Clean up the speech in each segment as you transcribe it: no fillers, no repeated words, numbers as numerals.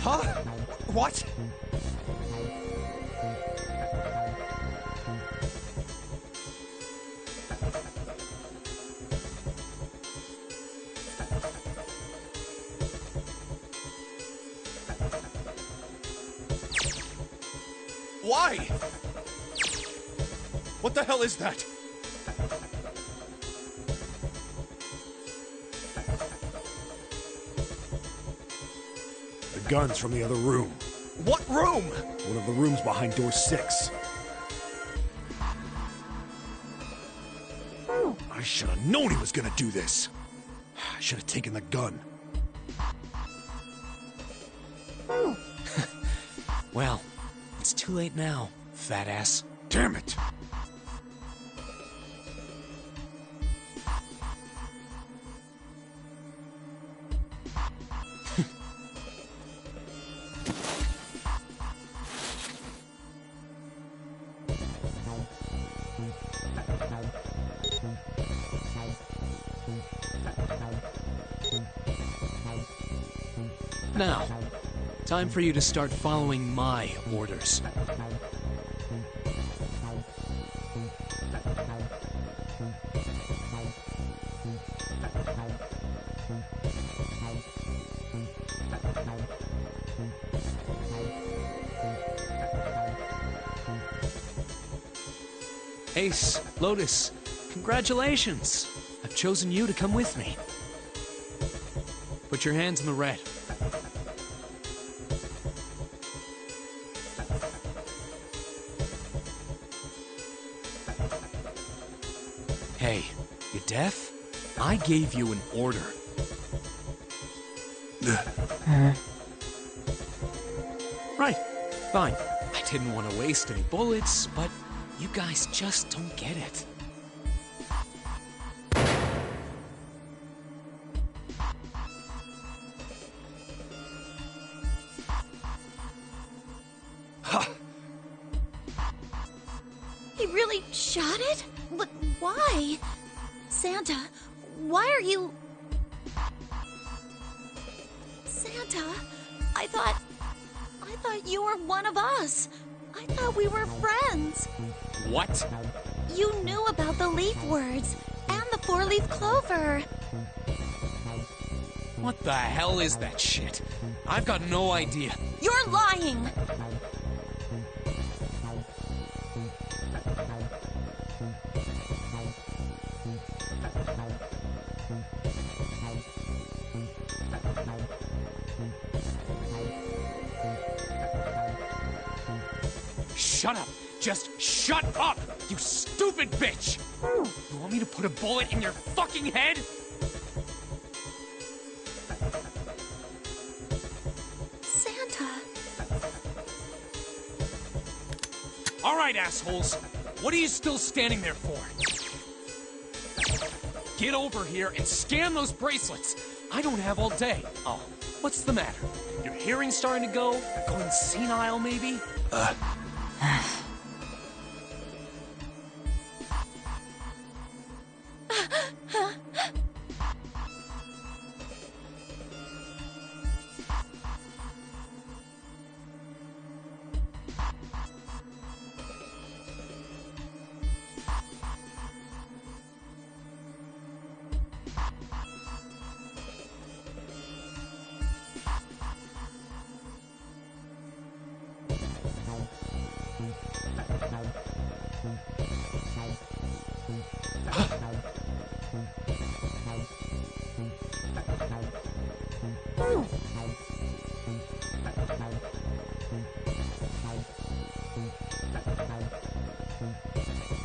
Huh? What? Why? What the hell is that? The gun's from the other room. What room? One of the rooms behind door 6. I should have known he was gonna do this. I should have taken the gun. Well, it's too late now, fat ass. Damn it! Now, time for you to start following my orders. Ace, Lotus, congratulations! I've chosen you to come with me. Put your hands in the red. Hey, you deaf? I gave you an order. Right, fine. I didn't want to waste any bullets, but you guys just don't get it. He really shot it? But why? Santa, why are you... Santa, I thought you were one of us. I thought we were friends. What? You knew about the leaf words and the 4-leaf clover. What the hell is that shit? I've got no idea. You're lying! Shut up! Just shut up! You stupid bitch! You want me to put a bullet in your fucking head? Santa. Alright, assholes! What are you still standing there for? Get over here and scan those bracelets! I don't have all day. Oh, what's the matter? Your hearing's starting to go? Going senile, maybe?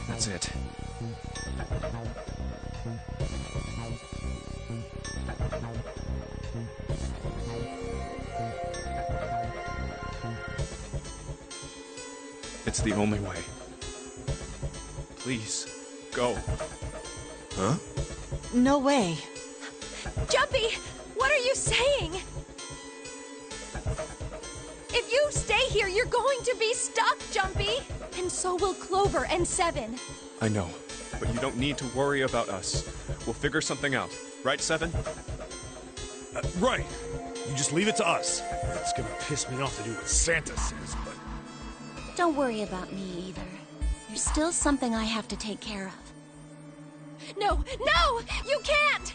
That's it. It's the only way. Please, go. Huh? No way. Jumpy, what are you saying? If you stay here, you're going to be stuck, Jumpy. And so will Clover and Seven. I know, but you don't need to worry about us. We'll figure something out. Right, Seven? Right. You just leave it to us. It's gonna piss me off to do what Santa says, but... Don't worry about me either. There's still something I have to take care of. No! No! You can't!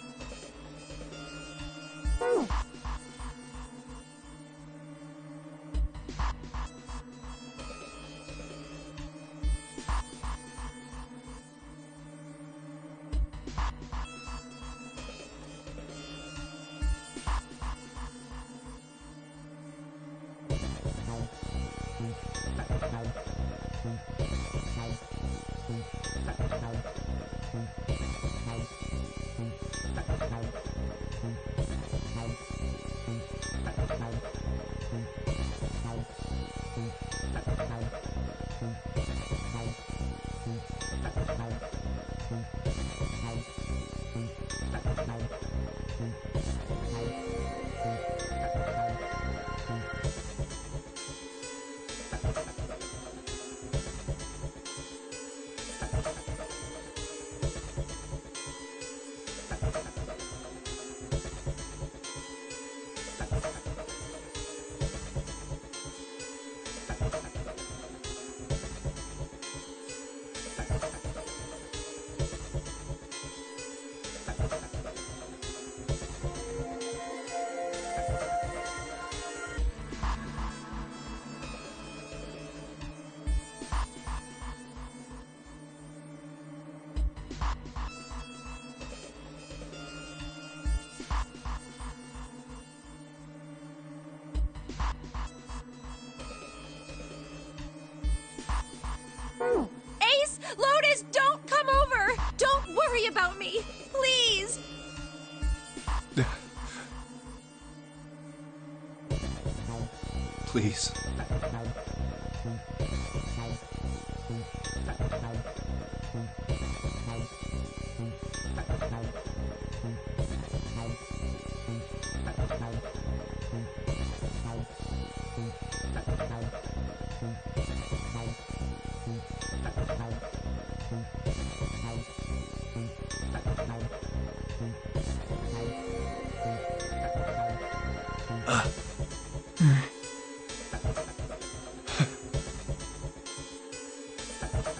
Ace! Lotus, don't come over! Don't worry about me! Please! Please.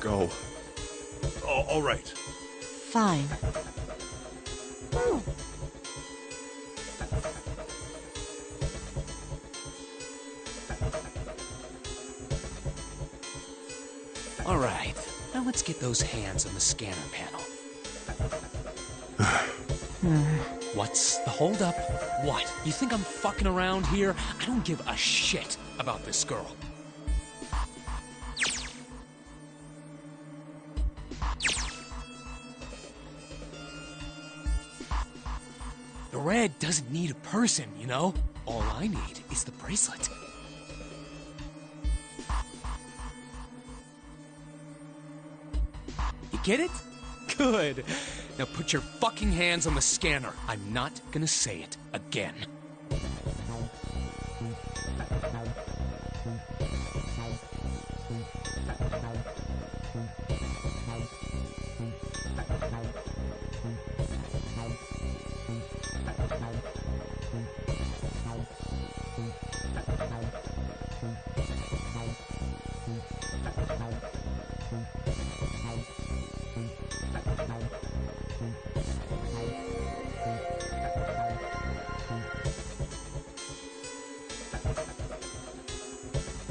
Go. Oh, all right. Fine. All right, now let's get those hands on the scanner panel. What's the holdup? What? You think I'm fucking around here? I don't give a shit about this girl. The red doesn't need a person, you know? All I need is the bracelet. You get it? Good. Now put your fucking hands on the scanner. I'm not gonna say it again.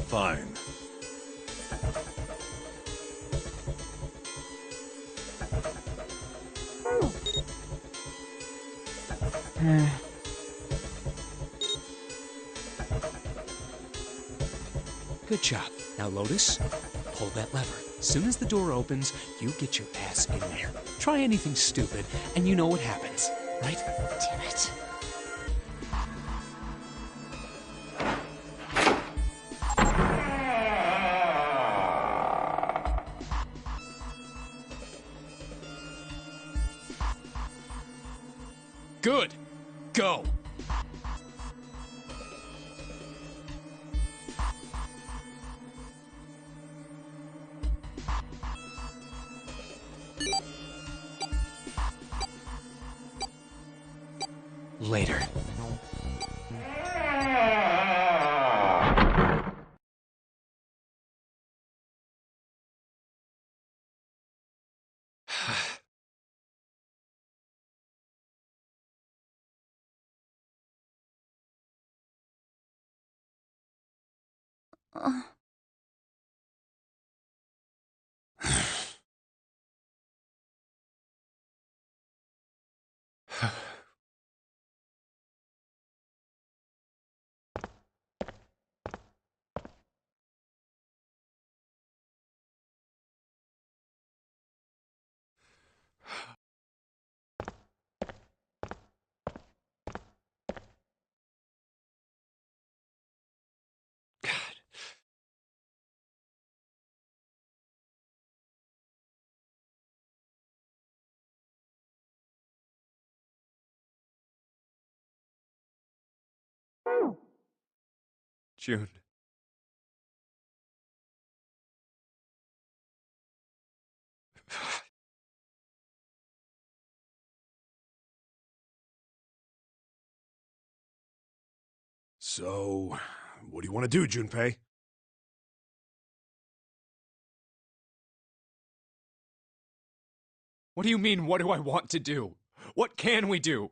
Fine. Good job. Now, Lotus, pull that lever. As soon as the door opens, you get your ass in there. Try anything stupid, and you know what happens, right? Damn it. Good. Go. Later. Uh, June. So, what do you want to do, Junpei? What do you mean, what do I want to do? What can we do?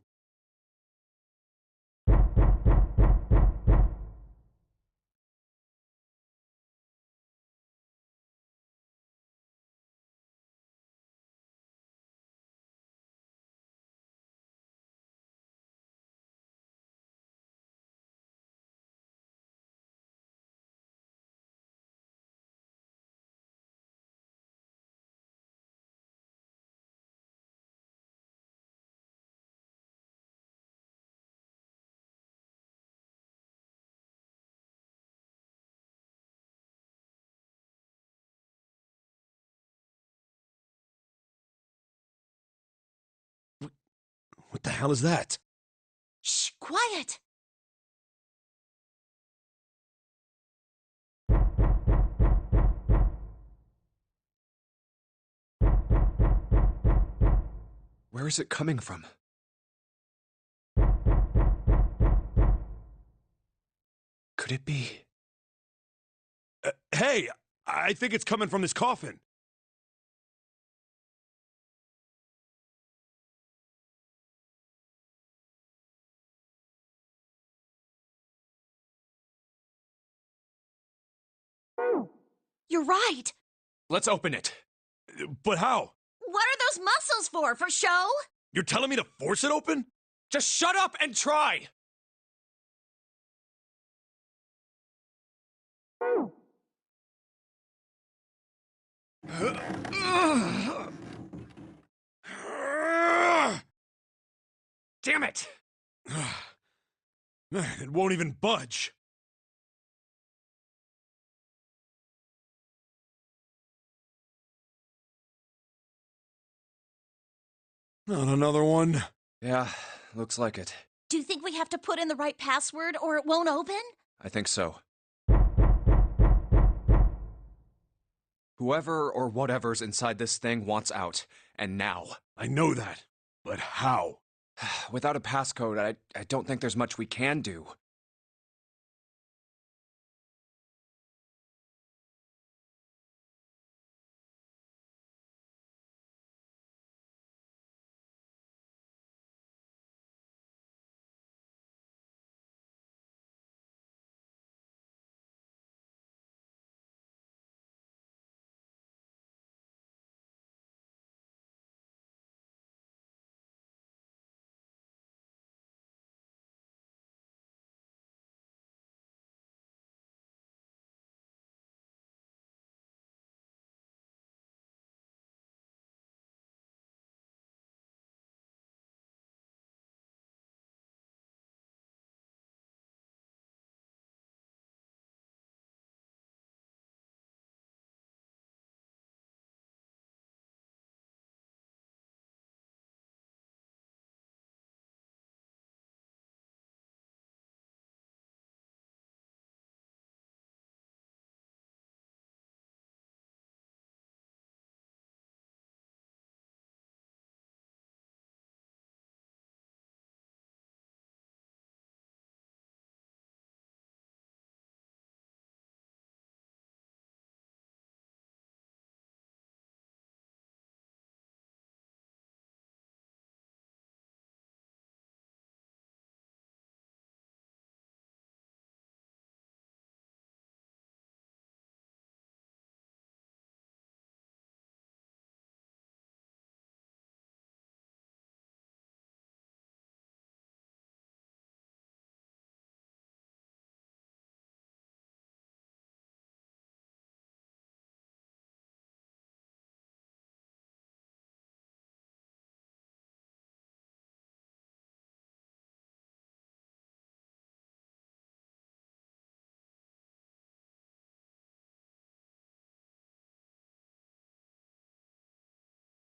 What the hell is that? shh, quiet! Where is it coming from? Could it be? Hey, I think it's coming from this coffin. You're right. Let's open it. But how? What are those muscles for? For show? You're telling me to force it open? Just shut up and try! Damn it! Man, it won't even budge. Not another one. Yeah, looks like it. Do you think we have to put in the right password or it won't open? I think so. Whoever or whatever's inside this thing wants out. And now. I know that. But how? Without a passcode, I don't think there's much we can do.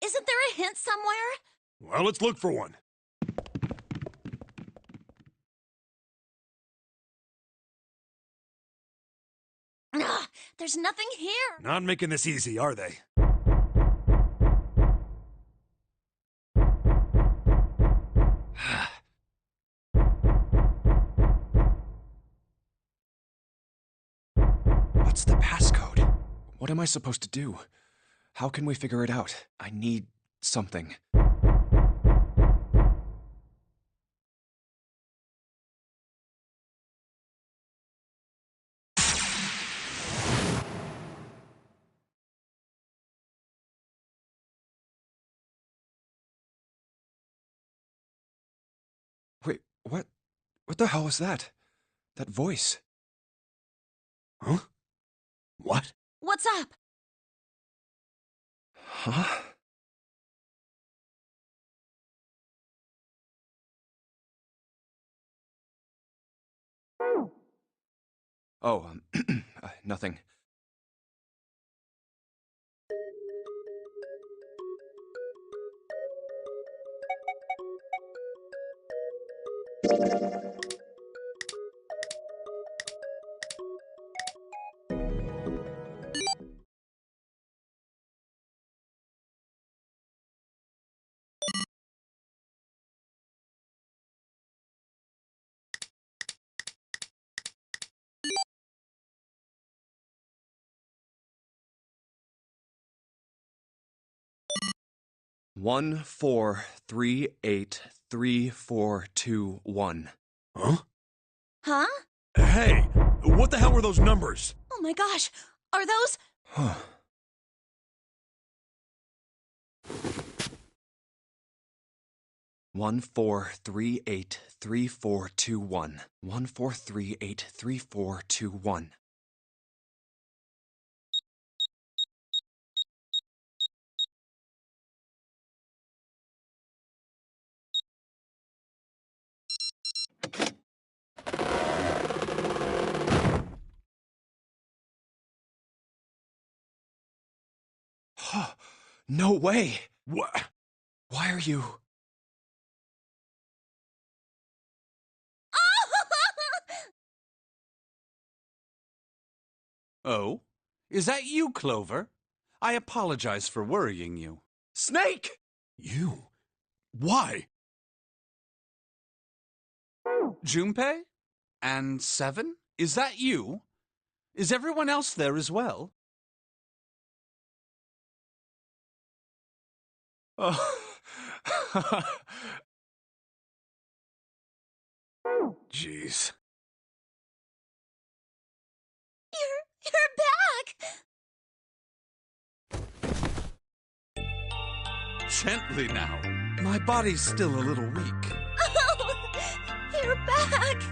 Isn't there a hint somewhere? Well, let's look for one. Ugh, there's nothing here. Not making this easy, are they? What's the passcode? What am I supposed to do? How can we figure it out? I need something. Wait, what? What the hell was that? That voice? Huh? What? What's up? Huh? Oh, nothing. One, 4, 3, 8, 3, 4, 2, 1. Huh? Huh? Hey, what the hell were those numbers? Oh my gosh. Are those... Huh. One, 4, 3, 8, 3, 4, 2, 1. 1, 4, 3, 8, 3, 4, 2, 1. Huh. No way! What? Why are you... Oh? Is that you, Clover? I apologize for worrying you. Snake! You? Why? Junpei? And Seven? Is that you? Is everyone else there as well? Oh. Jeez. You're back! Gently now. My body's still a little weak. Oh, you're back!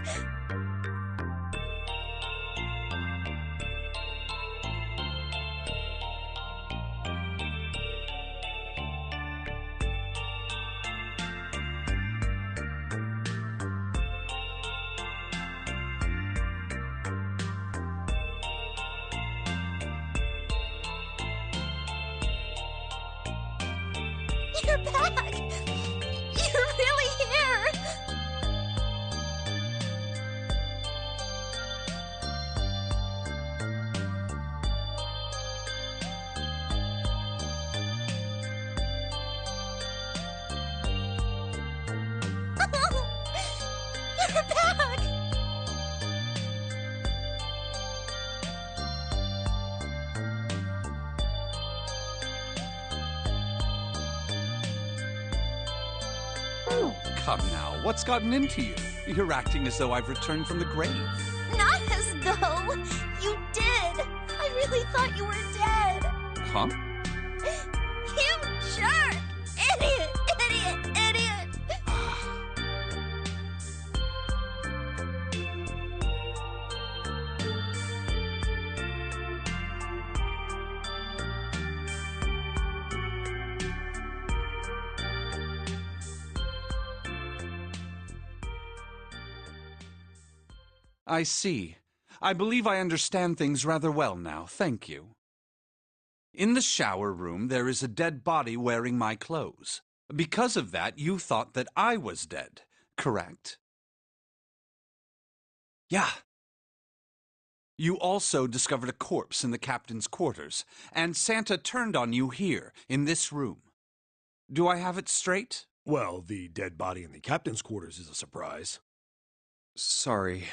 You're back! You're really here! You're back! Come now, what's gotten into you? You're acting as though I've returned from the grave. Not as though you did. I really thought you were dead. Huh? You jerk! Idiot! Idiot! Idiot! I see. I believe I understand things rather well now, thank you. In the shower room, there is a dead body wearing my clothes. Because of that, you thought that I was dead, correct? Yeah. You also discovered a corpse in the captain's quarters, and Santa turned on you here, in this room. Do I have it straight? Well, the dead body in the captain's quarters is a surprise. Sorry,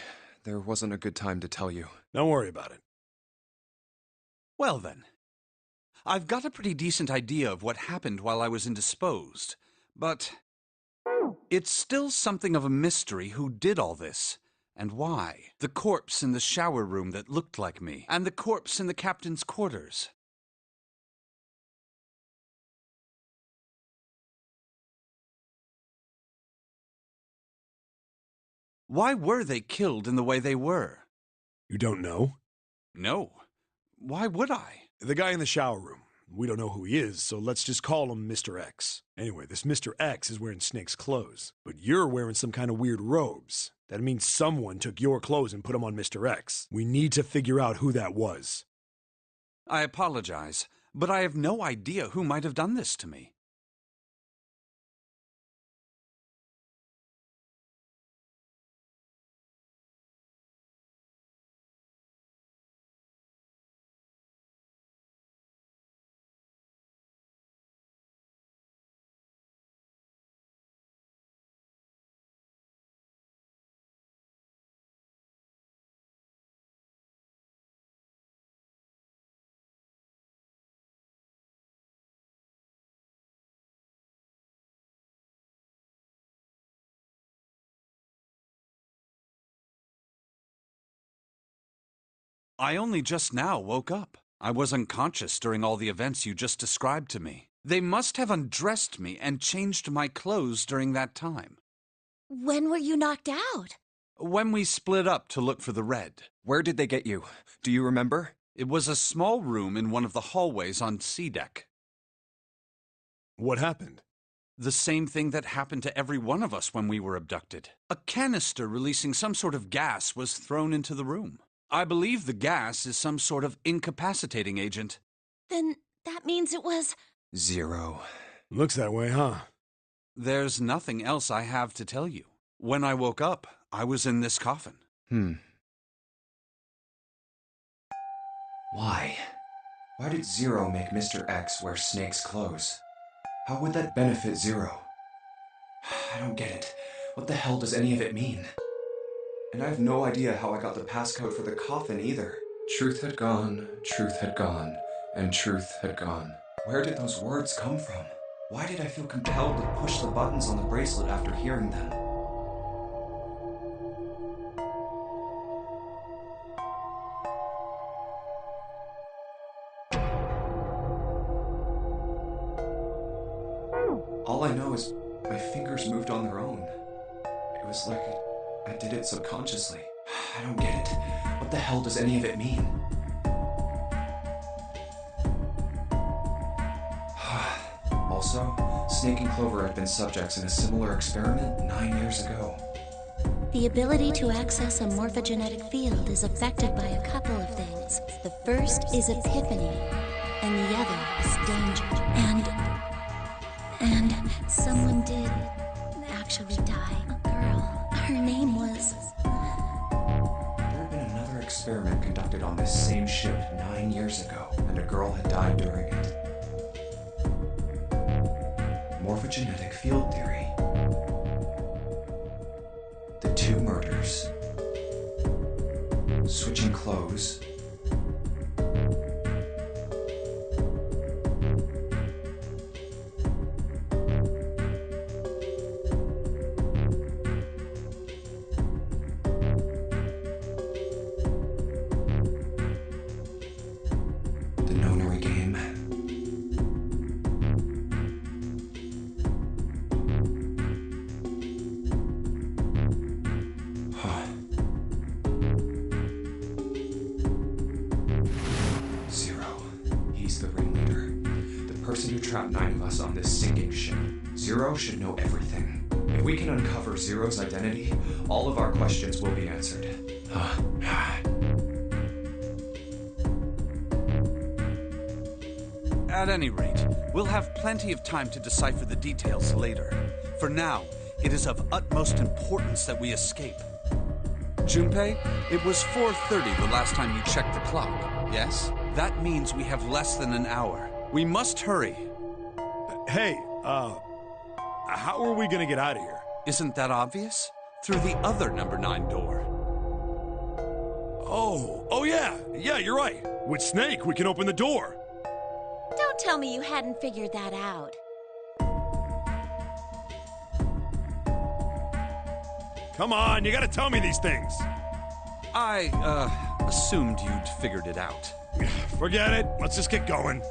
there wasn't a good time to tell you. Don't worry about it. Well then, I've got a pretty decent idea of what happened while I was indisposed, but it's still something of a mystery who did all this, and why. The corpse in the shower room that looked like me, and the corpse in the captain's quarters. Why were they killed in the way they were? You don't know? No. Why would I? The guy in the shower room. We don't know who he is, so let's just call him Mr. X. Anyway, this Mr. X is wearing Snake's clothes, but you're wearing some kind of weird robes. That means someone took your clothes and put them on Mr. X. We need to figure out who that was. I apologize, but I have no idea who might have done this to me. I only just now woke up. I was unconscious during all the events you just described to me. They must have undressed me and changed my clothes during that time. When were you knocked out? When we split up to look for the red. Where did they get you? Do you remember? It was a small room in one of the hallways on C deck. What happened? The same thing that happened to every one of us when we were abducted. A canister releasing some sort of gas was thrown into the room. I believe the gas is some sort of incapacitating agent. Then that means it was... Zero. Looks that way, huh? There's nothing else I have to tell you. When I woke up, I was in this coffin. Why? Why did Zero make Mr. X wear Snake's clothes? How would that benefit Zero? I don't get it. What the hell does any of it mean? And I have no idea how I got the passcode for the coffin either. Truth had gone, and truth had gone. Where did those words come from? Why did I feel compelled to push the buttons on the bracelet after hearing them? All I know is my fingers moved on their own. It was like I did it subconsciously. I don't get it. What the hell does any of it mean? Also, Snake and Clover had been subjects in a similar experiment 9 years ago. The ability to access a morphogenetic field is affected by a couple of things. The first is epiphany, and the other is danger. And someone did actually die. A girl. Her name was... There had been another experiment conducted on this same ship 9 years ago, and a girl had died during it. Morphogenetic field theory. The two murders. Switching clothes. The nonary game. Zero. He's the ringleader. The person who trapped 9 of us on this sinking ship. Zero should know everything. If we can uncover Zero's identity, all of our questions will be answered. At any rate, we'll have plenty of time to decipher the details later. For now, it is of utmost importance that we escape. Junpei, it was 4:30 the last time you checked the clock, yes? That means we have less than an hour. We must hurry. Hey, how are we gonna get out of here? Isn't that obvious? Through the other number 9 door. Oh yeah, you're right. With Snake, we can open the door. Don't tell me you hadn't figured that out. Come on, you gotta tell me these things. I, assumed you'd figured it out. Forget it. Let's just get going.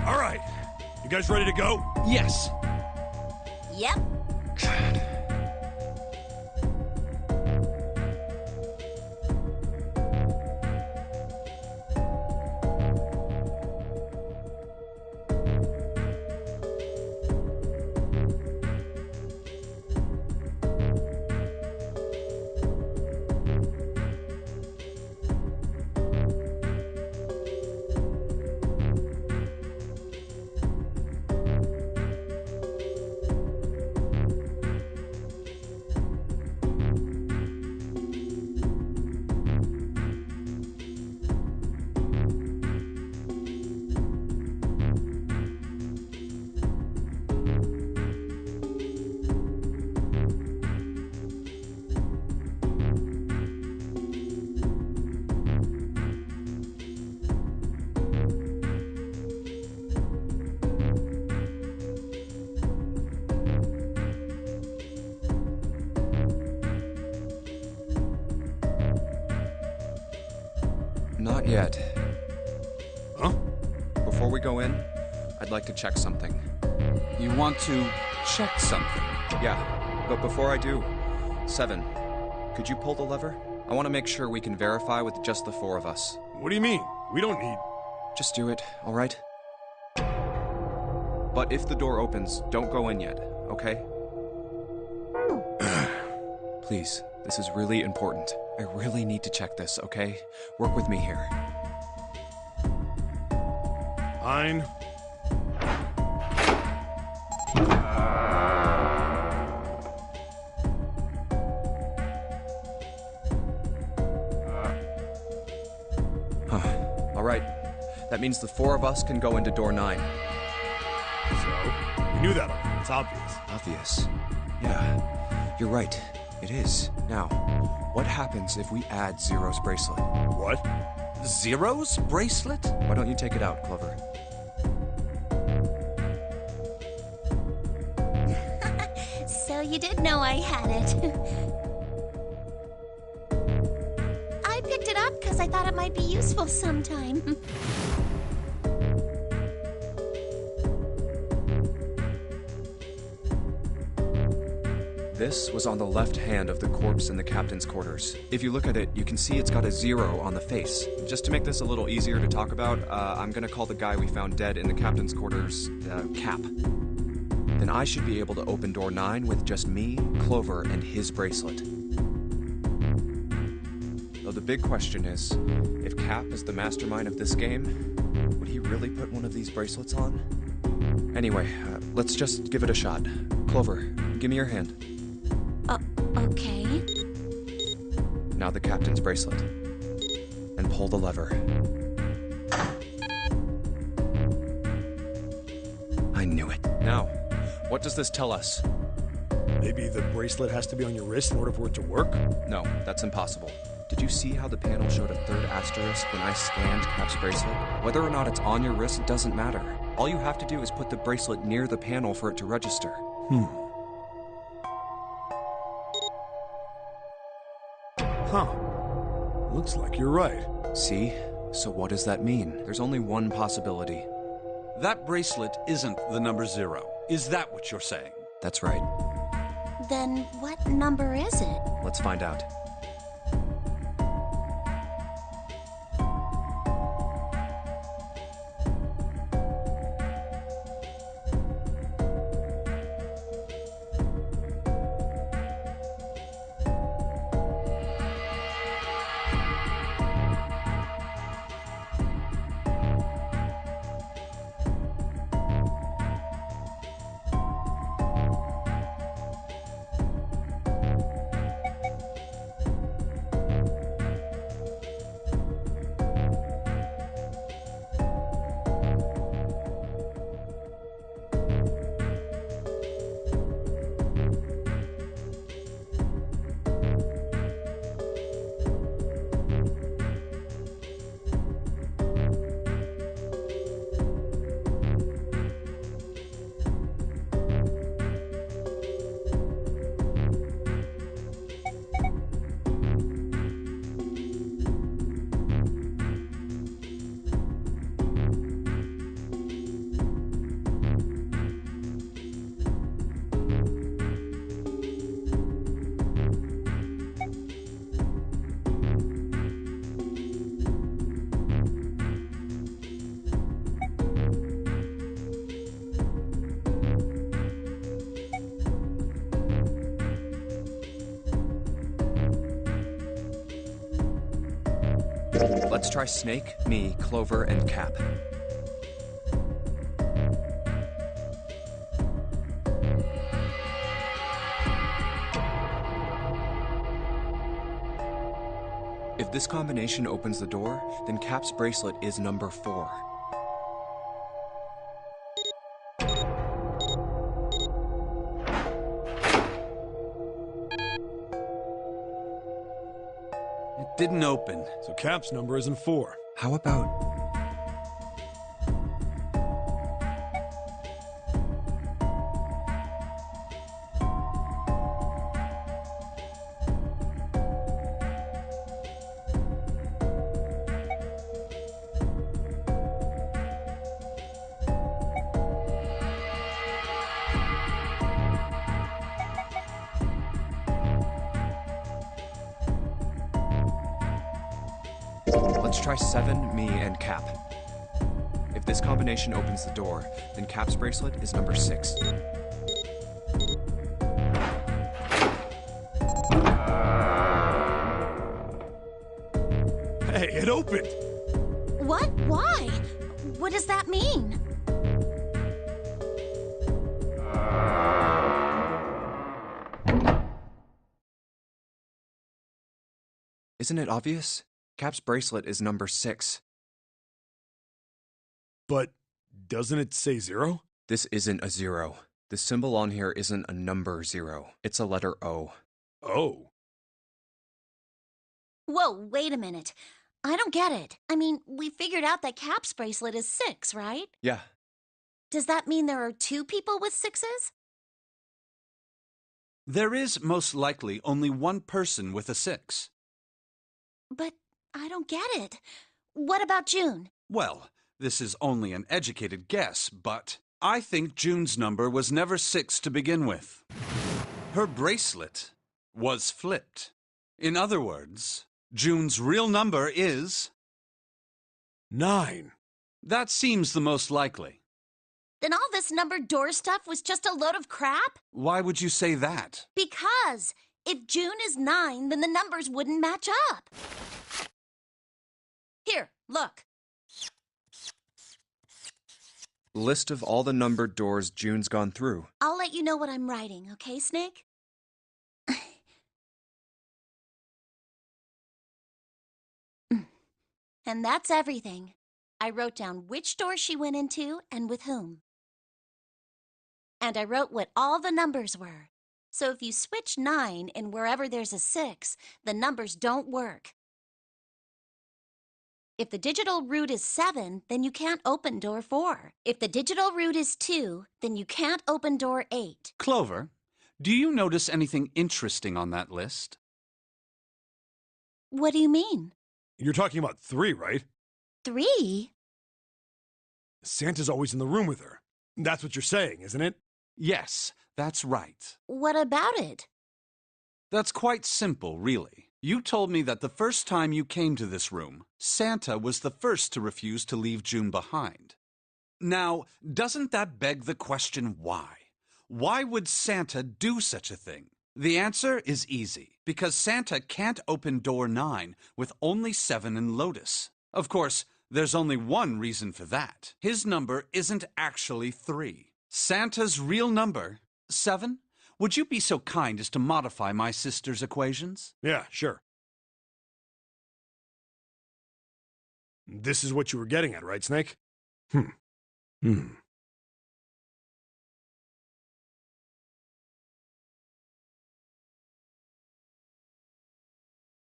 All right. You guys ready to go? Yes. Yep. Not yet. Huh? Before we go in, I'd like to check something. You want to check something? Yeah, but before I do, 7, could you pull the lever? I want to make sure we can verify with just the 4 of us. What do you mean? We don't need... Just do it, all right? But if the door opens, don't go in yet, okay? Please, this is really important. I really need to check this, okay? Work with me here. Fine. All right. That means the 4 of us can go into door 9. So, we knew that already. It's obvious. Obvious. Yeah, you're right. It is. Now, what happens if we add Zero's bracelet? What? Zero's bracelet? Why don't you take it out, Clover? So you did know I had it. I picked it up because I thought it might be useful sometime. This was on the left hand of the corpse in the captain's quarters. If you look at it, you can see it's got a 0 on the face. Just to make this a little easier to talk about, I'm gonna call the guy we found dead in the captain's quarters, Cap. Then I should be able to open door 9 with just me, Clover, and his bracelet. Though the big question is, if Cap is the mastermind of this game, would he really put one of these bracelets on? Anyway, let's just give it a shot. Clover, give me your hand. Okay. Now the captain's bracelet. And pull the lever. I knew it. Now, what does this tell us? Maybe the bracelet has to be on your wrist in order for it to work? No, that's impossible. Did you see how the panel showed a 3rd asterisk when I scanned Cap's bracelet? Whether or not it's on your wrist, it doesn't matter. All you have to do is put the bracelet near the panel for it to register. Huh. Looks like you're right. See? So what does that mean? There's only one possibility. That bracelet isn't the number 0. Is that what you're saying? That's right. Then what number is it? Let's find out. Let's try Snake, me, Clover, and Cap. If this combination opens the door, then Cap's bracelet is number 4. It didn't open. So Cap's number isn't 4. How about... Let's try 7, me, and Cap. If this combination opens the door, then Cap's bracelet is number 6. Hey, it opened! What? Why? What does that mean? Isn't it obvious? Cap's bracelet is number 6. But doesn't it say 0? This isn't a 0. The symbol on here isn't a number 0. It's a letter O. Oh. Whoa, wait a minute. I don't get it. I mean, we figured out that Cap's bracelet is 6, right? Yeah. Does that mean there are 2 people with 6s? There is most likely only one person with a 6. But I don't get it. What about June? Well, this is only an educated guess, but I think June's number was never 6 to begin with. Her bracelet was flipped. In other words, June's real number is... 9. That seems the most likely. Then all this numbered door stuff was just a load of crap? Why would you say that? Because if June is 9, then the numbers wouldn't match up. Here, look. List of all the numbered doors June's gone through. I'll let you know what I'm writing, okay, Snake? And that's everything. I wrote down which door she went into and with whom. And I wrote what all the numbers were. So if you switch 9 in wherever there's a 6, the numbers don't work. If the digital root is 7, then you can't open door 4. If the digital root is 2, then you can't open door 8. Clover, do you notice anything interesting on that list? What do you mean? You're talking about 3, right? 3? Santa's always in the room with her. That's what you're saying, isn't it? Yes, that's right. What about it? That's quite simple, really. You told me that the first time you came to this room, Santa was the first to refuse to leave June behind. Now, doesn't that beg the question why? Why would Santa do such a thing? The answer is easy, because Santa can't open door 9 with only 7 in Lotus. Of course, there's only one reason for that. His number isn't actually 3. Santa's real number, 7? Would you be so kind as to modify my sister's equations? Yeah, sure. This is what you were getting at, right, Snake?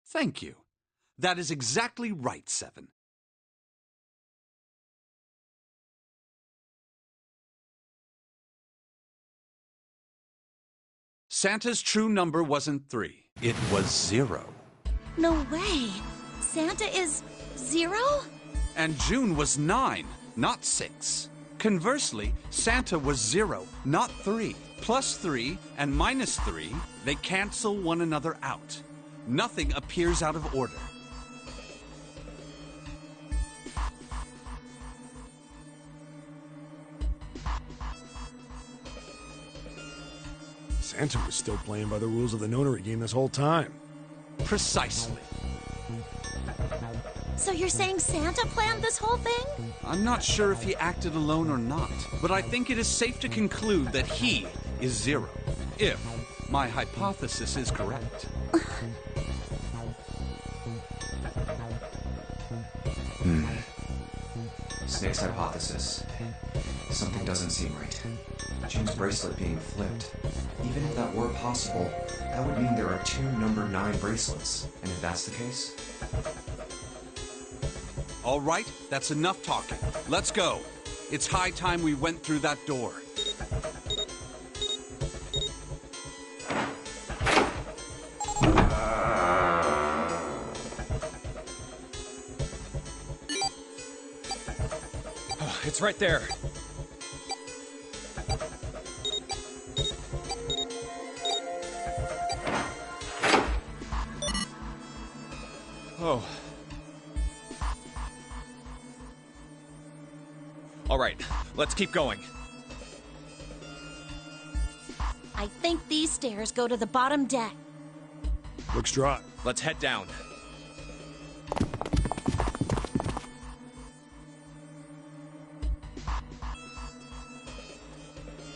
Thank you. That is exactly right, 7. Santa's true number wasn't 3. It was 0. No way. Santa is 0? And June was 9, not 6. Conversely, Santa was 0, not 3. Plus 3 and minus 3, they cancel one another out. Nothing appears out of order. Santa was still playing by the rules of the notary game this whole time. Precisely. So you're saying Santa planned this whole thing? I'm not sure if he acted alone or not, but I think it is safe to conclude that he is Zero, if my hypothesis is correct. Snake's hypothesis. Something doesn't seem right. Jim's bracelet being flipped. Even if that were possible, that would mean there are two number 9 bracelets. And if that's the case... All right, that's enough talking. Let's go. It's high time we went through that door. Oh, it's right there. Oh. All right, let's keep going. I think these stairs go to the bottom deck. Looks dry. Let's head down.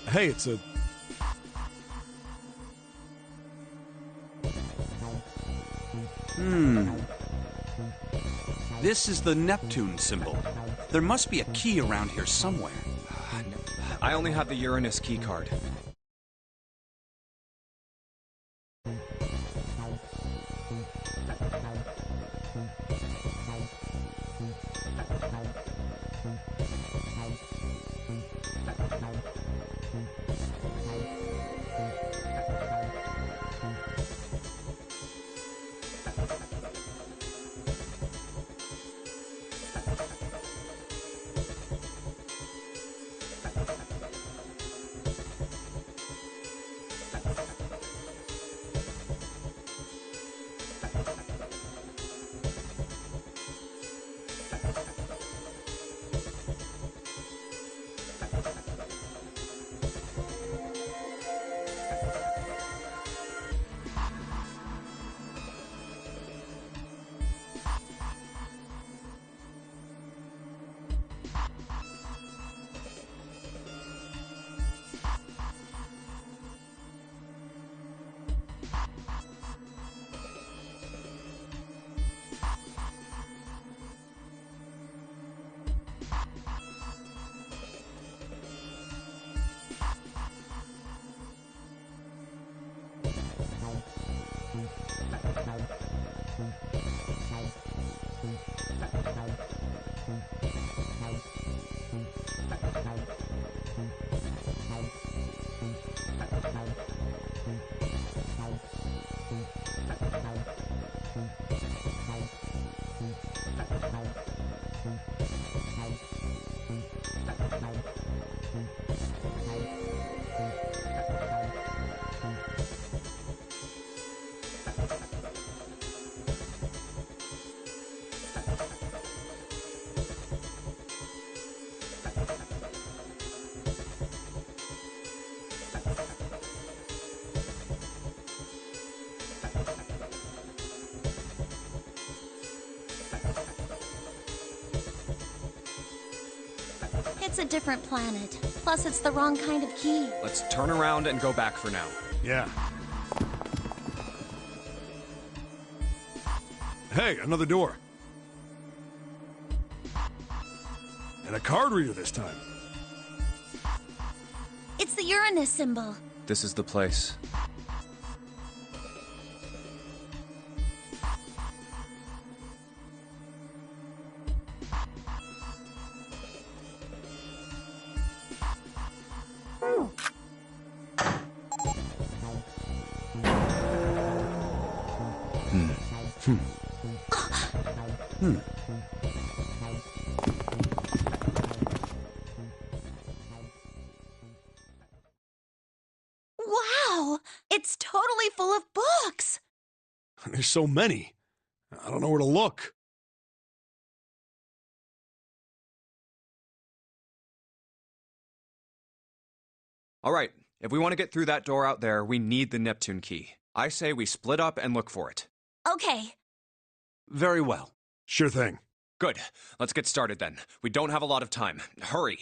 Hey, it's a... This is the Neptune symbol. There must be a key around here somewhere. I only have the Uranus key card. It's a different planet. Plus, it's the wrong kind of key. Let's turn around and go back for now. Yeah. Hey, another door. And a card reader this time. It's the Uranus symbol. This is the place. Wow! It's totally full of books! There's so many. I don't know where to look. All right, if we want to get through that door out there, we need the Neptune key. I say we split up and look for it. Okay. Very well. Sure thing. Good. Let's get started then. We don't have a lot of time. Hurry.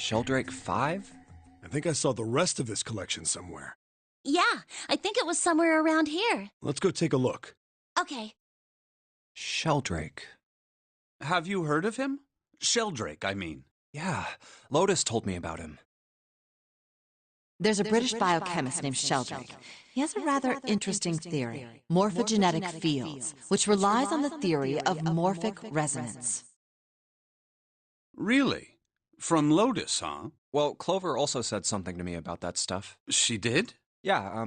Sheldrake 5? I think I saw the rest of this collection somewhere. Yeah, I think it was somewhere around here. Let's go take a look. Okay. Sheldrake. Have you heard of him? Sheldrake, I mean. Yeah, Lotus told me about him. There's a British biochemist named Sheldrake. He has a rather interesting theory, morphogenetic fields, which relies on the theory of morphic resonance. Really? From Lotus, huh? Well, Clover also said something to me about that stuff. She did? Yeah,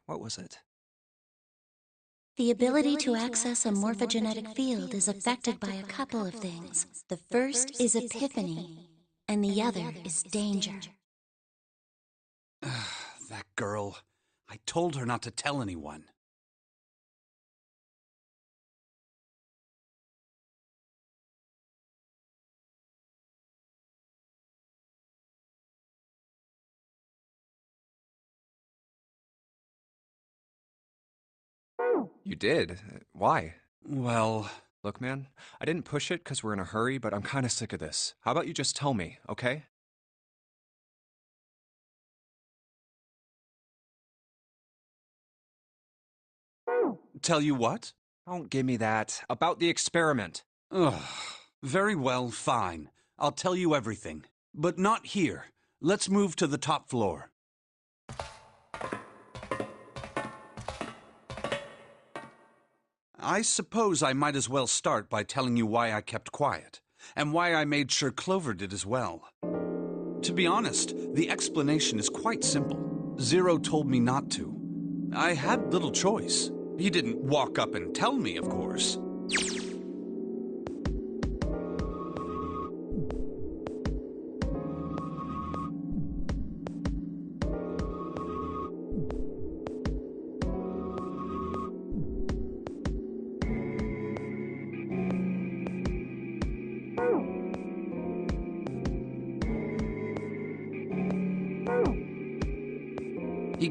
what was it? The ability to access a morphogenetic field is affected by a couple of things. The first is epiphany, and the other is danger. That girl. I told her not to tell anyone. You did? Why? Well, Look, man, I didn't push it because we're in a hurry, but I'm kind of sick of this. How about you just tell me, okay? tell you what? Don't give me that. About the experiment. Ugh. Very well, fine. I'll tell you everything. But not here. Let's move to the top floor. I suppose I might as well start by telling you why I kept quiet, and why I made sure Clover did as well. To be honest, the explanation is quite simple. Zero told me not to. I had little choice. He didn't walk up and tell me, of course.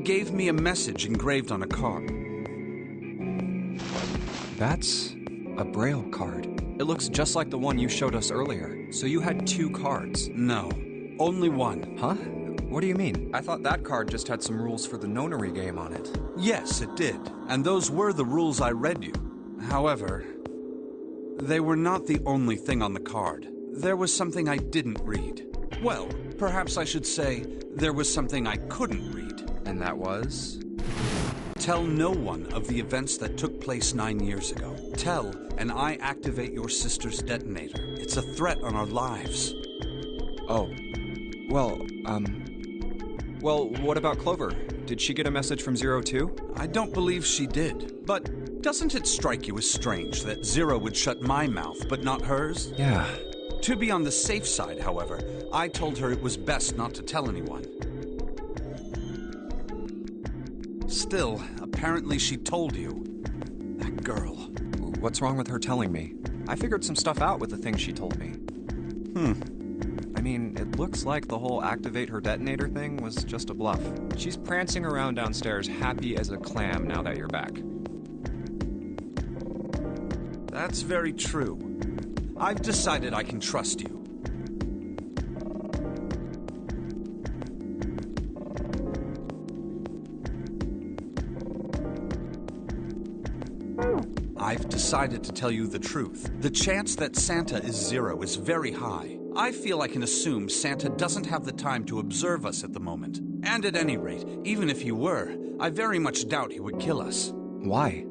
gave me a message engraved on a card. That's a Braille card. It looks just like the one you showed us earlier. So you had 2 cards. No, only one. Huh? What do you mean? I thought that card just had some rules for the nonary game on it. Yes, it did. And those were the rules I read you. However, they were not the only thing on the card. There was something I didn't read. Well, perhaps I should say, there was something I couldn't read. And that was? Tell no one of the events that took place 9 years ago. Tell, and I activate your sister's detonator. It's a threat on our lives. Oh. Well, what about Clover? Did she get a message from Zero too? I don't believe she did. But doesn't it strike you as strange that Zero would shut my mouth, but not hers? Yeah. To be on the safe side, however, I told her it was best not to tell anyone. Still, apparently she told you. That girl. What's wrong with her telling me? I figured some stuff out with the things she told me. I mean, it looks like the whole activate her detonator thing was just a bluff. She's prancing around downstairs happy as a clam now that you're back. That's very true. I've decided I can trust you. I've decided to tell you the truth. The chance that Santa is Zero is very high. I feel I can assume Santa doesn't have the time to observe us at the moment. And at any rate, even if he were, I very much doubt he would kill us. Why?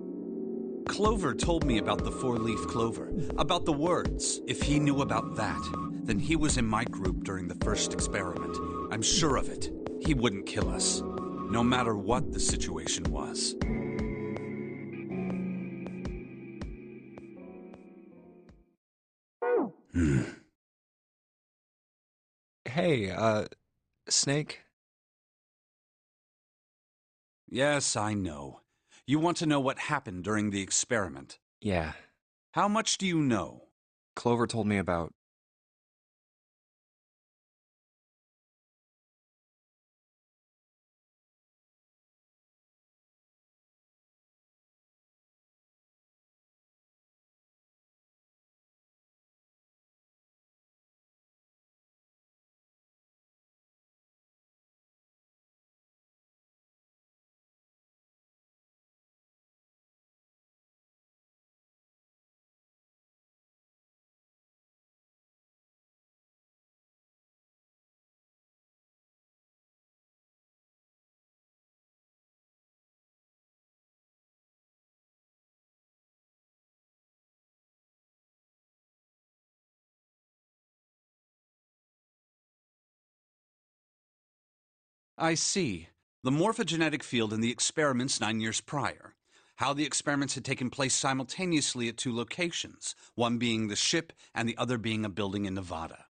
Clover told me about the 4-leaf clover, about the words. If he knew about that, then he was in my group during the first experiment. I'm sure of it. He wouldn't kill us, no matter what the situation was. Hey, Snake? Yes, I know. You want to know what happened during the experiment. Yeah. How much do you know? Clover told me about I see. The morphogenetic field in the experiments 9 years prior. How the experiments had taken place simultaneously at 2 locations, one being the ship and the other being a building in Nevada.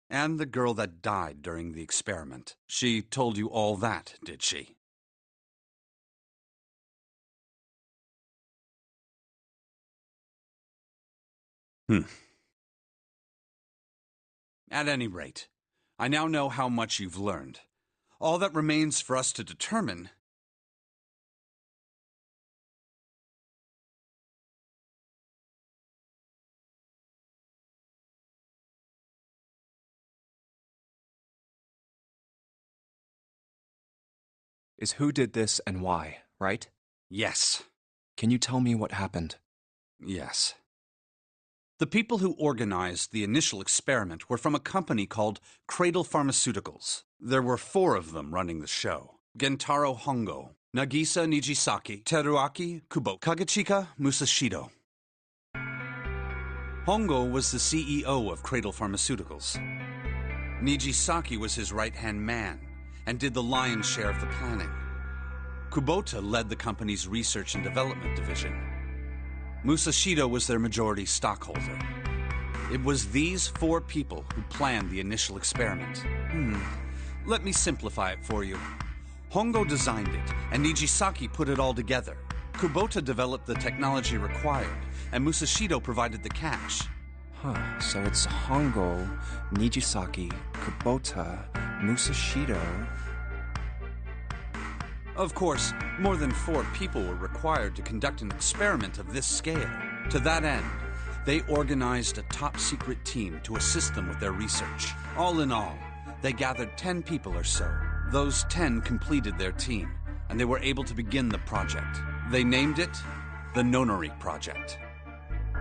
And the girl that died during the experiment. She told you all that, did she? At any rate, I now know how much you've learned. All that remains for us to determine is who did this and why, right? yes. Can you tell me what happened? Yes. The people who organized the initial experiment were from a company called Cradle Pharmaceuticals. There were 4 of them running the show. Gentaro Hongo, Nagisa Nijisaki, Teruaki Kubo, Kagechika Musashido. Hongo was the CEO of Cradle Pharmaceuticals. Nijisaki was his right-hand man and did the lion's share of the planning. Kubota led the company's research and development division. Musashido was their majority stockholder. It was these 4 people who planned the initial experiment. Let me simplify it for you. Hongo designed it, and Nijisaki put it all together. Kubota developed the technology required, and Musashido provided the cash. So it's Hongo, Nijisaki, Kubota, Musashido. Of course, more than 4 people were required to conduct an experiment of this scale. To that end, they organized a top-secret team to assist them with their research. All in all, they gathered 10 people or so. Those 10 completed their team, and they were able to begin the project. They named it the Nonori Project.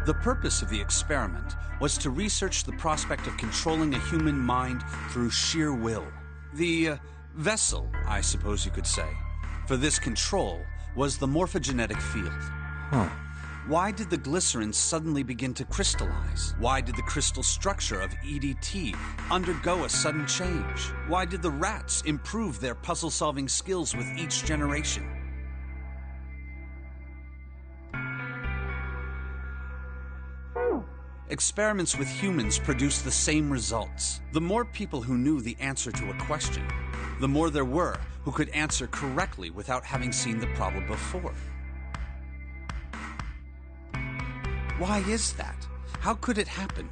The purpose of the experiment was to research the prospect of controlling a human mind through sheer will. The vessel, I suppose you could say, for this control was the morphogenetic field. Why did the glycerin suddenly begin to crystallize? Why did the crystal structure of EDT undergo a sudden change? Why did the rats improve their puzzle-solving skills with each generation? Experiments with humans produced the same results. The more people who knew the answer to a question, the more there were who could answer correctly without having seen the problem before. Why is that? How could it happen?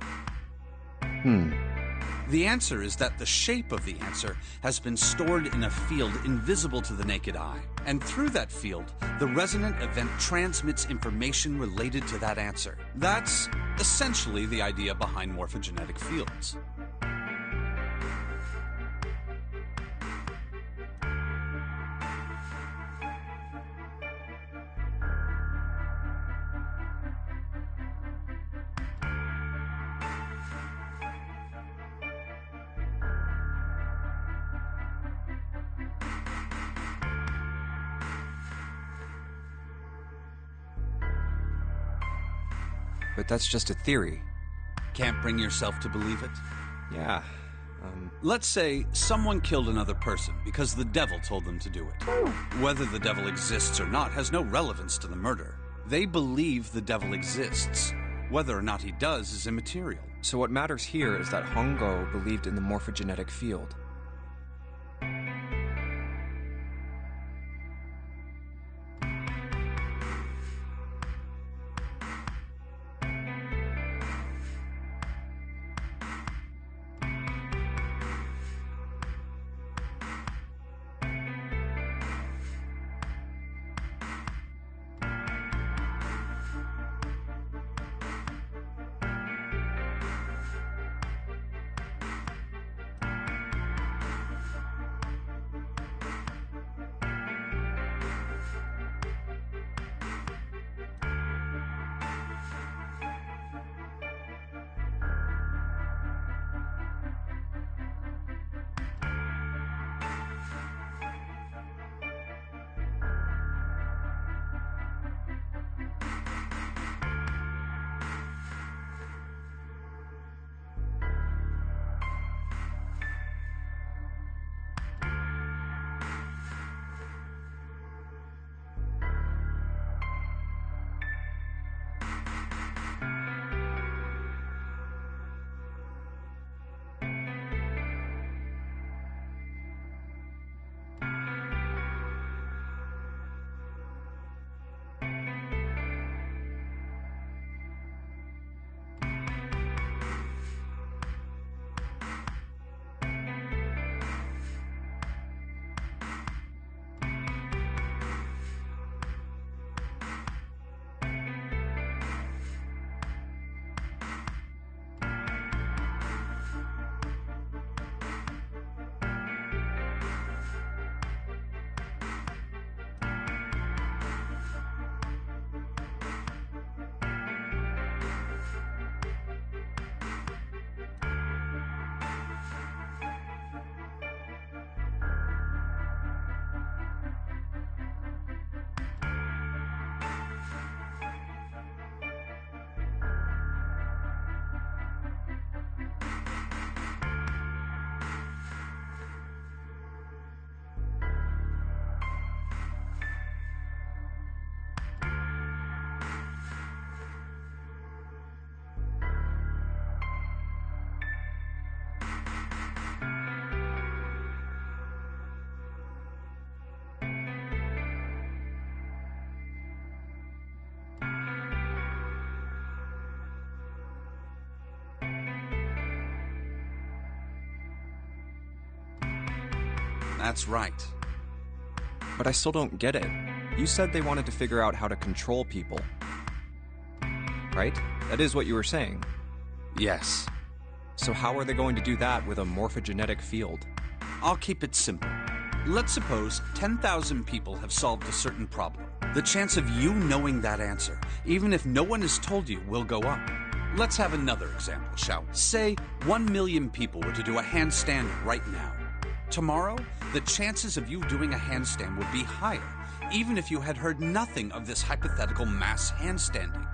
The answer is that the shape of the answer has been stored in a field invisible to the naked eye. And through that field, the resonant event transmits information related to that answer. That's essentially the idea behind morphogenetic fields. But that's just a theory. Can't bring yourself to believe it? Yeah, Let's say someone killed another person because the devil told them to do it. Whether the devil exists or not has no relevance to the murder. They believe the devil exists. Whether or not he does is immaterial. So what matters here is that Hongo believed in the morphogenetic field. That's right. But I still don't get it. You said they wanted to figure out how to control people. Right? That is what you were saying. Yes. So how are they going to do that with a morphogenetic field? I'll keep it simple. Let's suppose 10,000 people have solved a certain problem. The chance of you knowing that answer, even if no one has told you, will go up. Let's have another example, shall we? Say 1 million people were to do a handstand right now. Tomorrow, the chances of you doing a handstand would be higher, even if you had heard nothing of this hypothetical mass handstanding.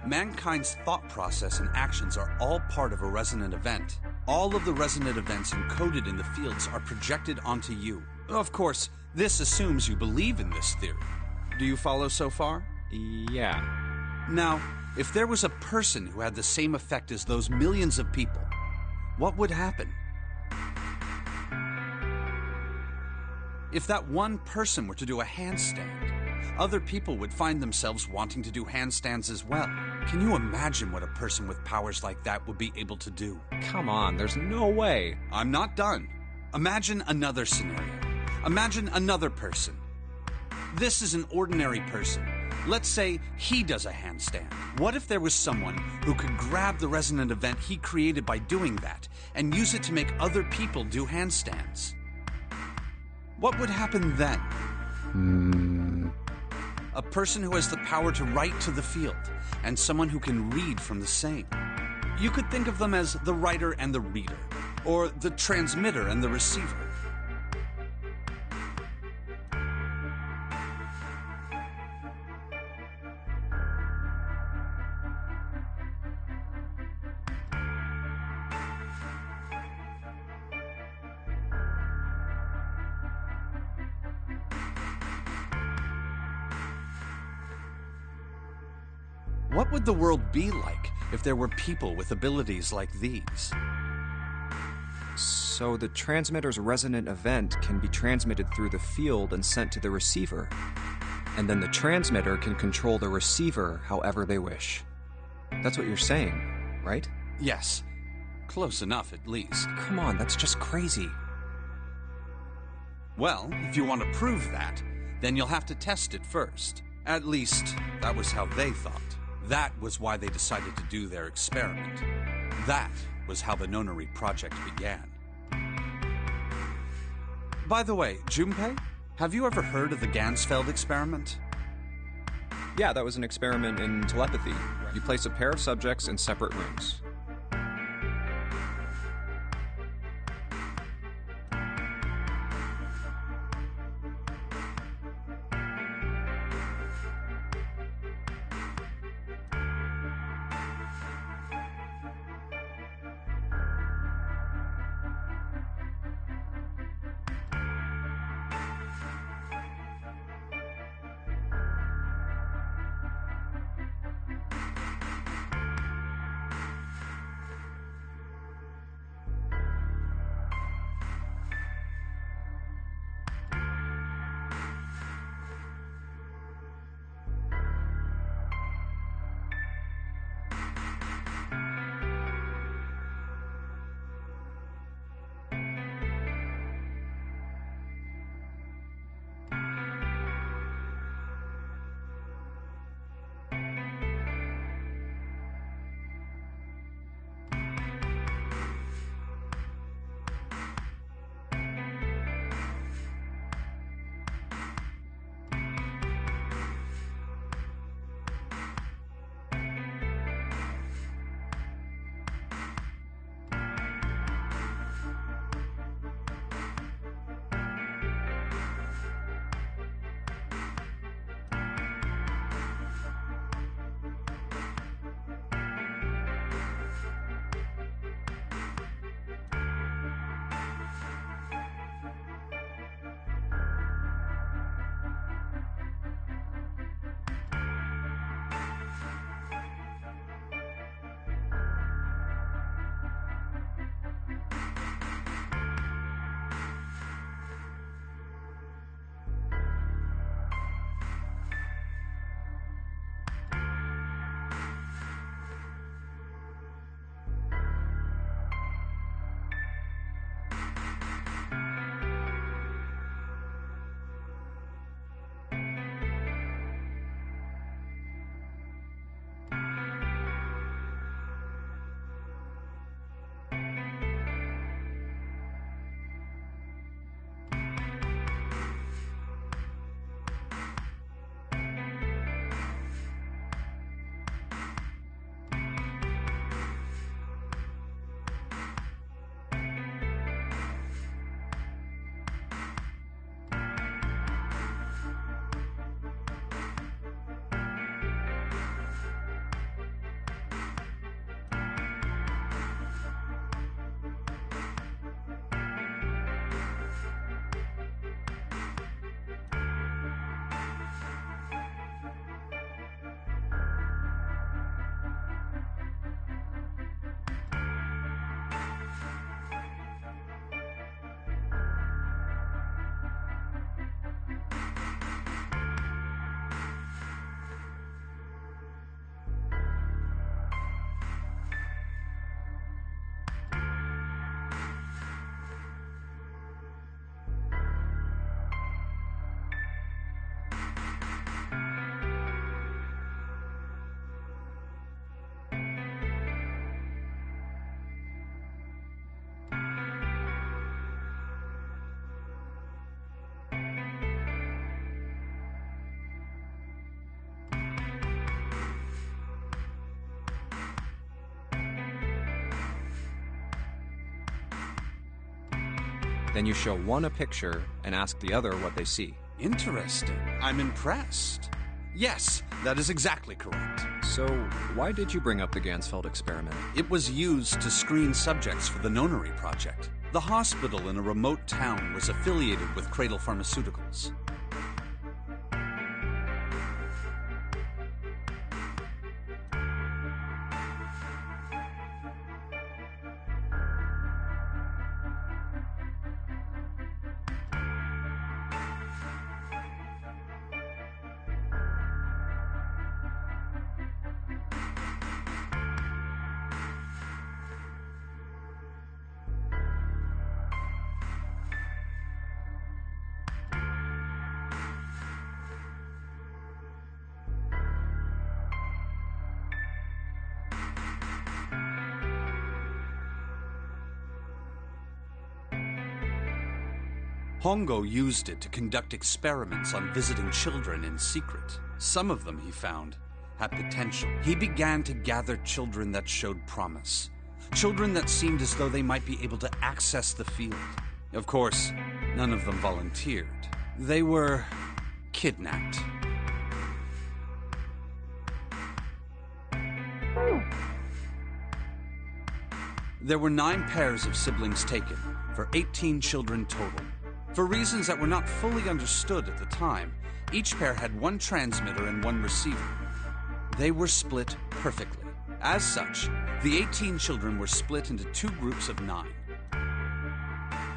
Mankind's thought process and actions are all part of a resonant event. All of the resonant events encoded in the fields are projected onto you. Of course, this assumes you believe in this theory. Do you follow so far? Yeah. Now, if there was a person who had the same effect as those millions of people, what would happen? If that one person were to do a handstand, other people would find themselves wanting to do handstands as well. Can you imagine what a person with powers like that would be able to do? Come on, there's no way. I'm not done. Imagine another scenario. Imagine another person. This is an ordinary person. Let's say he does a handstand. What if there was someone who could grab the resonant event he created by doing that and use it to make other people do handstands? What would happen then? A person who has the power to write to the field, and someone who can read from the same. You could think of them as the writer and the reader, or the transmitter and the receiver. What would the world be like if there were people with abilities like these? So the transmitter's resonant event can be transmitted through the field and sent to the receiver. And then the transmitter can control the receiver however they wish. That's what you're saying, right? Yes. Close enough, at least. Come on, that's just crazy. Well, if you want to prove that, then you'll have to test it first. At least, that was how they thought. That was why they decided to do their experiment. That was how the Nonary project began. By the way, Junpei, have you ever heard of the Gansfeld experiment? Yeah, that was an experiment in telepathy. You place a pair of subjects in separate rooms. Then you show one a picture and ask the other what they see. Interesting. I'm impressed. Yes, that is exactly correct. So, why did you bring up the Gansfeld experiment? It was used to screen subjects for the Nonary project. The hospital in a remote town was affiliated with Cradle Pharmaceuticals. Hongo used it to conduct experiments on visiting children in secret. Some of them, he found, had potential. He began to gather children that showed promise. Children that seemed as though they might be able to access the field. Of course, none of them volunteered. They were kidnapped. There were 9 pairs of siblings taken, for 18 children total. For reasons that were not fully understood at the time, each pair had 1 transmitter and 1 receiver. They were split perfectly. As such, the 18 children were split into 2 groups of 9.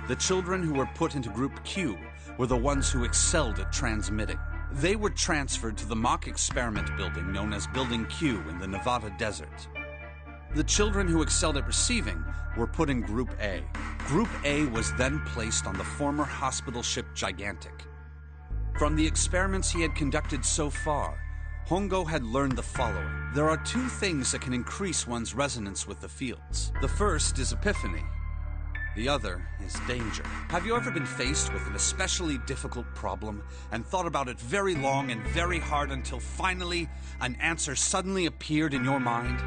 The children who were put into Group Q were the ones who excelled at transmitting. They were transferred to the mock experiment building known as Building Q in the Nevada desert. The children who excelled at receiving were put in Group A. Group A was then placed on the former hospital ship Gigantic. From the experiments he had conducted so far, Hongo had learned the following. There are 2 things that can increase one's resonance with the fields. The first is epiphany. The other is danger. Have you ever been faced with an especially difficult problem and thought about it very long and very hard until finally an answer suddenly appeared in your mind?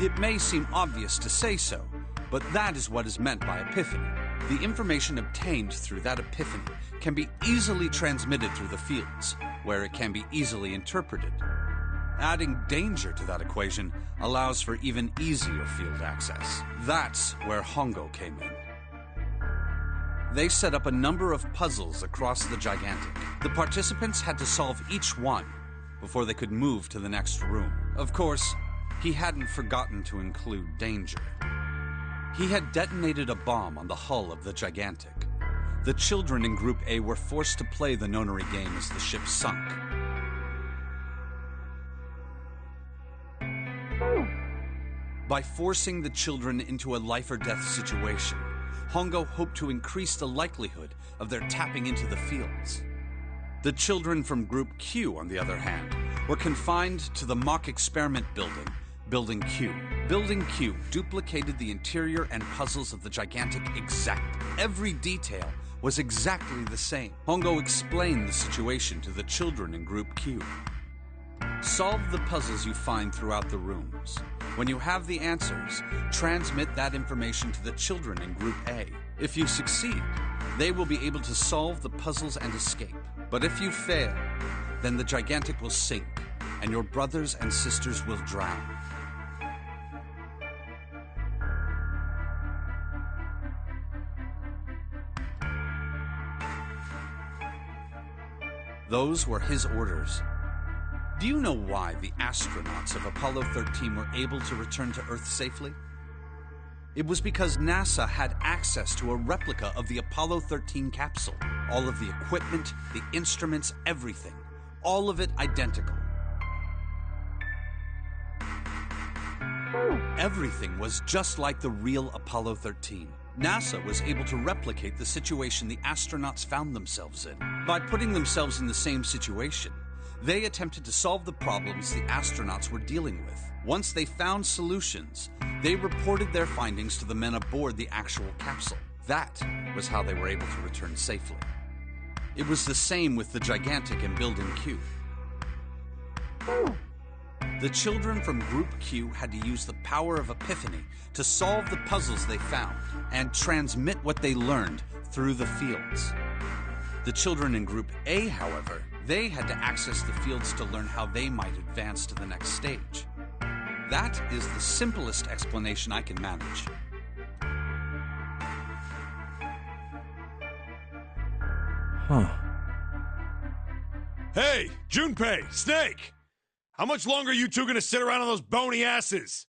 It may seem obvious to say so, but that is what is meant by epiphany. The information obtained through that epiphany can be easily transmitted through the fields, where it can be easily interpreted. Adding danger to that equation allows for even easier field access. That's where Hongo came in. They set up a number of puzzles across the Gigantic. The participants had to solve each one before they could move to the next room. Of course, he hadn't forgotten to include danger. He had detonated a bomb on the hull of the Gigantic. The children in Group A were forced to play the nonary game as the ship sunk. By forcing the children into a life-or-death situation, Hongo hoped to increase the likelihood of their tapping into the fields. The children from Group Q, on the other hand, were confined to the mock experiment building, Building Q. Building Q duplicated the interior and puzzles of the Gigantic exactly. Every detail was exactly the same. Hongo explained the situation to the children in Group Q. Solve the puzzles you find throughout the rooms. When you have the answers, transmit that information to the children in Group A. If you succeed, they will be able to solve the puzzles and escape. But if you fail, then the Gigantic will sink, and your brothers and sisters will drown. Those were his orders. Do you know why the astronauts of Apollo 13 were able to return to Earth safely? It was because NASA had access to a replica of the Apollo 13 capsule. All of the equipment, the instruments, everything. All of it identical. Everything was just like the real Apollo 13. NASA was able to replicate the situation the astronauts found themselves in. By putting themselves in the same situation, they attempted to solve the problems the astronauts were dealing with. Once they found solutions, they reported their findings to the men aboard the actual capsule. That was how they were able to return safely. It was the same with the Gigantic in Building Q. The children from Group Q had to use the power of epiphany to solve the puzzles they found and transmit what they learned through the fields. The children in Group A, however, they had to access the fields to learn how they might advance to the next stage. That is the simplest explanation I can manage. Huh. Hey, Junpei, Snake! How much longer are you two gonna sit around on those bony asses?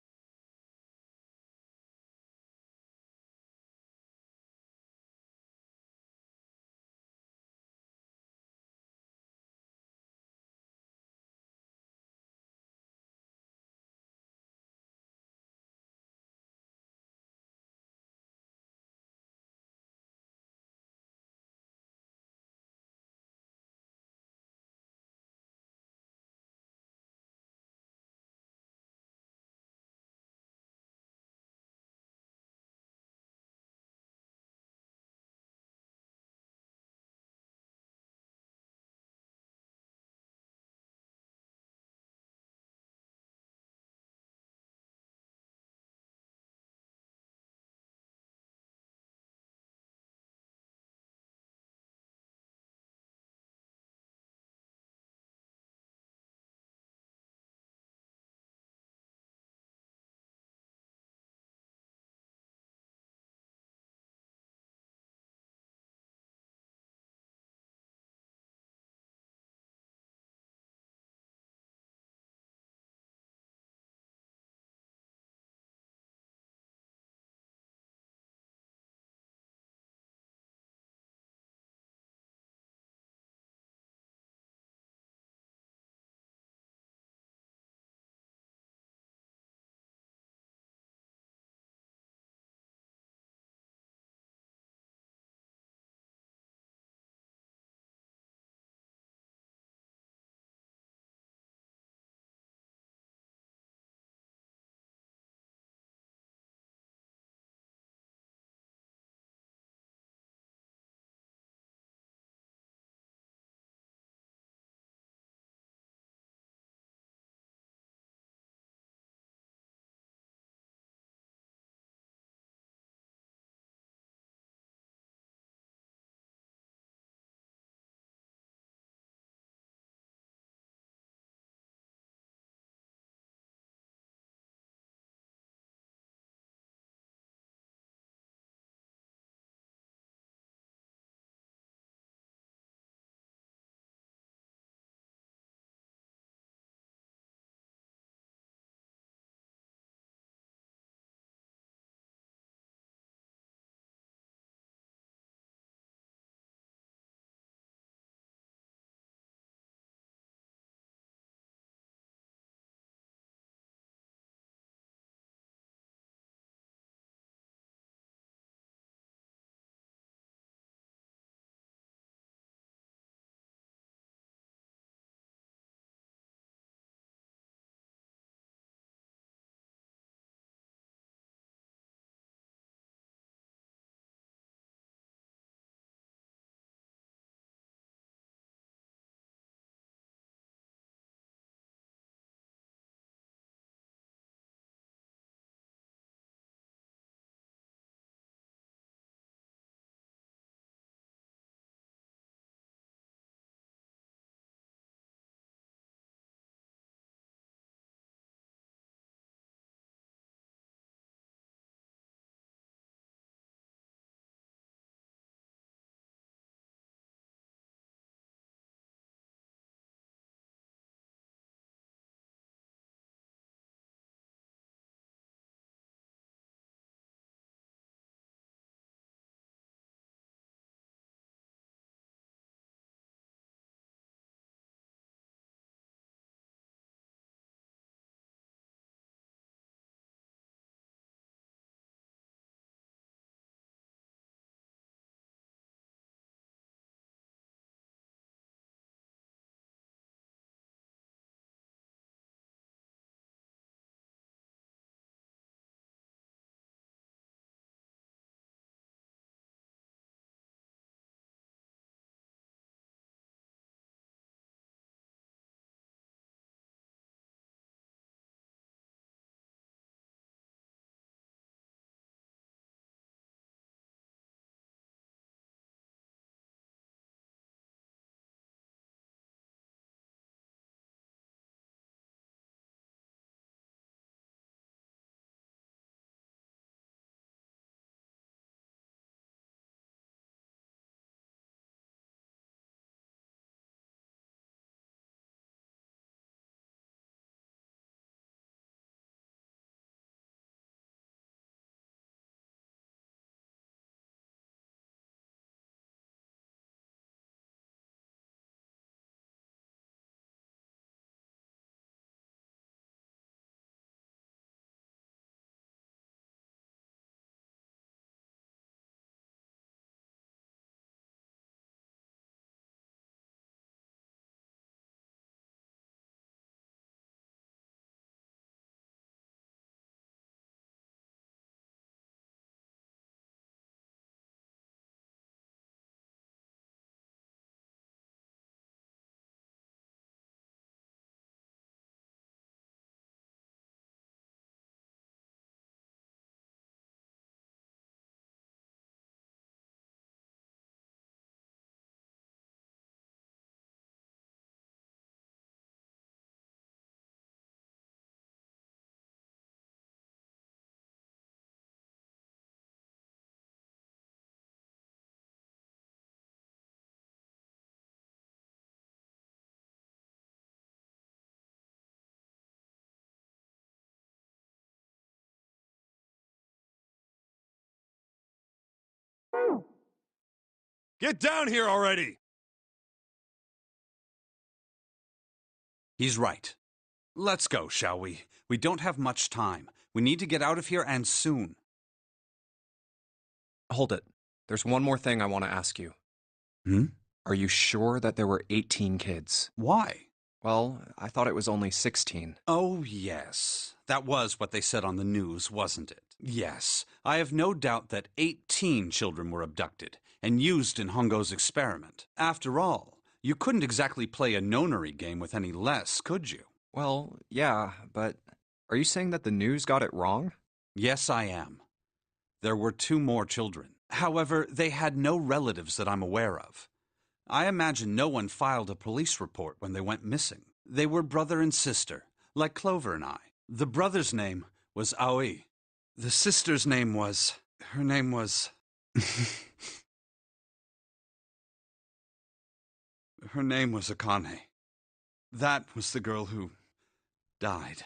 Get down here already! He's right. Let's go, shall we? We don't have much time. We need to get out of here, and soon. Hold it. There's one more thing I want to ask you. Hmm? Are you sure that there were 18 kids? Why? Well, I thought it was only 16. Oh, yes. That was what they said on the news, wasn't it? Yes. I have no doubt that 18 children were abducted and used in Hongo's experiment. After all, you couldn't exactly play a nonary game with any less, could you? Well, yeah, but are you saying that the news got it wrong? Yes, I am. There were 2 more children. However, they had no relatives that I'm aware of. I imagine no one filed a police report when they went missing. They were brother and sister, like Clover and I. The brother's name was Aoi. The sister's name was... Her name was... Her name was Akane. That was the girl who died.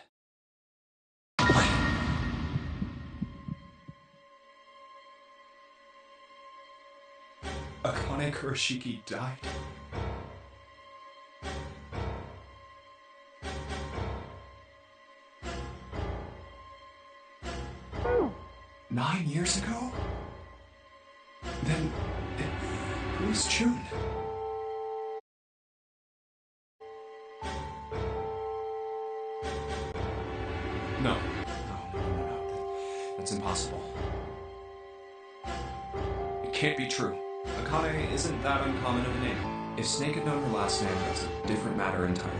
Akane Kurashiki died? Nine years ago? Then, who's June? No. That's impossible. It can't be true. Akane isn't that uncommon of a name. If Snake had known her last name, that's a different matter entirely.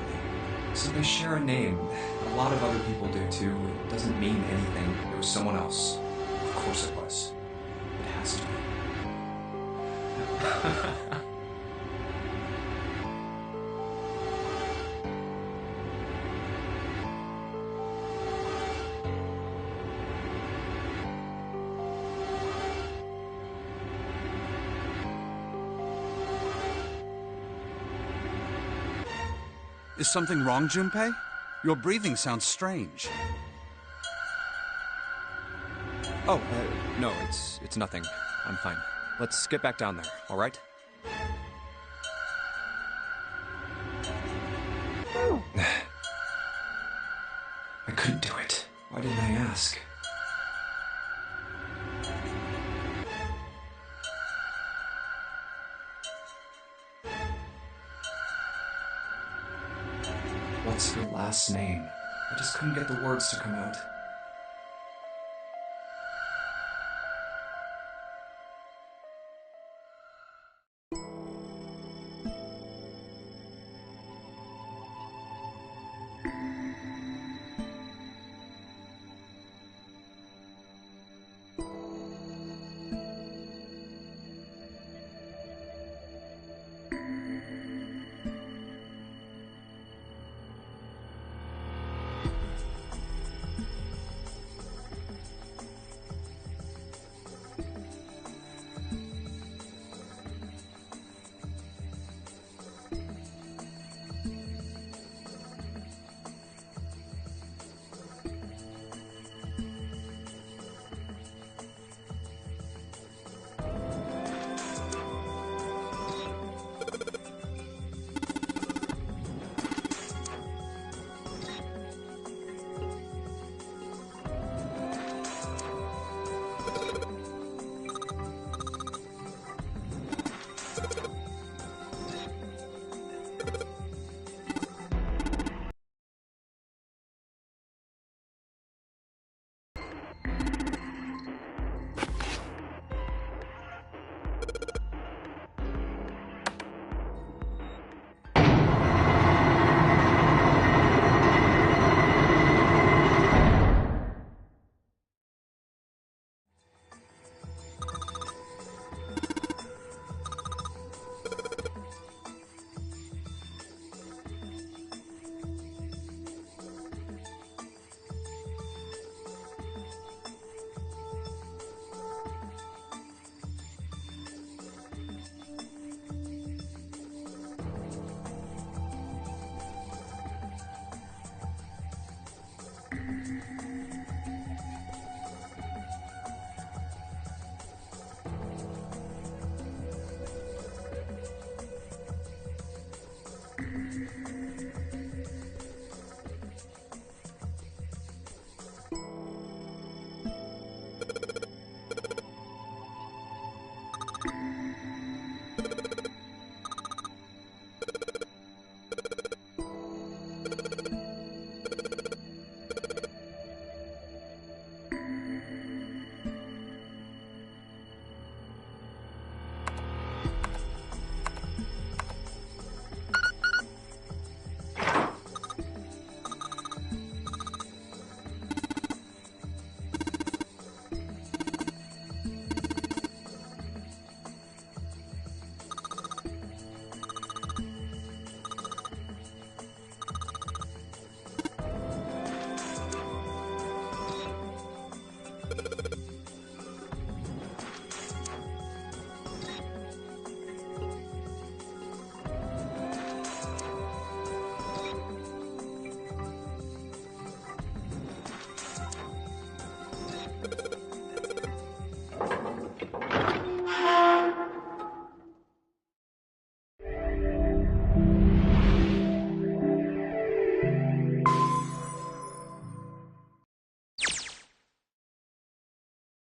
So they share a name. A lot of other people do too. It doesn't mean anything. It was someone else. Of course it was. It has to be. Is something wrong, Junpei? Your breathing sounds strange. Oh, no, it's nothing. I'm fine. Let's get back down there, all right? I couldn't do it. Why didn't I ask? What's her last name? I just couldn't get the words to come out.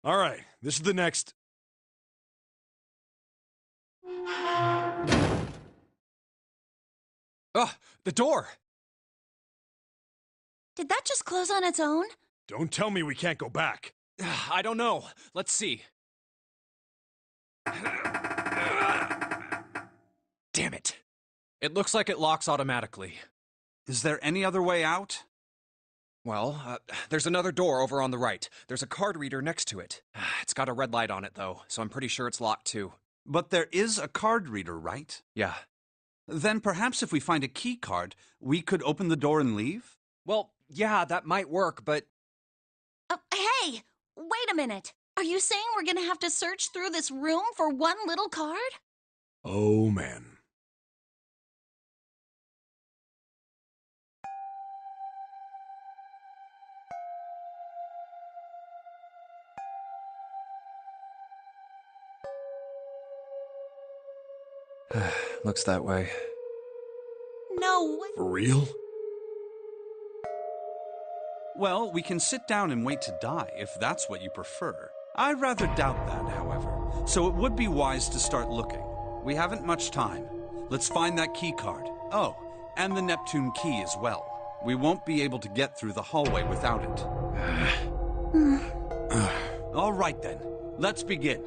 All right, this is the next... Ugh, the door! Did that just close on its own? Don't tell me we can't go back. I don't know. Let's see. Damn it. It looks like it locks automatically. Is there any other way out? Well, there's another door over on the right. There's a card reader next to it. It's got a red light on it, though, so I'm pretty sure it's locked, too. But there is a card reader, right? Yeah. Then perhaps if we find a key card, we could open the door and leave? Well, yeah, that might work, but... Hey! Wait a minute. Are you saying we're gonna have to search through this room for one little card? Oh, man. Looks that way. No way. For real? Well, we can sit down and wait to die, if that's what you prefer. I rather doubt that, however, so it would be wise to start looking. We haven't much time. Let's find that key card. Oh, and the Neptune key as well. We won't be able to get through the hallway without it. All right then, let's begin.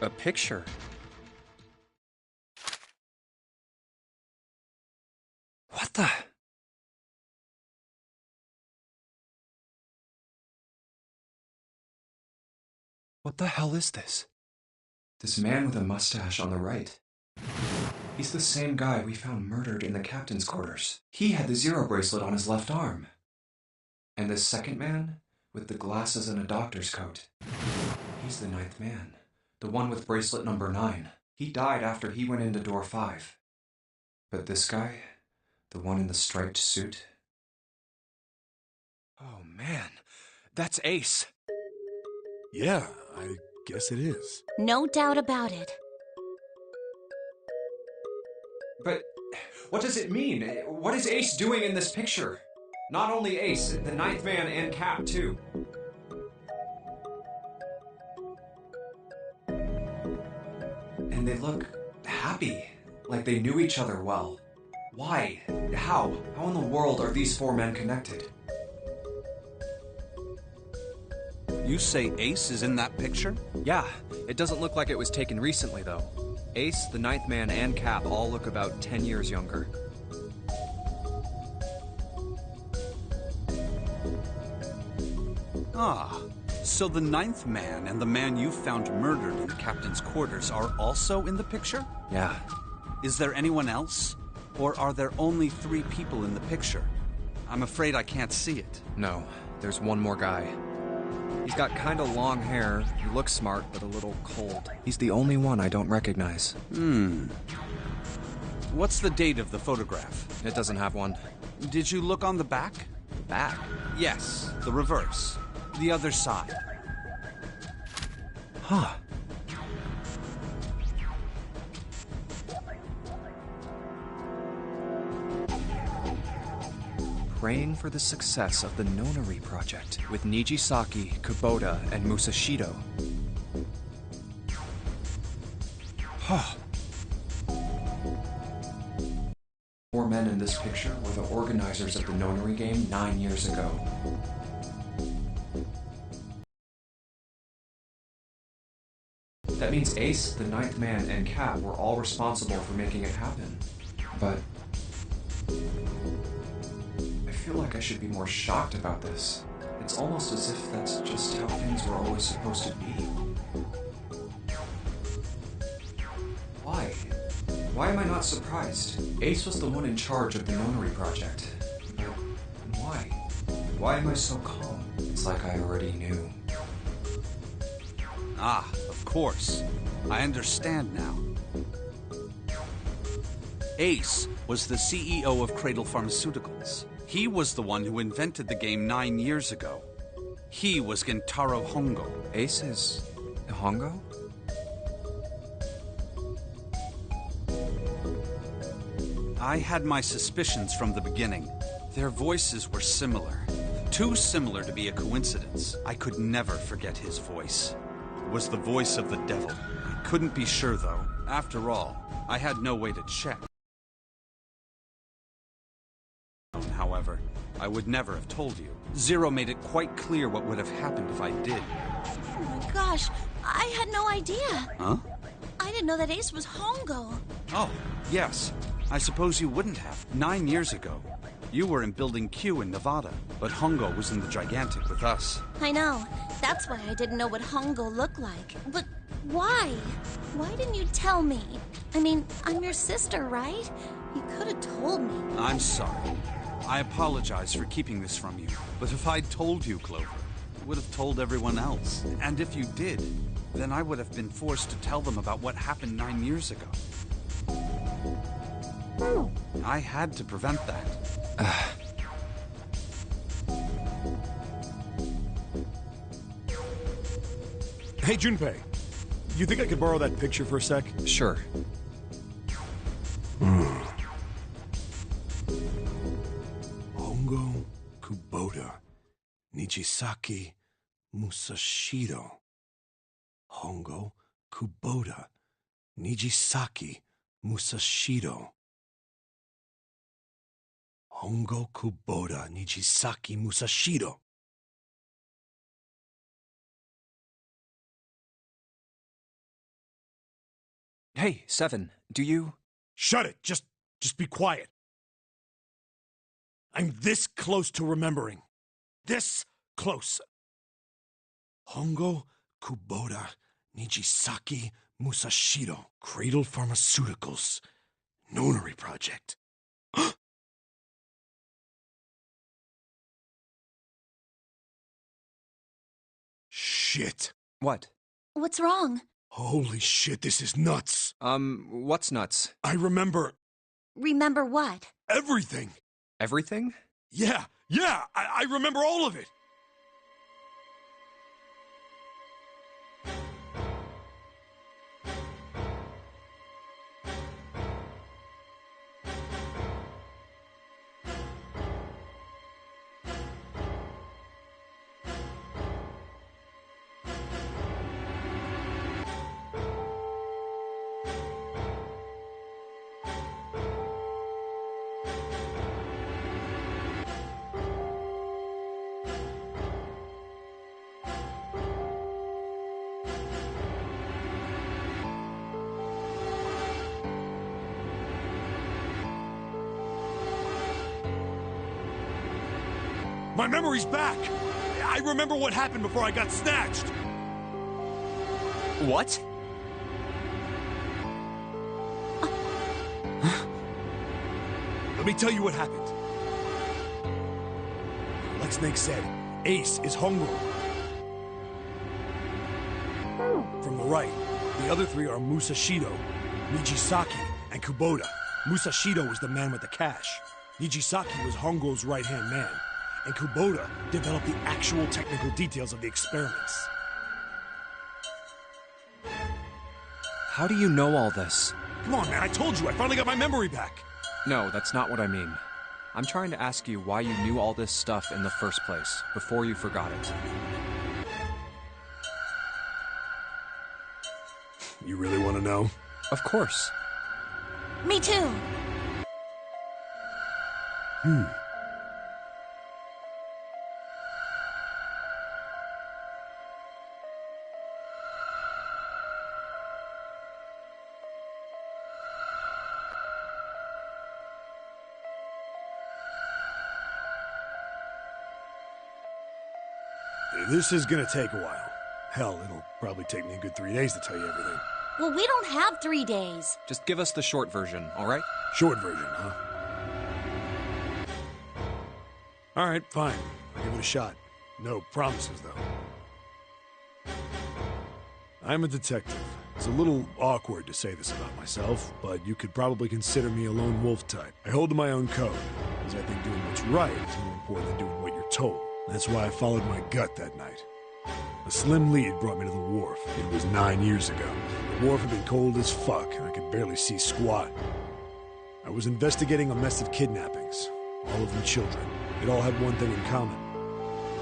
A picture. What the? What the hell is this? This man with a mustache on the right. He's the same guy we found murdered in the captain's quarters. He had the Zero bracelet on his left arm. And this second man, with the glasses and a doctor's coat. He's the ninth man. The one with bracelet number 9. He died after he went into door 5. But this guy, the one in the striped suit. Oh man, that's Ace. Yeah, I guess it is. No doubt about it. But what does it mean? What is Ace doing in this picture? Not only Ace, the ninth man and Cap too. And they look happy, like they knew each other well. Why? How? How in the world are these 4 men connected? You say Ace is in that picture? Yeah, it doesn't look like it was taken recently, though. Ace, the ninth man, and Cap all look about 10 years younger. Ah, so the ninth man and the man you found murdered in the captain's quarters are also in the picture? Yeah. Is there anyone else? Or are there only 3 people in the picture? I'm afraid I can't see it. No, there's one more guy. He's got kinda long hair, he looks smart, but a little cold. He's the only one I don't recognize. What's the date of the photograph? It doesn't have one. Did you look on the back? Back? Yes, the reverse. The other side. Huh. Praying for the success of the Nonari project with Nijisaki, Kubota, and Musashido. Huh. 4 men in this picture were the organizers of the Nonari game 9 years ago. That means Ace, the ninth man, and Cap were all responsible for making it happen. But I feel like I should be more shocked about this. It's almost as if that's just how things were always supposed to be. Why? Why am I not surprised? Ace was the one in charge of the Nonari project. But why? Why am I so calm? It's like I already knew. Ah, of course. I understand now. Ace was the CEO of Cradle Pharmaceuticals. He was the one who invented the game 9 years ago. He was Gentaro Hongo. Ace is Hongo? I had my suspicions from the beginning. Their voices were similar. Too similar to be a coincidence. I could never forget his voice. It was the voice of the devil. I couldn't be sure, though. After all, I had no way to check. However, I would never have told you. Zero made it quite clear what would have happened if I did. Oh my gosh, I had no idea. Huh? I didn't know that Ace was Hongo. Oh, yes. I suppose you wouldn't have. 9 years ago. You were in Building Q in Nevada, but Hongo was in the Gigantic with us. I know. That's why I didn't know what Hongo looked like. But why? Why didn't you tell me? I mean, I'm your sister, right? You could have told me. I'm sorry. I apologize for keeping this from you. But if I'd told you, Clover, I would have told everyone else. And if you did, then I would have been forced to tell them about what happened 9 years ago. I had to prevent that. Hey, Junpei. You think I could borrow that picture for a sec? Sure. Hongo, Kubota, Nijisaki, Musashido. Hongo, Kubota, Nijisaki, Musashido. Hongo, Kubota, Nijisaki, Musashido. Hey, Seven, do you... Shut it! Just be quiet. I'm this close to remembering. This close. Hongo Kubota Nijisaki Musashiro. Cradle Pharmaceuticals. Nonary Project. Shit. What? What's wrong? Holy shit, this is nuts. What's nuts? I remember Remember what? everything. Everything? Yeah, I remember all of it. My memory's back! I remember what happened before I got snatched! What? Let me tell you what happened. Like Snake said, Ace is Hongo. From the right, the other three are Musashido, Nijisaki, and Kubota. Musashido was the man with the cash. Nijisaki was Hongo's right-hand man. And Kubota developed the actual technical details of the experiments. How do you know all this? Come on, man, I told you, I finally got my memory back. No, that's not what I mean. I'm trying to ask you why you knew all this stuff in the first place, before you forgot it. You really want to know? Of course. Me too. This is gonna take a while. Hell, it'll probably take me a good 3 days to tell you everything. Well, we don't have 3 days. Just give us the short version, all right? Short version, huh? Alright, fine. I'll give it a shot. No promises, though. I'm a detective. It's a little awkward to say this about myself, but you could probably consider me a lone wolf type. I hold to my own code, because I think doing what's right is more important than doing what you're told. That's why I followed my gut that night. A slim lead brought me to the wharf. It was 9 years ago. The wharf had been cold as fuck, and I could barely see squat. I was investigating a mess of kidnappings, all of them children. It all had one thing in common.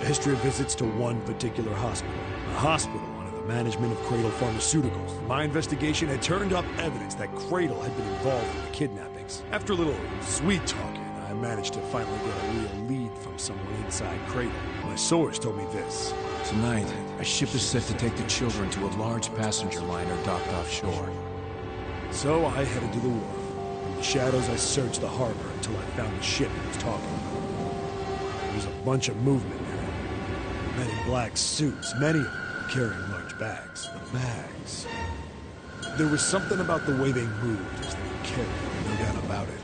A history of visits to one particular hospital. A hospital under the management of Cradle Pharmaceuticals. My investigation had turned up evidence that Cradle had been involved in the kidnappings. After a little sweet talking, I managed to finally get a real lead from someone inside Cradle. My source told me this. Tonight, a ship is set to take the children to a large passenger liner docked offshore. So I headed to the wharf. In the shadows, I searched the harbor until I found the ship I was talking about. There was a bunch of movement there. Men in black suits, many of them carrying large bags. The bags. There was something about the way they moved as they were carried, no doubt about it.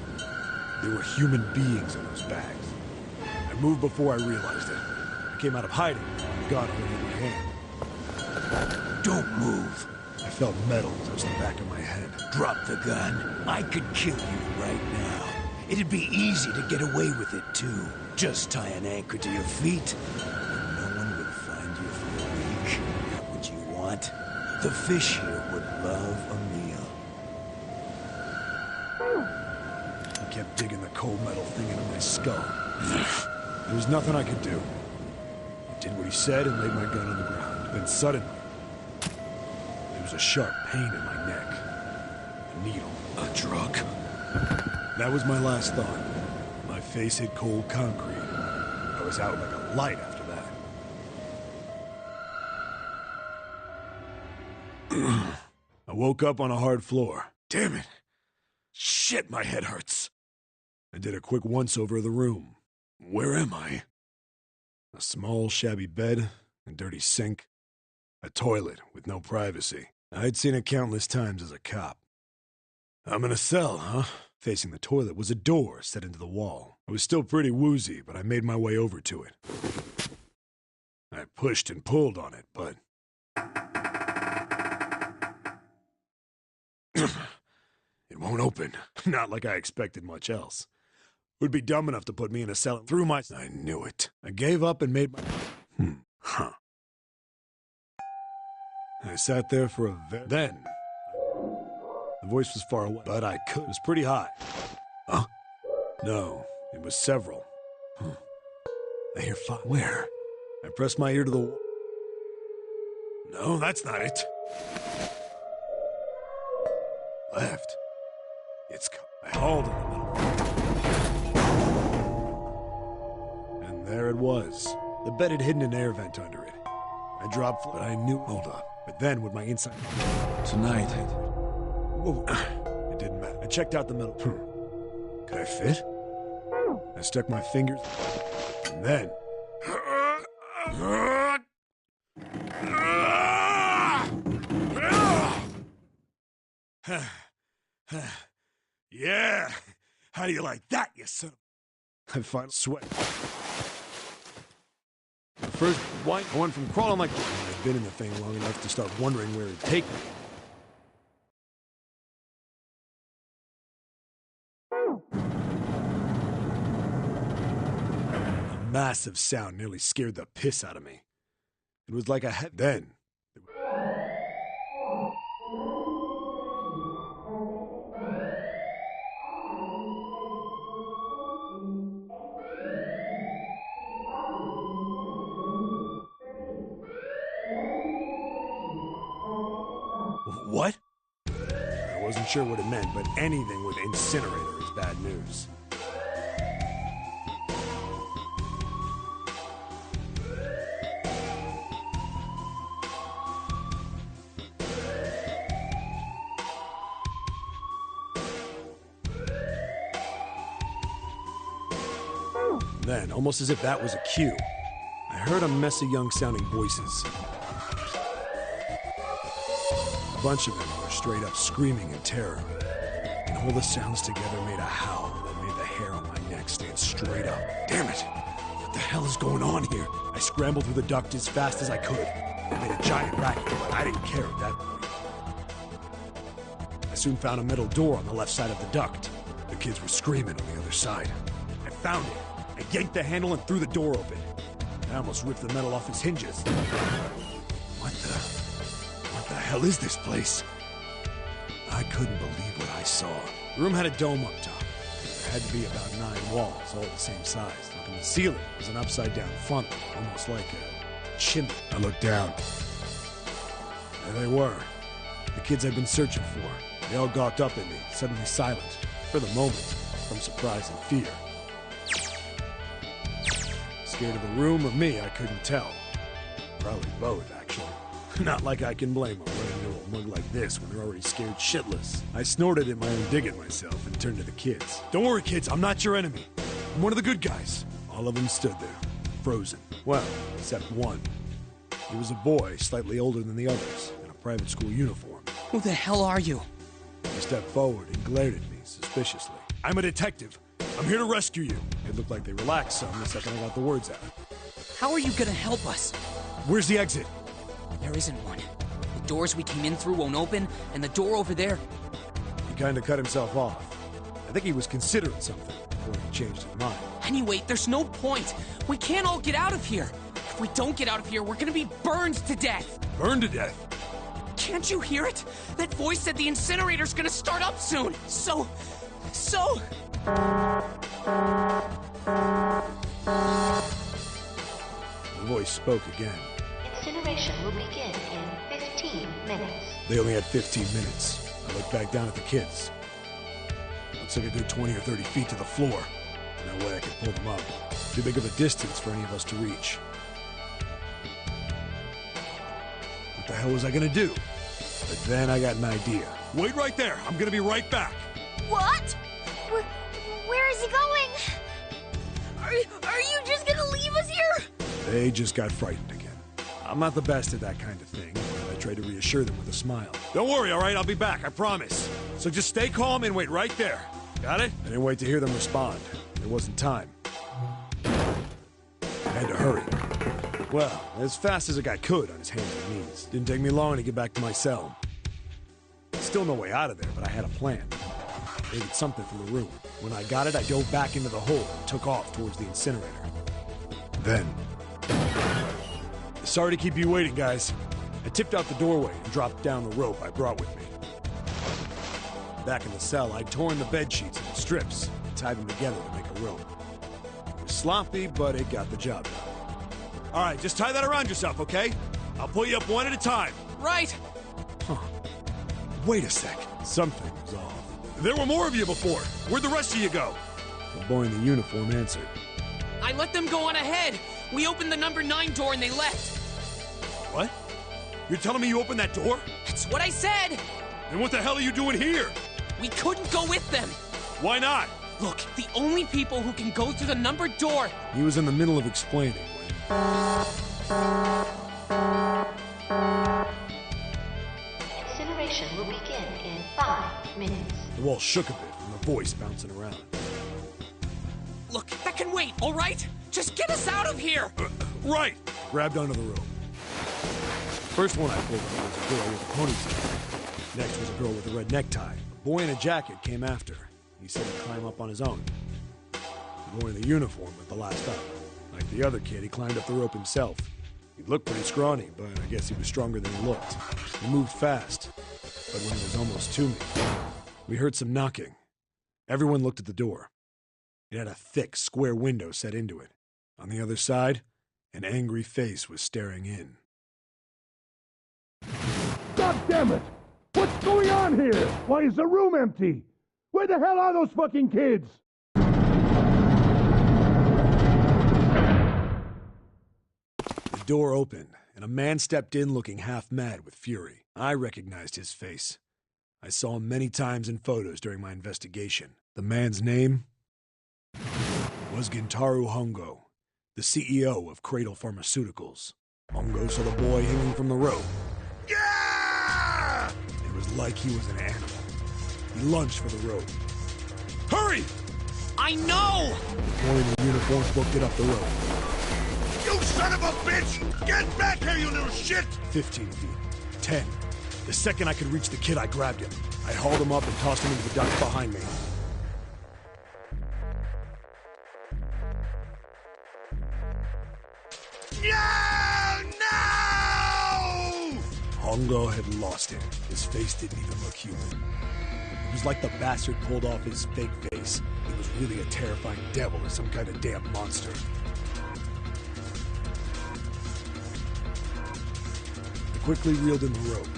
There were human beings in those bags. I moved before I realized it. I came out of hiding, with the gun already in my hand. Don't move. I felt metal touch the back of my head. Drop the gun. I could kill you right now. It'd be easy to get away with it, too. Just tie an anchor to your feet. And no one would find you for a week. Not what you want. The fish here would love a meal. He kept digging the cold metal thing into my skull. There was nothing I could do. I did what he said and laid my gun on the ground. Then suddenly, there was a sharp pain in my neck. A needle. A drug? That was my last thought. My face hit cold concrete. I was out like a light after that. I woke up on a hard floor. Damn it. Shit, my head hurts. I did a quick once-over of the room. Where am I? A small, shabby bed, a dirty sink, a toilet with no privacy. I'd seen it countless times as a cop. I'm in a cell, huh? Facing the toilet was a door set into the wall. I was still pretty woozy, but I made my way over to it. I pushed and pulled on it, but... it won't open. Not like I expected much else. It would be dumb enough to put me in a cell through my... I knew it. I gave up and made my... I sat there for a Then... the voice was far away, but I could. It was pretty high. Huh? No, it was several. I hear fire. Where? I pressed my ear to the wall. No, that's not it. Left. It's... I hauled in the middle. And there it was. The bed had hidden an air vent under it. I dropped, but I knew... Hold up. But then, with my inside... Tonight... Whoa. It didn't matter. I checked out the middle. Could I fit? I stuck my fingers, and then... Yeah! How do you like that, you son of... I finally sweat. The first white one from crawling like... I've been in the thing long enough to start wondering where it'd take me. A massive sound nearly scared the piss out of me. It was like a head. Then... What? I wasn't sure what it meant, but anything with incinerator is bad news. Then, almost as if that was a cue, I heard a mess of young-sounding voices. A bunch of them were straight up screaming in terror. And all the sounds together made a howl that made the hair on my neck stand straight up. Damn it! What the hell is going on here? I scrambled through the duct as fast as I could. I made a giant racket, but I didn't care at that point. I soon found a metal door on the left side of the duct. The kids were screaming on the other side. I found it. I yanked the handle and threw the door open. I almost ripped the metal off its hinges. What the hell is this place? I couldn't believe what I saw. The room had a dome up top. There had to be about 9 walls, all the same size. Up in the ceiling was an upside-down funnel, almost like a chimney. I looked down. There they were. The kids I'd been searching for. They all gawked up at me, suddenly silent. For the moment, from surprise and fear. Scared of the room or me, I couldn't tell. Probably both, actually. Not like I can blame them running into a mug like this when they're already scared shitless. I snorted at my own dig at myself and turned to the kids. Don't worry, kids, I'm not your enemy. I'm one of the good guys. All of them stood there, frozen. Well, except one. He was a boy, slightly older than the others, in a private school uniform. Who the hell are you? He stepped forward and glared at me suspiciously. I'm a detective. I'm here to rescue you. It looked like they relaxed some the second I got the words out. How are you gonna help us? Where's the exit? There isn't one. The doors we came in through won't open, and the door over there... He kind of cut himself off. I think he was considering something before he changed his mind. Anyway, there's no point. We can't all get out of here. If we don't get out of here, we're gonna be burned to death. Burned to death? Can't you hear it? That voice said the incinerator's gonna start up soon. So... The voice spoke again. Incineration will begin in 15 minutes. They only had 15 minutes. I looked back down at the kids. Looks like a good 20 or 30 feet to the floor. No way I could pull them up. Too big of a distance for any of us to reach. What the hell was I gonna do? But then I got an idea. Wait right there. I'm gonna be right back. What? Where is he going? Are you just gonna leave us here? They just got frightened again. I'm not the best at that kind of thing, but I tried to reassure them with a smile. Don't worry, all right? I'll be back, I promise. So just stay calm and wait right there. Got it? I didn't wait to hear them respond. There wasn't time. I had to hurry. Well, as fast as a guy could on his hands and knees. Didn't take me long to get back to my cell. Still no way out of there, but I had a plan. Needed something from the room. When I got it, I dove back into the hole and took off towards the incinerator. Then... Sorry to keep you waiting, guys. I tipped out the doorway and dropped down the rope I brought with me. Back in the cell, I'd torn the bed sheets into strips and tied them together to make a rope. It was sloppy, but it got the job done. All right, just tie that around yourself, okay? I'll pull you up one at a time. Right. Huh. Wait a sec. Something was off. There were more of you before. Where'd the rest of you go? The boy in the uniform answered. I let them go on ahead. We opened the number 9 door and they left. What? You're telling me you opened that door? That's what I said. Then what the hell are you doing here? We couldn't go with them. Why not? Look, the only people who can go through the numbered door... He was in the middle of explaining when... Incineration will begin in 5 minutes. The wall shook a bit from the voice bouncing around. Look, that can wait, all right? Just get us out of here! Right! Grabbed onto the rope. First one I pulled up was a girl with a ponytail. Next was a girl with a red necktie. A boy in a jacket came after. He said he'd climb up on his own. The boy in the uniform was the last up. Like the other kid, he climbed up the rope himself. He looked pretty scrawny, but I guess he was stronger than he looked. He moved fast, but when he was almost to me, we heard some knocking. Everyone looked at the door. It had a thick, square window set into it. On the other side, an angry face was staring in. God damn it! What's going on here? Why is the room empty? Where the hell are those fucking kids? The door opened, and a man stepped in looking half mad with fury. I recognized his face. I saw him many times in photos during my investigation. The man's name was Gintaro Hongo, the CEO of Cradle Pharmaceuticals. Hongo saw the boy hanging from the rope. Yeah! It was like he was an animal. He lunged for the rope. Hurry! I know! The boy in the uniform booked it up the rope. You son of a bitch! Get back here, you little shit! 15 feet. 10. The second I could reach the kid, I grabbed him. I hauled him up and tossed him into the ducts behind me. No! Hongo had lost it. His face didn't even look human. It was like the bastard pulled off his fake face. He was really a terrifying devil or some kind of damn monster. I quickly reeled in the rope,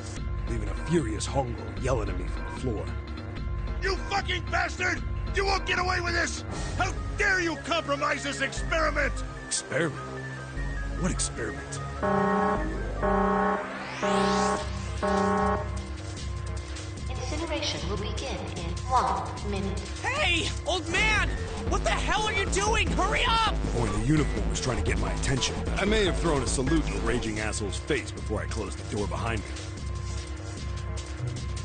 leaving a furious Hongo yelling at me from the floor. You fucking bastard! You won't get away with this! How dare you compromise this experiment! Experiment? What experiment? Incineration will begin in 1 minute. Hey, old man! What the hell are you doing? Hurry up! The boy in the uniform was trying to get my attention. I may have thrown a salute in the raging asshole's face before I closed the door behind me.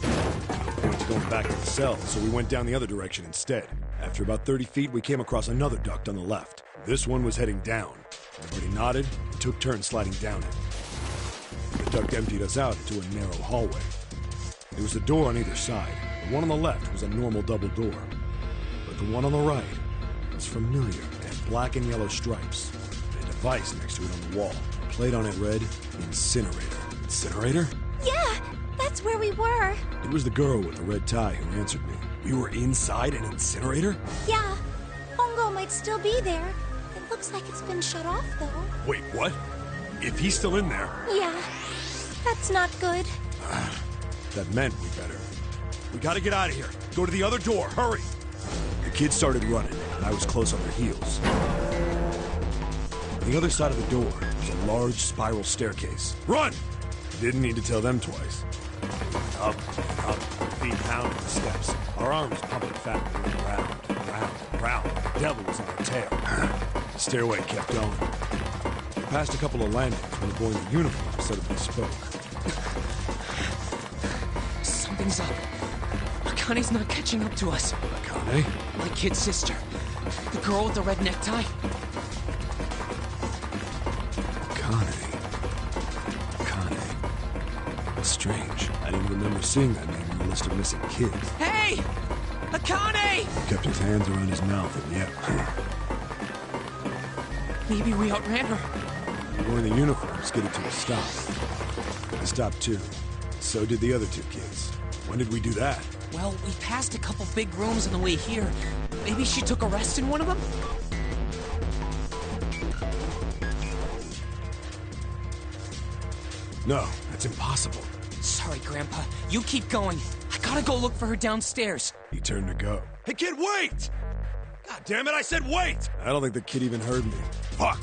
The boy was going back to the cell, so we went down the other direction instead. After about 30 feet, we came across another duct on the left. This one was heading down. Everybody nodded and took turns sliding down it. The duct emptied us out into a narrow hallway. There was a door on either side. The one on the left was a normal double door. But the one on the right was familiar. It had black and yellow stripes. And a device next to it on the wall. A plate on it read, Incinerator. Incinerator? Yeah, that's where we were. It was the girl with the red tie who answered me. We were inside an incinerator? Yeah, Hongo might still be there. It looks like it's been shut off, though. Wait, what? If he's still in there... Yeah, that's not good. That meant we better. We gotta get out of here. Go to the other door. Hurry! The kids started running, and I was close on their heels. On the other side of the door was a large spiral staircase. Run! Didn't need to tell them twice. Up and up, feet pounding the steps. Our arms pumping fat, moving round and round and round. The devil was on our tail. The stairway kept going. We passed a couple of landings when the boy in the uniform suddenly spoke. Something's up. Akane's not catching up to us. Akane? My kid sister. The girl with the red necktie. Akane. That's strange. I didn't remember seeing that name in the list of missing kids. Hey! Akane! He kept his hands around his mouth and yet... Maybe we outran her. The boy in the uniform skidded to a stop. I stopped too. So did the other two kids. When did we do that? Well, we passed a couple big rooms on the way here. Maybe she took a rest in one of them? No, that's impossible. Sorry, Grandpa. You keep going. I gotta go look for her downstairs. He turned to go. Hey, kid, wait! God damn it, I said wait! I don't think the kid even heard me. Fuck!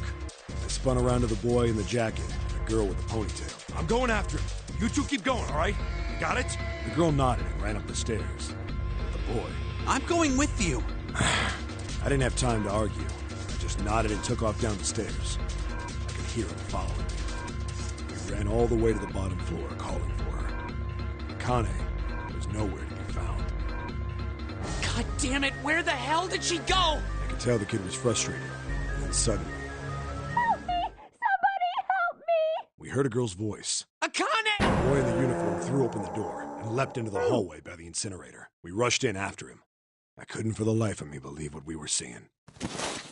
I spun around to the boy in the jacket and the girl with the ponytail. I'm going after him. You two keep going, all right? You got it? The girl nodded and ran up the stairs. The boy... I'm going with you. I didn't have time to argue. I just nodded and took off down the stairs. I could hear him following me. We ran all the way to the bottom floor, calling for her. Akane was nowhere to be found. God damn it, where the hell did she go? I could tell the kid was frustrated. And then suddenly... Help me! Somebody help me! we heard a girl's voice. Akane! The boy in the uniform threw open the door and leapt into the hallway by the incinerator. We rushed in after him. I couldn't for the life of me believe what we were seeing.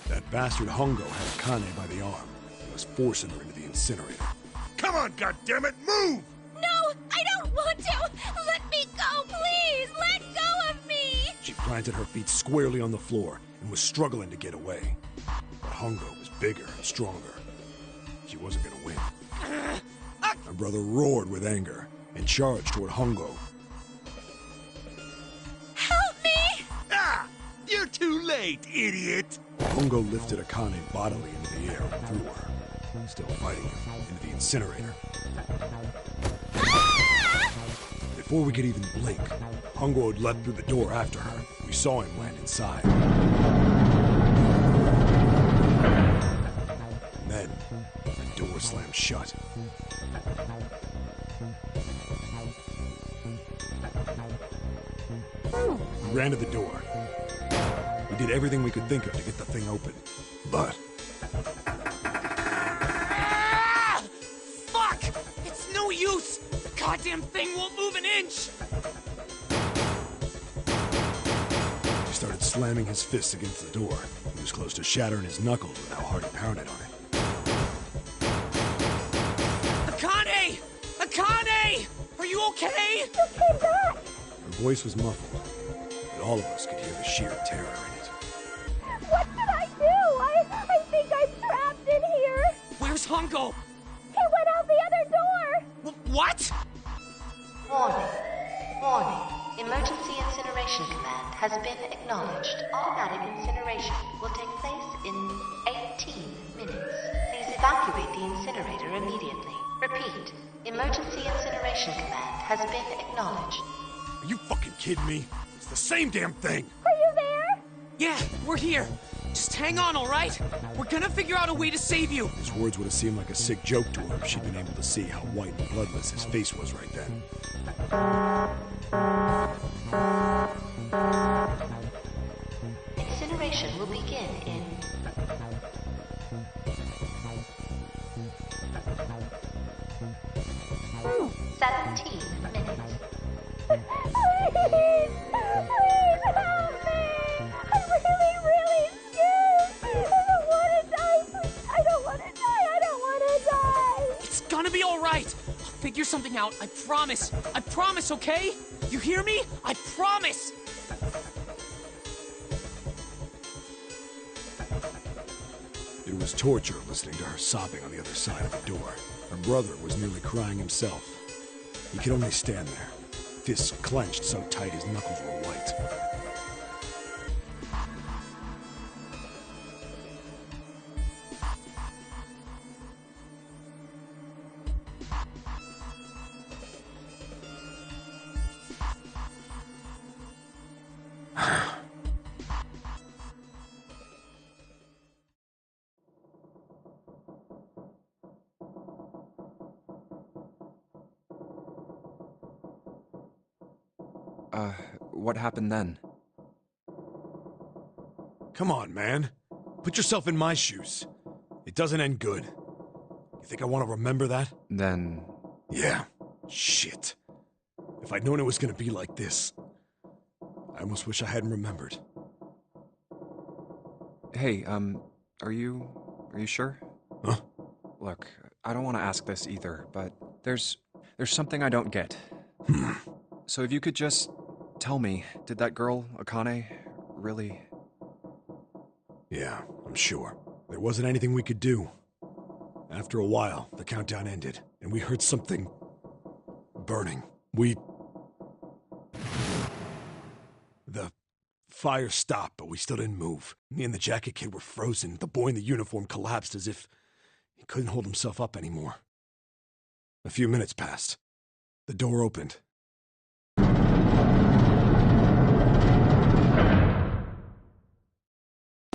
That bastard Hongo had Akane by the arm and was forcing her into the incinerator. Come on, goddammit, move! No, I don't want to! Let me go, please! Let go of me! She planted her feet squarely on the floor and was struggling to get away. But Hongo was bigger and stronger. She wasn't gonna win. My brother roared with anger and charged toward Hongo. Help me! Ah! You're too late, idiot! Hongo lifted Akane bodily into the air and threw her, still fighting him, into the incinerator. Before we could even blink, Hongo had leapt through the door after her. We saw him land inside. And then, the door slammed shut. We ran to the door. We did everything we could think of to get the thing open. But... Ah! Fuck! It's no use! The goddamn thing won't move an inch! he started slamming his fists against the door. He was close to shattering his knuckles with how hard he pounded on it. Akane! Akane! Are you okay? You came back! Her voice was muffled, but all of us could hear the sheer terror in it. What should I do? I think I'm trapped in here! Where's Hongo? He went out the other door! What? Warning. Warning. Emergency incineration command has been acknowledged. Automatic incineration will take place in 18 minutes. Please evacuate the incinerator immediately. Repeat. Emergency incineration command has been acknowledged. Are you fucking kidding me? It's the same damn thing! Are you there? Yeah, we're here. Just hang on, all right? We're gonna figure out a way to save you. His words would have seemed like a sick joke to her if she'd been able to see how white and bloodless his face was right then. Incineration will begin in 17 minutes. Please! Please help me! I'm really scared! I don't want to die! I don't want to die! I don't want to die! It's gonna be all right. I'll figure something out. I promise. I promise, okay? You hear me? I promise. It was torture listening to her sobbing on the other side of the door. Her brother was nearly crying himself. He could only stand there, fists clenched so tight his knuckles were white. what happened then? Come on, man. Put yourself in my shoes. It doesn't end good. You think I want to remember that? Then... Yeah. Shit. If I'd known it was gonna be like this, I almost wish I hadn't remembered. Hey, are you sure? Huh? Look, I don't want to ask this either, but there's something I don't get. So if you could just tell me, did that girl, Akane, really... Yeah, I'm sure. There wasn't anything we could do. After a while, the countdown ended, and we heard something... burning. The fire stopped, but we still didn't move. Me and the jacket kid were frozen. The boy in the uniform collapsed as if he couldn't hold himself up anymore. A few minutes passed. The door opened.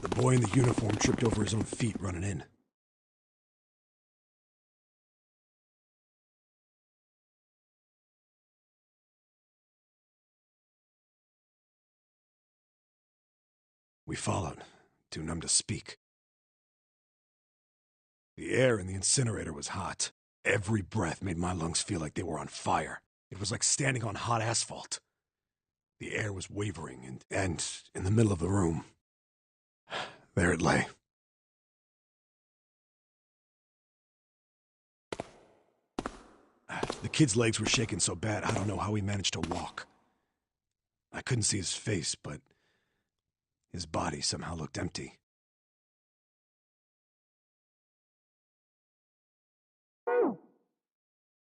The boy in the uniform tripped over his own feet running in. We followed, too numb to speak. The air in the incinerator was hot. Every breath made my lungs feel like they were on fire. It was like standing on hot asphalt. The air was wavering, and in the middle of the room, there it lay. The kid's legs were shaking so bad, I don't know how he managed to walk. I couldn't see his face, but his body somehow looked empty.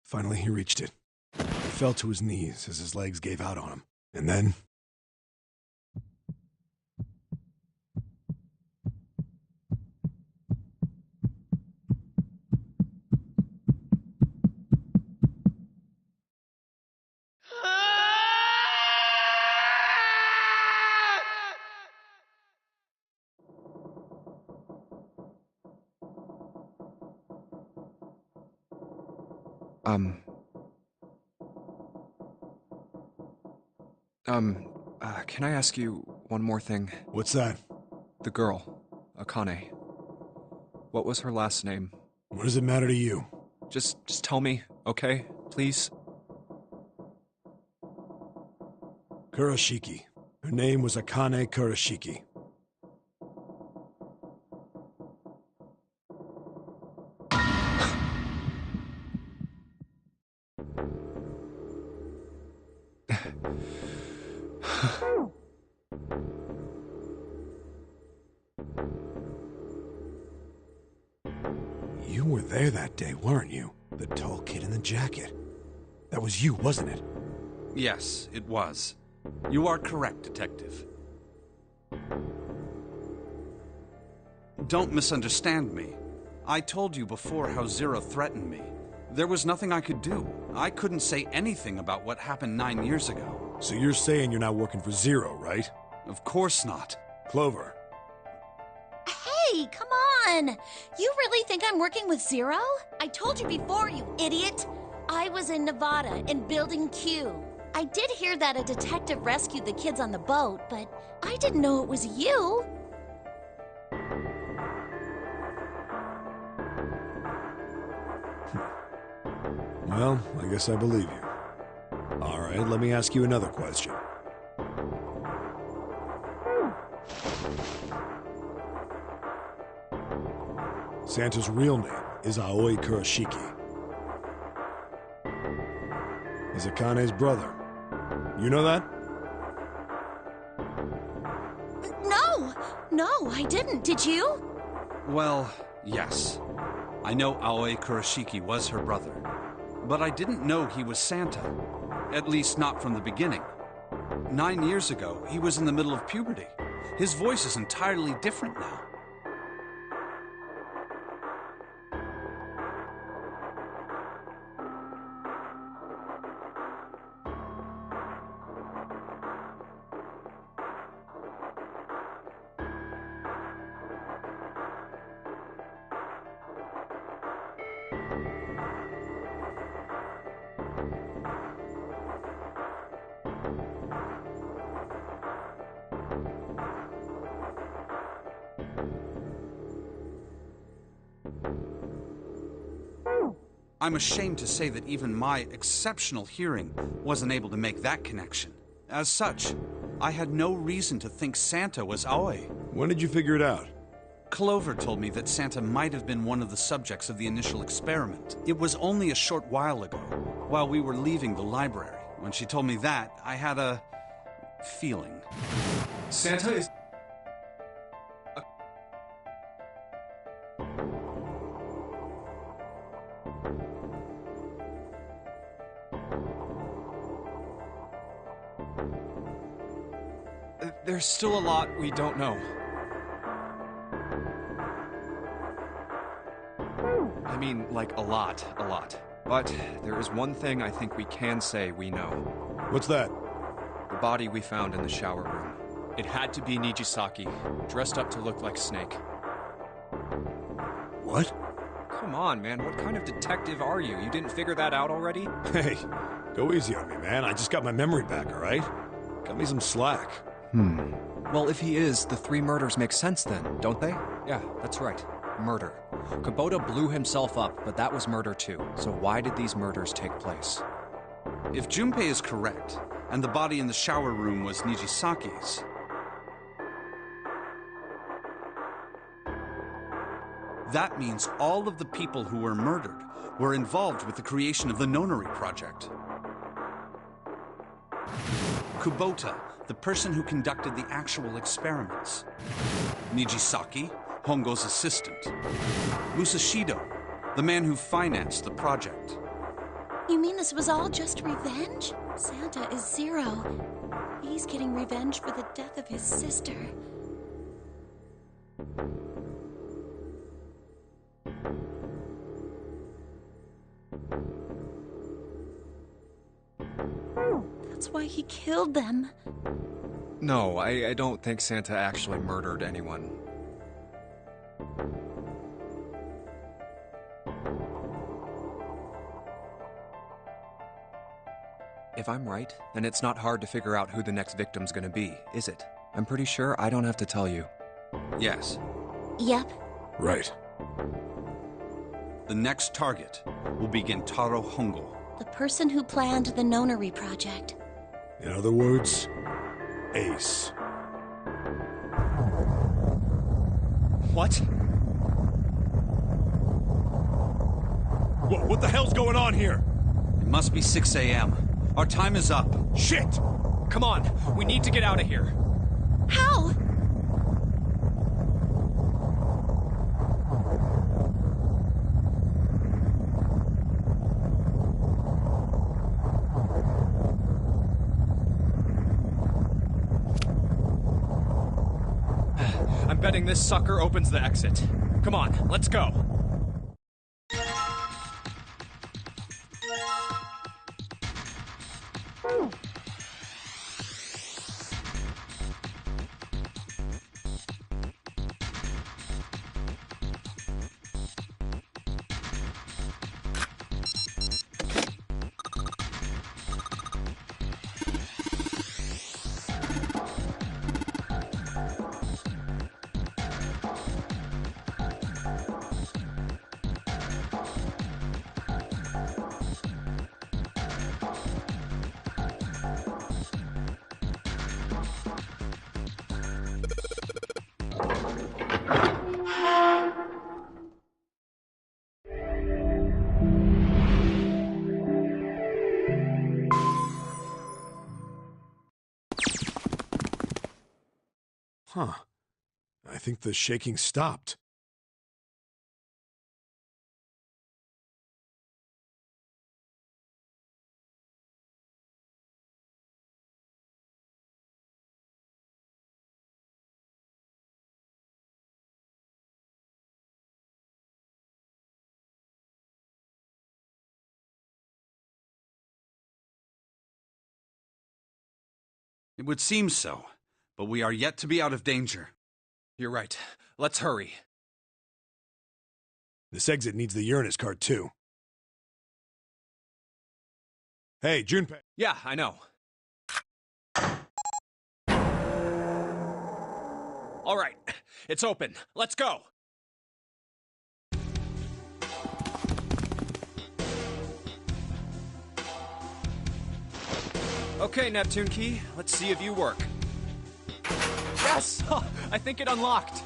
Finally, he reached it. He fell to his knees as his legs gave out on him. And then... Can I ask you one more thing? What's that? The girl, Akane. What was her last name? What does it matter to you? Just tell me, okay? Please? Kurashiki. Her name was Akane Kurashiki. You were there that day, weren't you? The tall kid in the jacket. That was you, wasn't it? Yes, it was. You are correct, Detective. Don't misunderstand me. I told you before how Zero threatened me. There was nothing I could do. I couldn't say anything about what happened 9 years ago. So you're saying you're not working for Zero, right? Of course not. Clover. Hey, come on! You really think I'm working with Zero? I told you before, you idiot! I was in Nevada, in Building Q. I did hear that a detective rescued the kids on the boat, but I didn't know it was you. Well, I guess I believe you. All right, let me ask you another question. Santa's real name is Aoi Kurashiki. He's Akane's brother. You know that? No, I didn't. Did you? Well, yes. I know Aoi Kurashiki was her brother. But I didn't know he was Santa. At least not from the beginning. 9 years ago, he was in the middle of puberty. His voice is entirely different now. I'm ashamed to say that even my exceptional hearing wasn't able to make that connection. As such, I had no reason to think Santa was Aoi. When did you figure it out? Clover told me that Santa might have been one of the subjects of the initial experiment. It was only a short while ago, while we were leaving the library. When she told me that, I had a feeling. Santa is... There's still a lot we don't know. I mean, like, a lot. But there is one thing I think we can say we know. What's that? The body we found in the shower room. It had to be Nijisaki, dressed up to look like Snake. What? Come on, man, what kind of detective are you? You didn't figure that out already? Hey, go easy on me, man. I just got my memory back, all right? Cut me some slack. Well, if he is, the 3 murders make sense then, don't they? Yeah, that's right. Murder. Kubota blew himself up, but that was murder too. So why did these murders take place? If Junpei is correct, and the body in the shower room was Nijisaki's, that means all of the people who were murdered were involved with the creation of the Nonary Project. Kubota, the person who conducted the actual experiments. Nijisaki, Hongo's assistant. Musashido, the man who financed the project. You mean this was all just revenge? Santa is Zero. He's getting revenge for the death of his sister. That's why he killed them. No, I don't think Santa actually murdered anyone. If I'm right, then it's not hard to figure out who the next victim's gonna be, is it? I'm pretty sure I don't have to tell you. Yes. Yep. Right. The next target will be Gentaro Hongo. The person who planned the Nonary Project. In other words, Ace. What? What the hell's going on here? It must be 6 a.m. Our time is up. Shit! Come on, we need to get out of here. How? I'm betting this sucker opens the exit. Come on, let's go. Huh. I think the shaking stopped. It would seem so, but we are yet to be out of danger. You're right. Let's hurry. This exit needs the Uranus card, too. Hey, Junpei. Yeah, I know. All right, it's open. Let's go. Okay, Neptune Key, let's see if you work. Yes! I think it unlocked.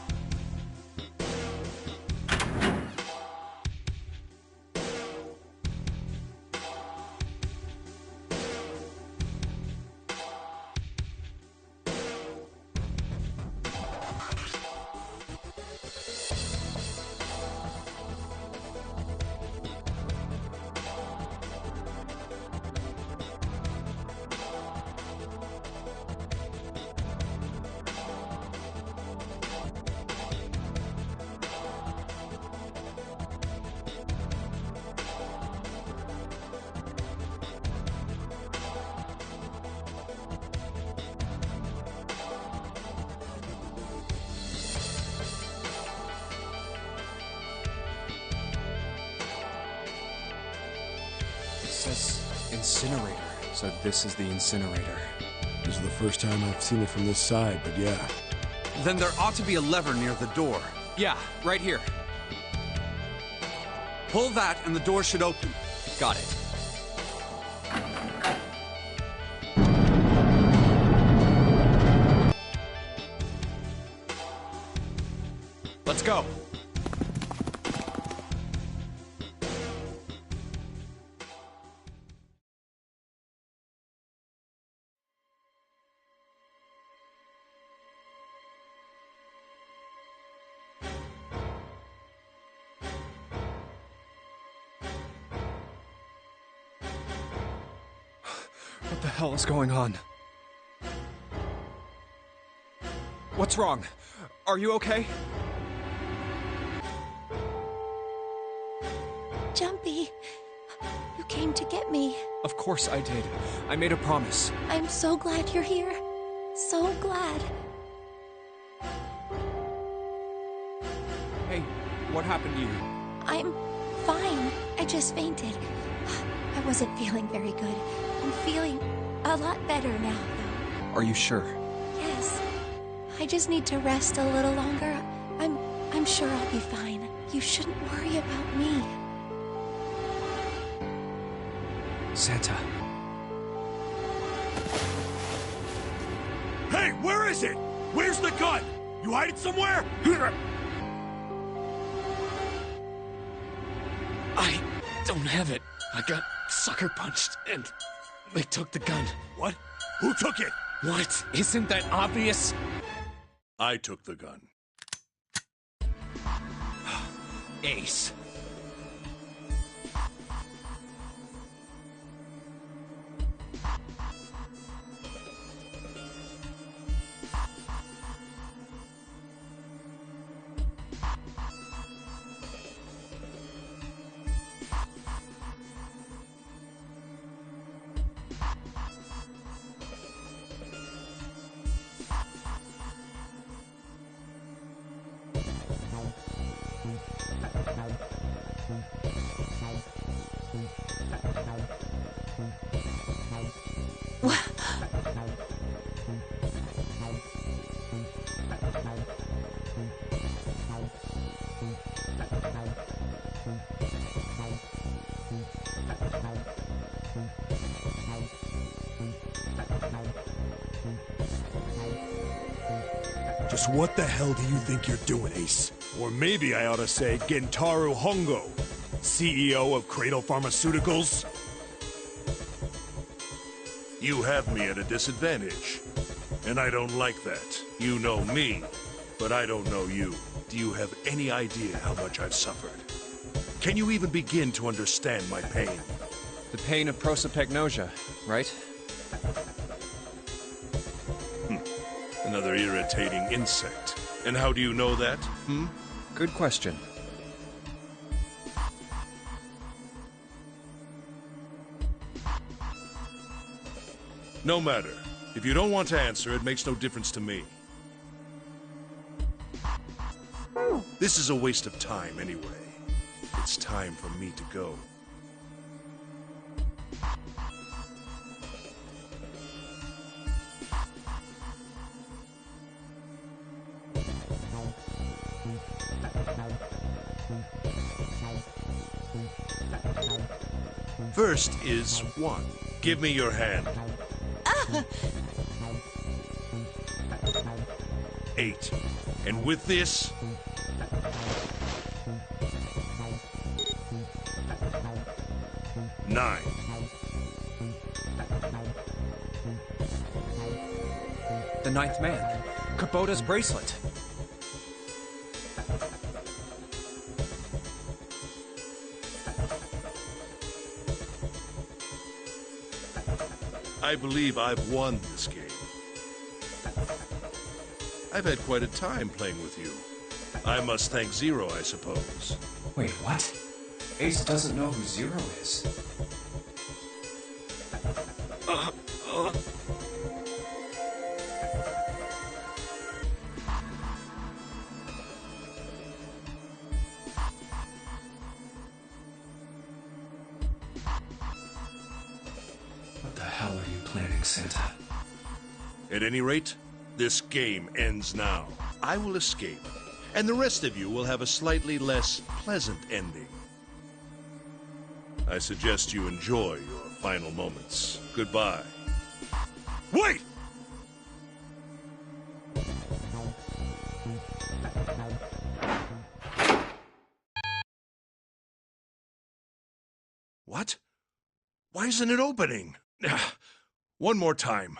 It says incinerator, so this is the incinerator. This is the first time I've seen it from this side, but yeah. Then there ought to be a lever near the door. Yeah, right here. Pull that and the door should open. Got it. Let's go. What the hell is going on? What's wrong? Are you okay? Jumpy, you came to get me. Of course I did. I made a promise. I'm so glad you're here. So glad. Hey, what happened to you? I'm fine. I just fainted. I wasn't feeling very good. I'm feeling a lot better now, though. Are you sure? Yes. I just need to rest a little longer. I'm sure I'll be fine. You shouldn't worry about me. Santa. Hey, where is it? Where's the gun? You hide it somewhere? I don't have it. I got sucker punched and they took the gun. What? Who took it? What? Isn't that obvious? I took the gun. Ace. Just what the hell do you think you're doing, Ace? Or maybe I ought to say Gentaro Hongo, CEO of Cradle Pharmaceuticals? You have me at a disadvantage. And I don't like that. You know me, but I don't know you. Do you have any idea how much I've suffered? Can you even begin to understand my pain? The pain of prosopagnosia, right? Another irritating insect. And how do you know that? Good question. No matter. If you don't want to answer, it makes no difference to me. This is a waste of time anyway. It's time for me to go. First is 1. Give me your hand. 8. And with this... 9. The ninth man. Kubota's bracelet. I believe I've won this game. I've had quite a time playing with you. I must thank Zero, I suppose. Wait, what? Ace doesn't know who Zero is. What the hell are you planning, Santa? At any rate, this game ends now. I will escape, and the rest of you will have a slightly less pleasant ending. I suggest you enjoy your final moments. Goodbye. Wait! What? Why isn't it opening? One more time.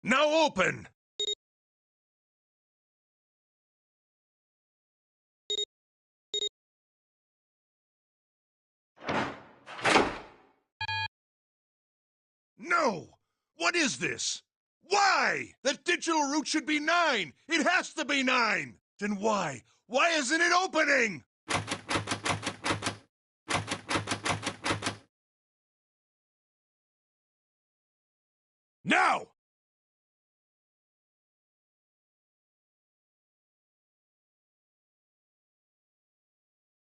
Now open! No! What is this? Why? That digital route should be 9! It has to be 9! Then why? Why isn't it opening? Now!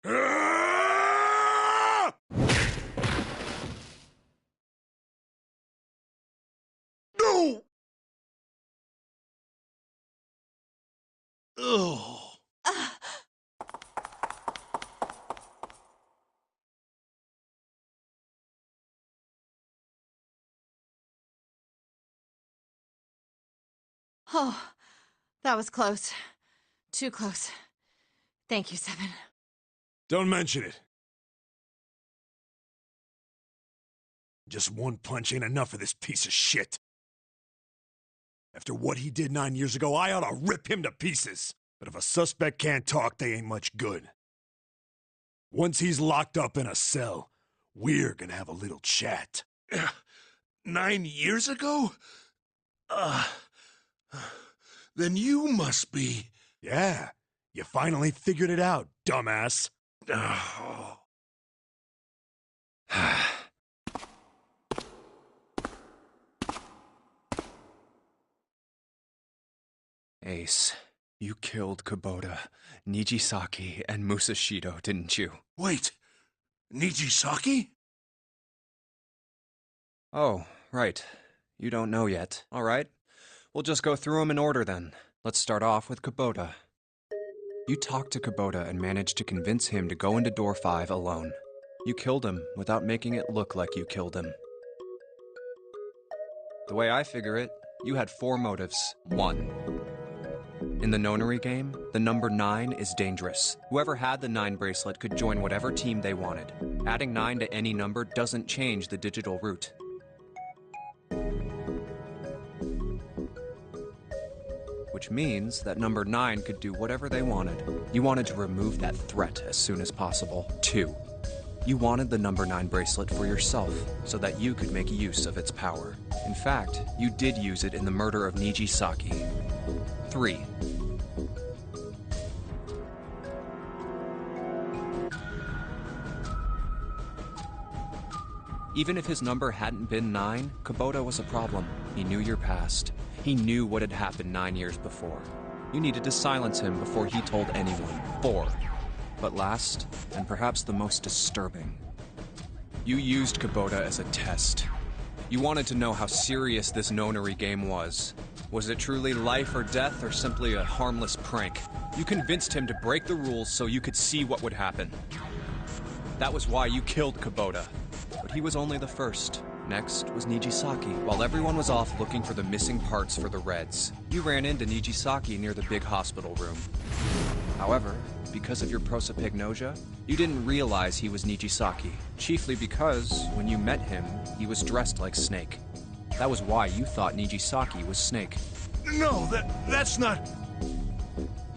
Ah! No! Ugh. Oh, that was close. Too close. Thank you, Seven. Don't mention it. Just one punch ain't enough for this piece of shit. After what he did 9 years ago, I ought to rip him to pieces. But if a suspect can't talk, they ain't much good. Once he's locked up in a cell, we're gonna have a little chat. 9 years ago? Then you must be... Yeah, you finally figured it out, dumbass. Oh. Ace, you killed Kubota, Nijisaki, and Musashido, didn't you? Wait, Nijisaki? Oh, right. You don't know yet. All right. We'll just go through them in order then. Let's start off with Kubota. You talked to Kubota and managed to convince him to go into door 5 alone. You killed him without making it look like you killed him. The way I figure it, you had 4 motives. 1. In the nonary game, the number 9 is dangerous. Whoever had the 9 bracelet could join whatever team they wanted. Adding 9 to any number doesn't change the digital route. Which means that number 9 could do whatever they wanted. You wanted to remove that threat as soon as possible. 2. You wanted the number 9 bracelet for yourself, so that you could make use of its power. In fact, you did use it in the murder of Nijisaki. 3. Even if his number hadn't been 9, Kubota was a problem. He knew your past. He knew what had happened 9 years before. You needed to silence him before he told anyone. 4. But last, and perhaps the most disturbing, you used Kubota as a test. You wanted to know how serious this nonary game was. Was it truly life or death, or simply a harmless prank? You convinced him to break the rules so you could see what would happen. That was why you killed Kubota. But he was only the first. Next was Nijisaki. While everyone was off looking for the missing parts for the Reds, you ran into Nijisaki near the big hospital room. However, because of your prosopagnosia, you didn't realize he was Nijisaki, chiefly because, when you met him, he was dressed like Snake. That was why you thought Nijisaki was Snake. No, that's not...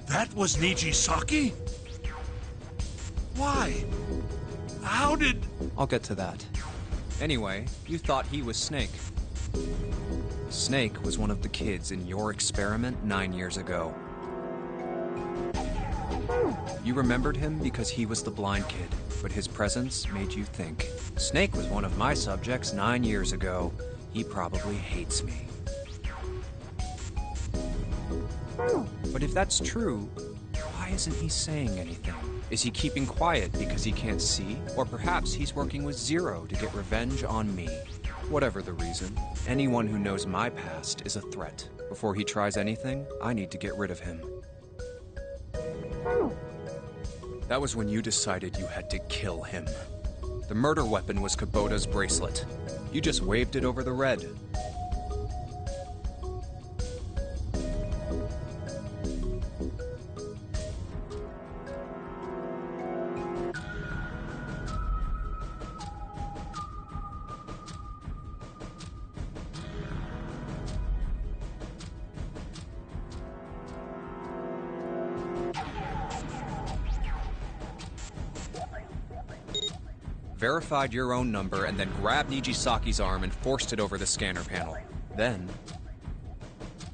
That was Nijisaki? Why? How did... I'll get to that. Anyway, you thought he was Snake. Snake was one of the kids in your experiment 9 years ago. You remembered him because he was the blind kid, but his presence made you think. Snake was one of my subjects 9 years ago. He probably hates me. But if that's true, why isn't he saying anything? Is he keeping quiet because he can't see? Or perhaps he's working with Zero to get revenge on me? Whatever the reason, anyone who knows my past is a threat. Before he tries anything, I need to get rid of him. That was when you decided you had to kill him. The murder weapon was Kubota's bracelet. You just waved it over the Red. Verified your own number, and then grabbed Nijisaki's arm and forced it over the scanner panel. Then,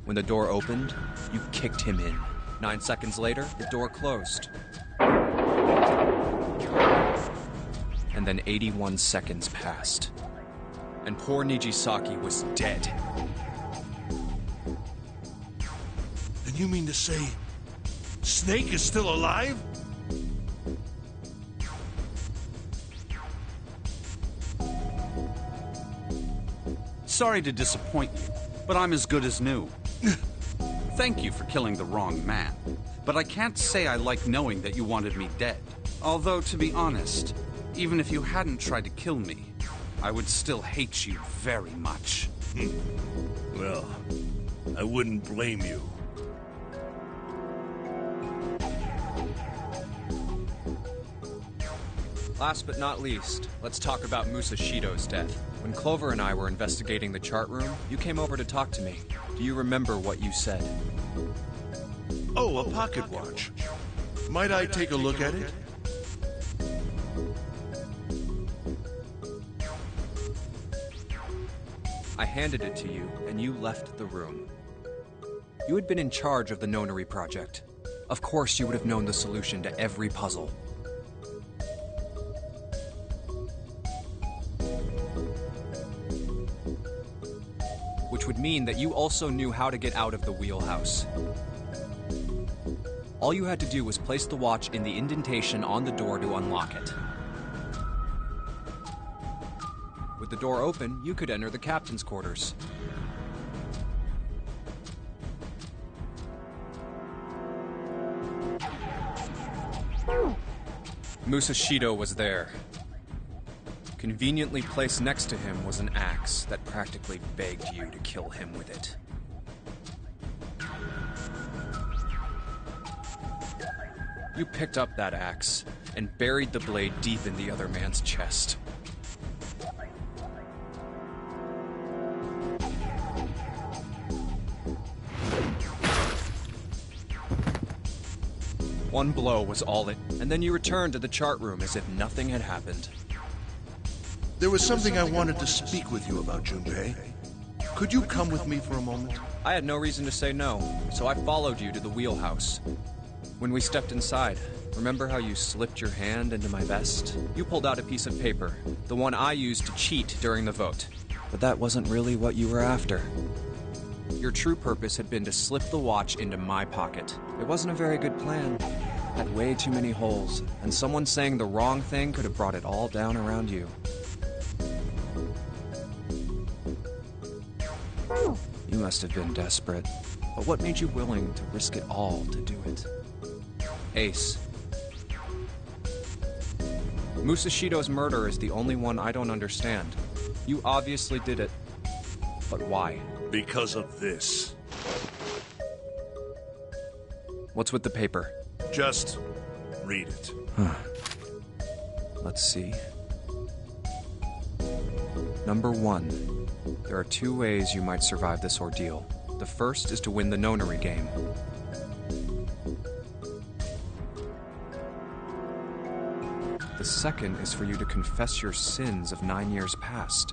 when the door opened, you kicked him in. 9 seconds later, the door closed. And then 81 seconds passed. And poor Nijisaki was dead. And you mean to say Snake is still alive? Sorry to disappoint you, but I'm as good as new. Thank you for killing the wrong man, but I can't say I like knowing that you wanted me dead. Although, to be honest, even if you hadn't tried to kill me, I would still hate you very much. Well, I wouldn't blame you. Last but not least, let's talk about Musashido's death. When Clover and I were investigating the chart room, you came over to talk to me. Do you remember what you said? Oh, a pocket watch. Might I take a look at it? I handed it to you, and you left the room. You had been in charge of the Nonary project. Of course you would have known the solution to every puzzle. Which would mean that you also knew how to get out of the wheelhouse. All you had to do was place the watch in the indentation on the door to unlock it. With the door open, you could enter the captain's quarters. Musashido was there. Conveniently placed next to him was an axe that practically begged you to kill him with it. You picked up that axe and buried the blade deep in the other man's chest. One blow was all it, and then you returned to the chart room as if nothing had happened. There was something I wanted to speak with you about, Junpei. Could you come with me for a moment? I had no reason to say no, so I followed you to the wheelhouse. When we stepped inside, Remember how you slipped your hand into my vest? You pulled out a piece of paper, the one I used to cheat during the vote. But that wasn't really what you were after. Your true purpose had been to slip the watch into my pocket. It wasn't a very good plan. It had way too many holes, and someone saying the wrong thing could have brought it all down around you. You must have been desperate. But what made you willing to risk it all to do it? Ace. Musashido's murder is the only one I don't understand. You obviously did it. But why? Because of this. What's with the paper? Just read it. Let's see. Number 1. There are 2 ways you might survive this ordeal. The first is to win the nonary game. The second is for you to confess your sins of 9 years past.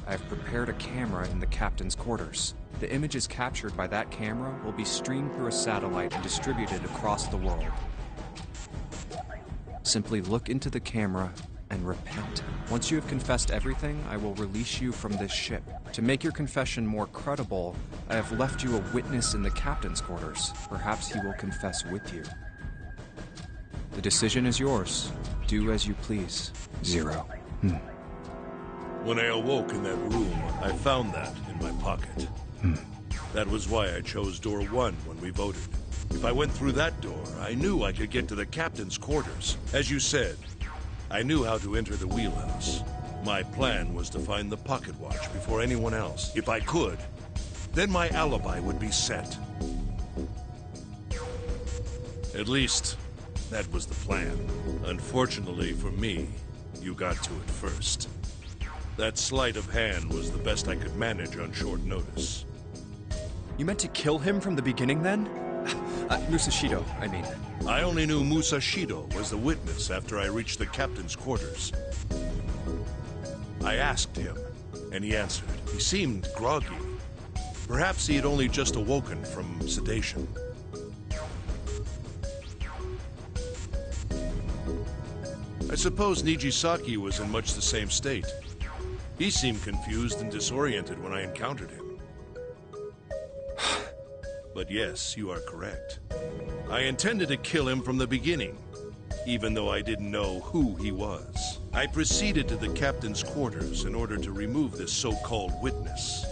I have prepared a camera in the captain's quarters. The images captured by that camera will be streamed through a satellite and distributed across the world. Simply look into the camera and repent. Once you have confessed everything, I will release you from this ship. To make your confession more credible, I have left you a witness in the captain's quarters. Perhaps he will confess with you. The decision is yours. Do as you please. 0. When I awoke in that room, I found that in my pocket. That was why I chose door 1 when we voted. If I went through that door, I knew I could get to the captain's quarters. As you said, I knew how to enter the wheelhouse. My plan was to find the pocket watch before anyone else. If I could, then my alibi would be set. At least, that was the plan. Unfortunately for me, you got to it first. That sleight of hand was the best I could manage on short notice. You meant to kill him from the beginning, then? Musashido, I mean. I only knew Musashido was the witness after I reached the captain's quarters. I asked him, and he answered. He seemed groggy. Perhaps he had only just awoken from sedation. I suppose Nijisaki was in much the same state. He seemed confused and disoriented when I encountered him. But yes, you are correct. I intended to kill him from the beginning, even though I didn't know who he was. I proceeded to the captain's quarters in order to remove this so-called witness.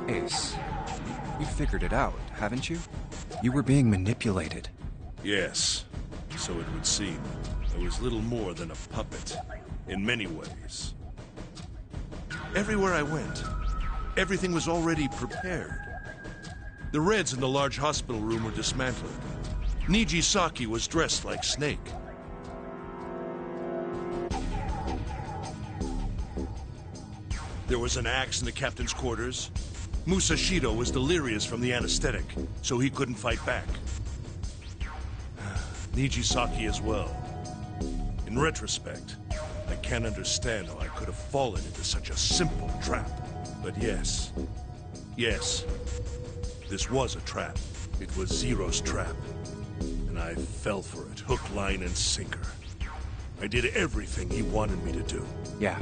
Ace, you figured it out, haven't you? You were being manipulated. Yes, so it would seem. I was little more than a puppet, in many ways. Everywhere I went, everything was already prepared. The Reds in the large hospital room were dismantled. Nijisaki was dressed like Snake. There was an axe in the captain's quarters. Musashido was delirious from the anesthetic, so he couldn't fight back. Nijisaki as well. In retrospect, I can't understand how I could have fallen into such a simple trap. But yes, this was a trap. It was Zero's trap. And I fell for it, hook, line, and sinker. I did everything he wanted me to do. Yeah.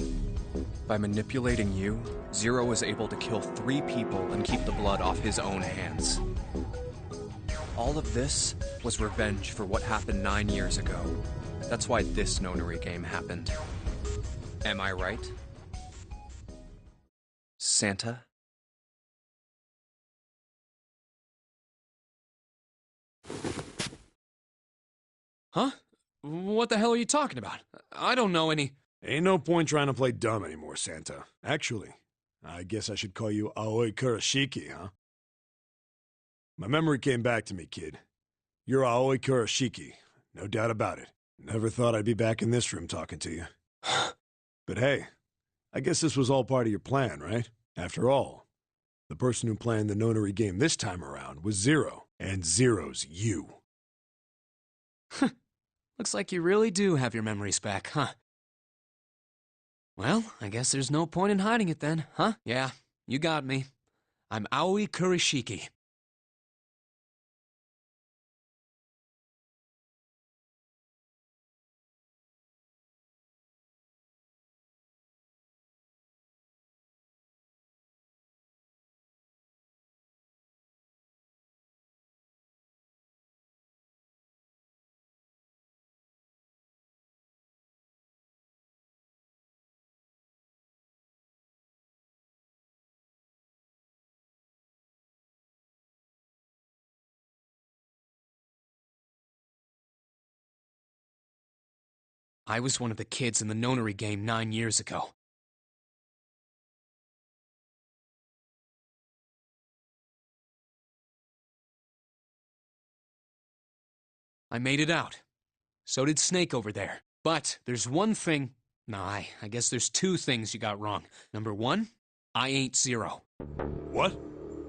By manipulating you, Zero was able to kill 3 people and keep the blood off his own hands. All of this was revenge for what happened 9 years ago. That's why this nonary game happened. Am I right? Santa? Huh? What the hell are you talking about? I don't know any... Ain't no point trying to play dumb anymore, Santa. Actually, I guess I should call you Aoi Kurashiki, huh? My memory came back to me, kid. You're Aoi Kurashiki, no doubt about it. Never thought I'd be back in this room talking to you. But hey, I guess this was all part of your plan, right? After all, The person who planned the nonary game this time around was Zero, and Zero's you. Looks like you really do have your memories back, huh? Well, I guess there's no point in hiding it then, huh? Yeah, you got me. I'm Aoi Kurishiki. I was one of the kids in the nonary game 9 years ago. I made it out. So did Snake over there. But there's one thing... Nah, I guess there's two things you got wrong. Number one, I ain't Zero. What?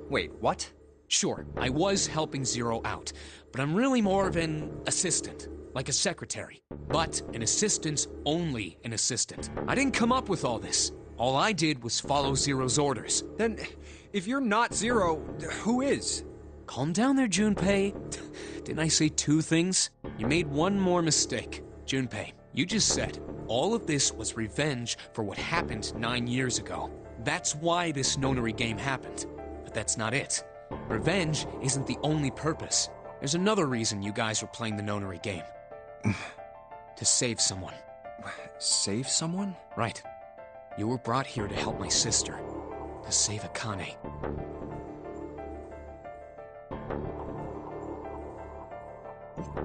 Wait, what? Sure, I was helping Zero out, but I'm really more of an assistant, like a secretary. But an assistant's only an assistant. I didn't come up with all this. All I did was follow Zero's orders. Then, if you're not Zero, who is? Calm down there, Junpei. Didn't I say two things? You made one more mistake. Junpei, you just said all of this was revenge for what happened 9 years ago. That's why this nonary game happened. But that's not it. Revenge isn't the only purpose. There's another reason you guys were playing the nonary game. To save someone. Save someone? Right. You were brought here to help my sister. To save Akane.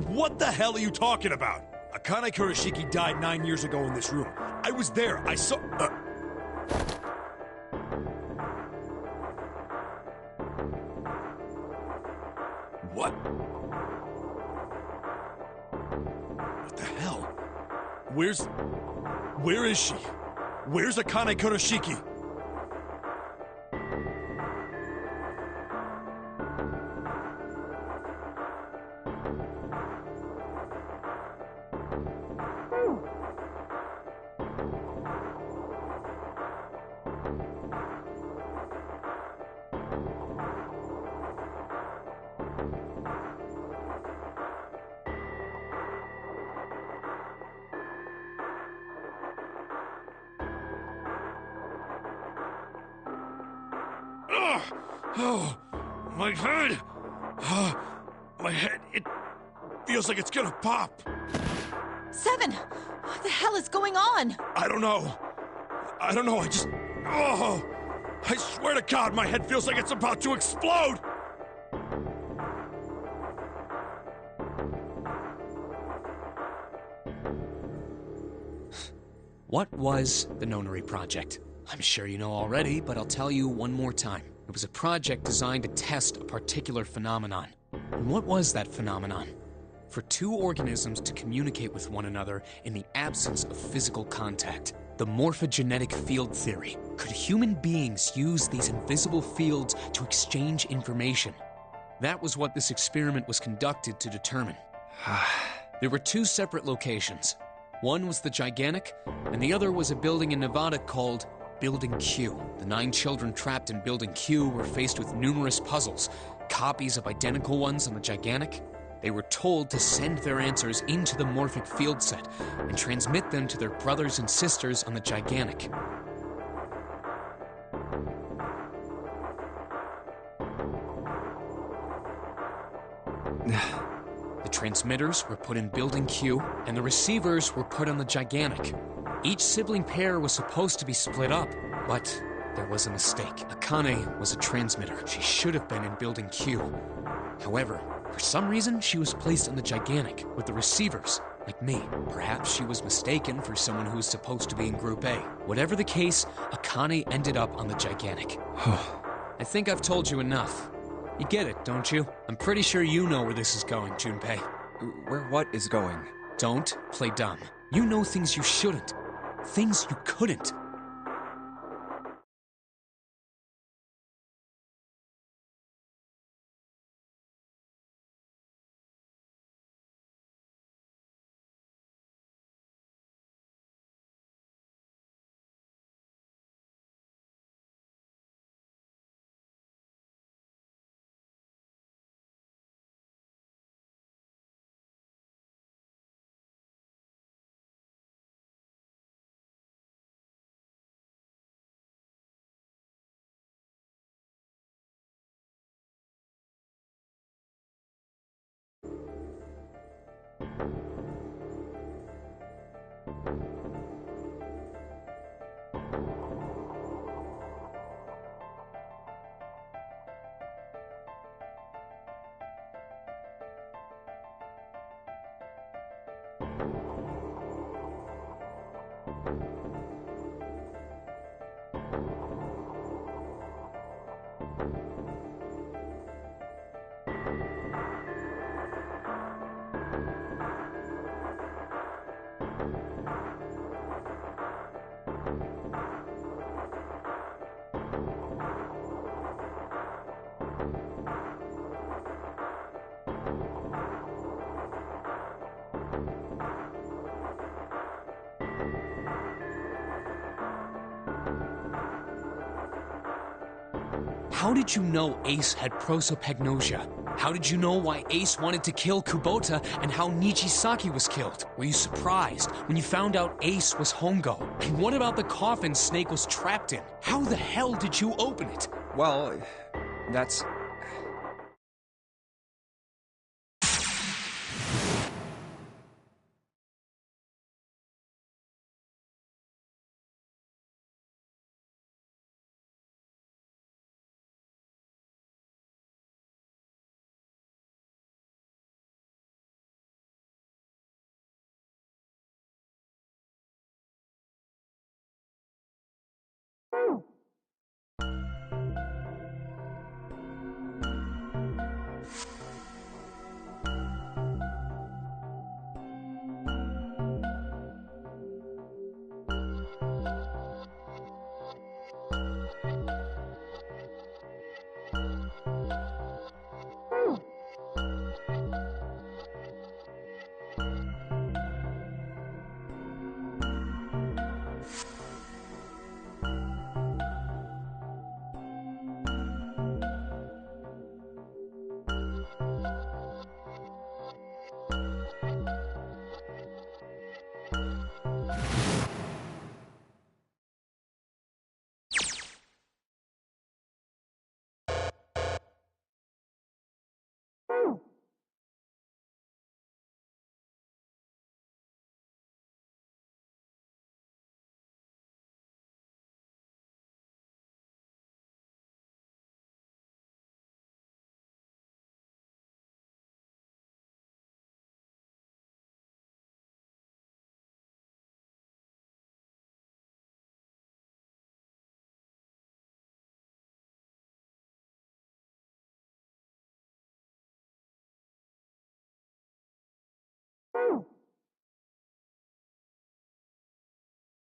What the hell are you talking about? Akane Kurishiki died 9 years ago in this room. I was there. I saw... What? What the hell? Where is she? Where's Akane Kurishiki? Oh, my head! My head, it feels like it's gonna pop. Seven! What the hell is going on? I don't know. I just... Oh! I swear to God, my head feels like it's about to explode! What was the Nonary Project? I'm sure you know already, but I'll tell you one more time. It was a project designed to test a particular phenomenon. And what was that phenomenon? For two organisms to communicate with one another in the absence of physical contact. The morphogenetic field theory. Could human beings use these invisible fields to exchange information? That was what this experiment was conducted to determine. There were two separate locations. One was the Gigantic, and the other was a building in Nevada called Building Q. The 9 children trapped in Building Q were faced with numerous puzzles, copies of identical ones on the Gigantic. They were told to send their answers into the morphic field set and transmit them to their brothers and sisters on the Gigantic. The transmitters were put in Building Q, and the receivers were put on the Gigantic. Each sibling pair was supposed to be split up, but there was a mistake. Akane was a transmitter. She should have been in Building Q. However, for some reason, she was placed on the Gigantic with the receivers, like me. Perhaps she was mistaken for someone who was supposed to be in Group A. Whatever the case, Akane ended up on the Gigantic. I think I've told you enough. You get it, don't you? I'm pretty sure you know where this is going, Junpei. Where what is going? Don't play dumb. You know things you shouldn't. Things you couldn't. How did you know Ace had prosopagnosia? How did you know why Ace wanted to kill Kubota and how Nichisaki was killed? Were you surprised when you found out Ace was Hongo? And what about the coffin Snake was trapped in? How the hell did you open it? Well, that's...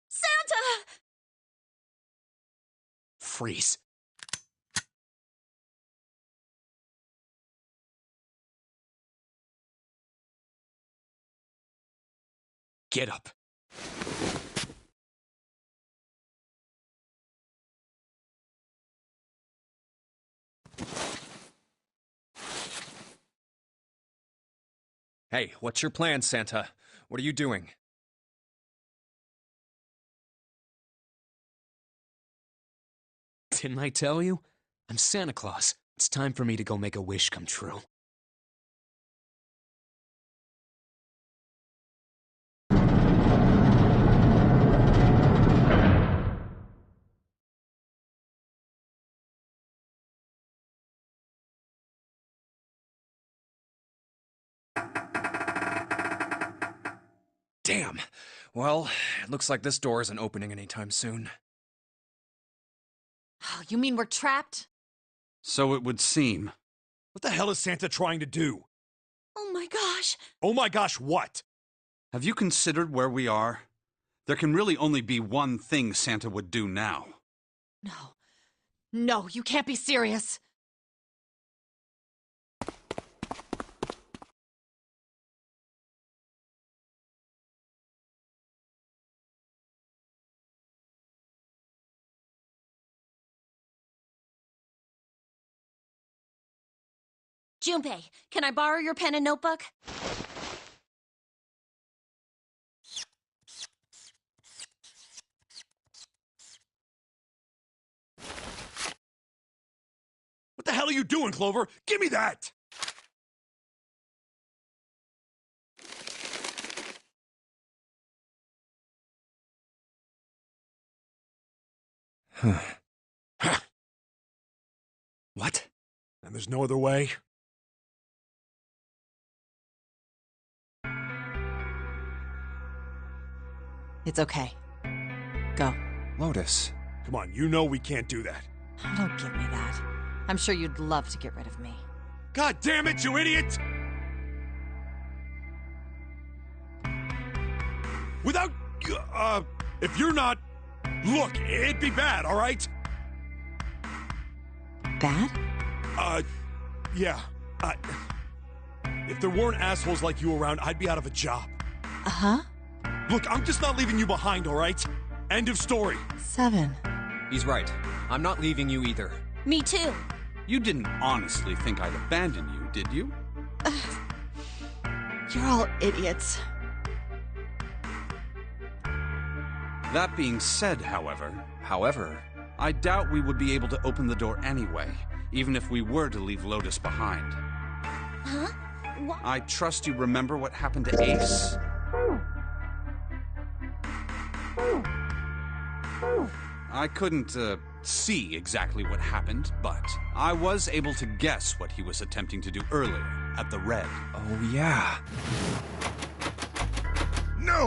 Santa! Freeze. Get up. Hey, what's your plan, Santa? What are you doing? Didn't I tell you? I'm Santa Claus. It's time for me to go make a wish come true. Damn. Well, it looks like this door isn't opening anytime soon. Oh, you mean we're trapped? So it would seem. What the hell is Santa trying to do? Oh my gosh! Oh my gosh, what? Have you considered where we are? There can really only be one thing Santa would do now. No. No, you can't be serious. Junpei, can I borrow your pen and notebook? What the hell are you doing, Clover? Give me that! What? And there's no other way? It's okay. Go. Lotus. Come on, you know we can't do that. Don't give me that. I'm sure you'd love to get rid of me. God damn it, you idiot! Without... if you're not... Look, it'd be bad, all right? Bad? Yeah. If there weren't assholes like you around, I'd be out of a job. Uh-huh. Look, I'm just not leaving you behind, all right? End of story. 7. He's right. I'm not leaving you either. Me too. You didn't honestly think I'd abandon you, did you? You're all idiots. That being said, however, I doubt we would be able to open the door anyway, even if we were to leave Lotus behind. Huh? What? I trust you remember what happened to Ace? I couldn't, see exactly what happened, but I was able to guess what he was attempting to do earlier at the Red. Oh, yeah. No!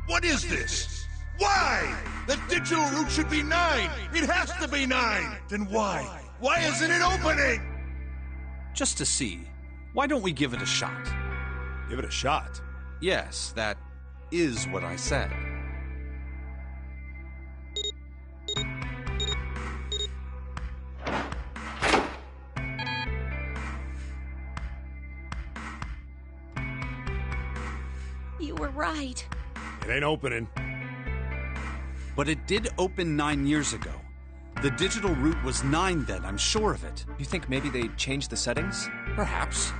What is this? Why? The digital route should be 9! It has to be 9! Then why? Why isn't it opening? Just to see, why don't we give it a shot? Give it a shot. Yes, that is what I said. You were right. It ain't opening. But it did open 9 years ago. The digital route was 9 then, I'm sure of it. You think maybe they changed the settings? Perhaps.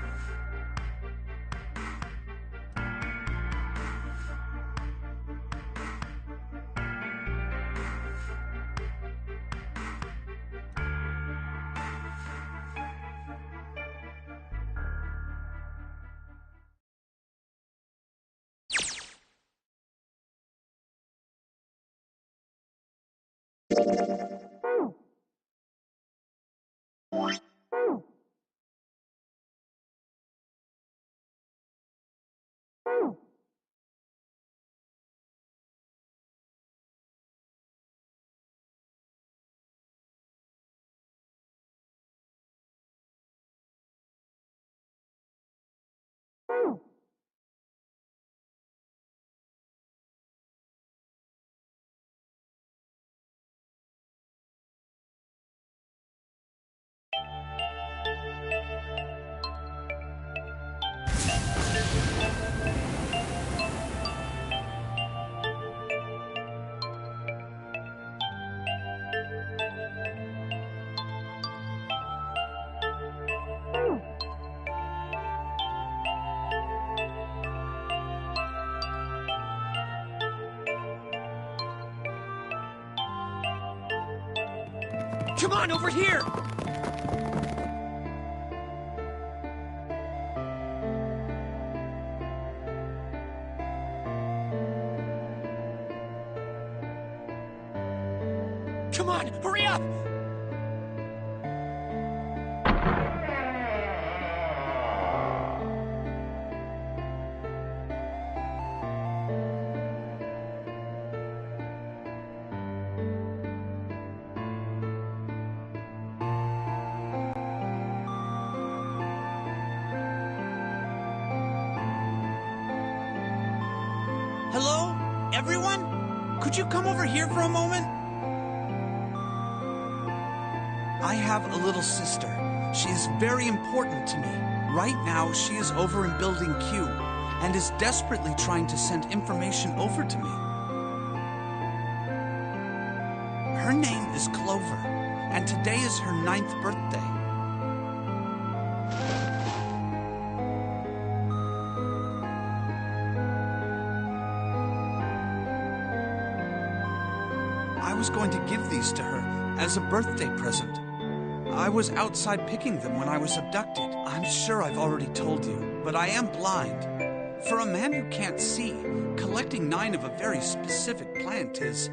Come on, over here! Come on, hurry up! Hello? Everyone? Could you come over here for a moment? I have a little sister. She is very important to me. Right now, she is over in Building Q and is desperately trying to send information over to me. Her name is Clover, and today is her 9th birthday. I was going to give these to her as a birthday present. I was outside picking them when I was abducted. I'm sure I've already told you, but I am blind. For a man who can't see, collecting 9 of a very specific plant is...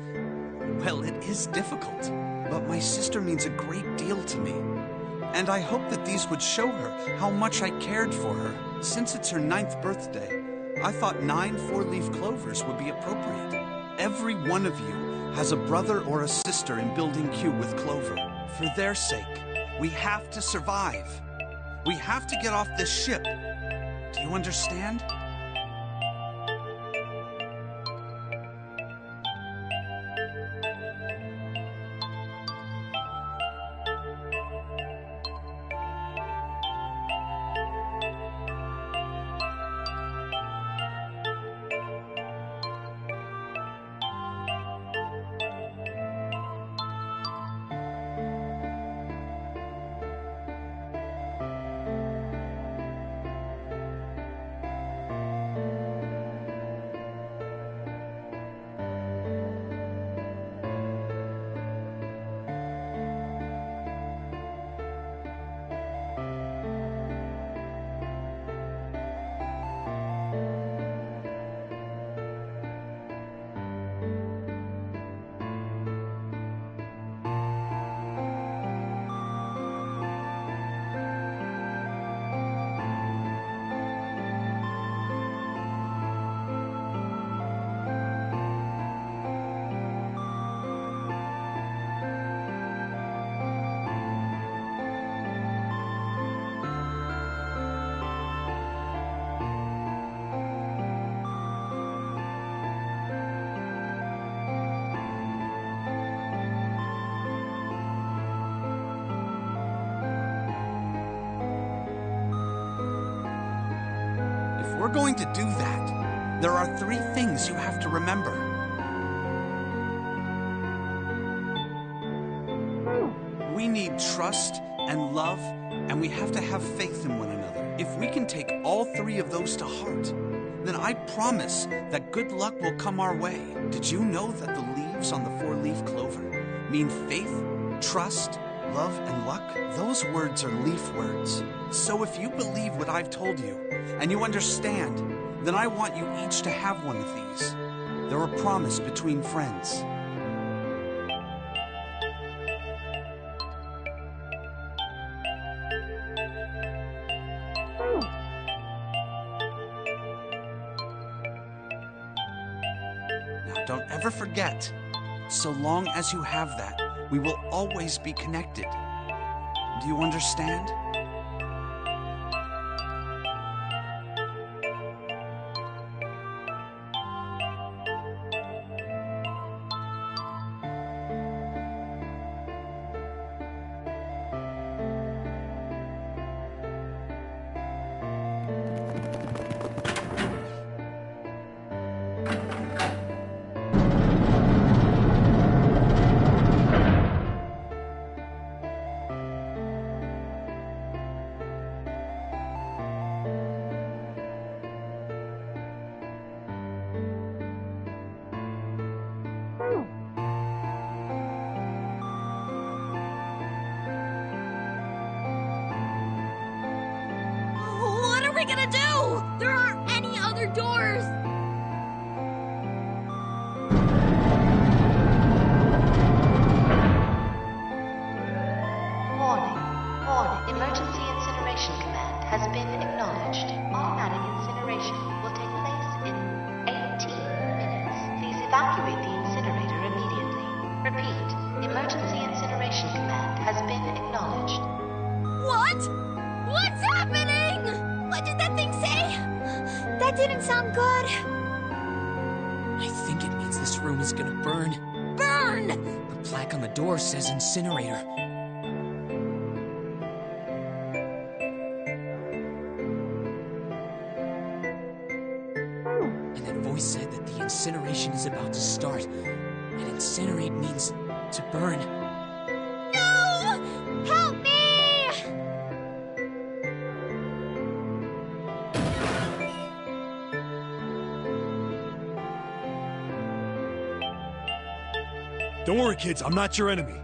well, it is difficult. But my sister means a great deal to me. And I hope that these would show her how much I cared for her. Since it's her 9th birthday, I thought 9 4-leaf clovers would be appropriate. every one of you has a brother or a sister in Building Q with Clover. For their sake, we have to survive. We have to get off this ship. Do you understand? If we're going to do that, there are 3 things you have to remember. We need trust and love, and we have to have faith in one another. If we can take all 3 of those to heart, then I promise that good luck will come our way. Did you know that the leaves on the 4-leaf clover mean faith, trust, love, and luck? Those words are leaf words. So if you believe what I've told you, and you understand, then I want you each to have one of these. They're a promise between friends. Now, don't ever forget, so long as you have that, we will always be connected. Do you understand? What are we gonna do? There aren't any other doors. Warning. Emergency incineration command has been acknowledged. Automatic incineration will take place in 18 minutes. Please evacuate the incinerator immediately. Repeat. Emergency incineration command has been acknowledged. What? What's happening? What did that thing say? That didn't sound good. I think it means this room is gonna burn. Burn! The plaque on the door says incinerator. And that voice said that the incineration is about to start. And incinerate means to burn. No! Help me! Don't worry, kids. I'm not your enemy.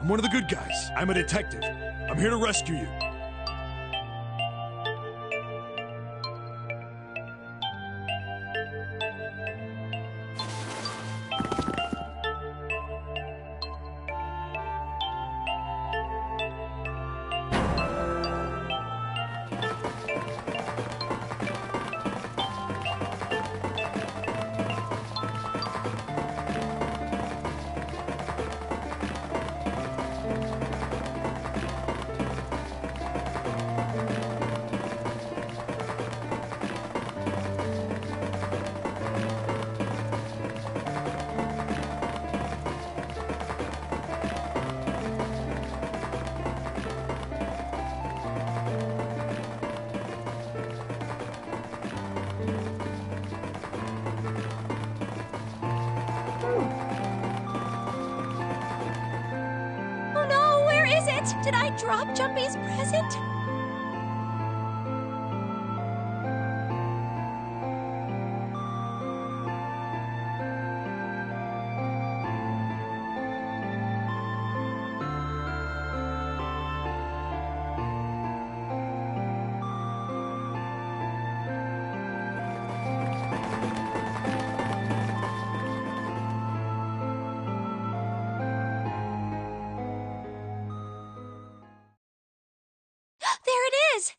I'm one of the good guys. I'm a detective. I'm here to rescue you. drop Jumpy's present? There it is!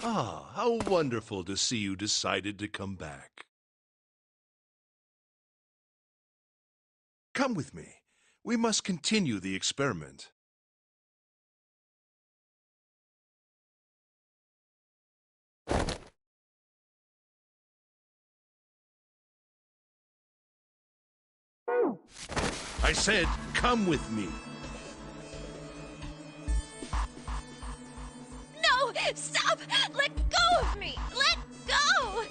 Ah, how wonderful to see you decided to come back. Come with me. We must continue the experiment. I said, come with me. No! Stop! Let go of me! Let go!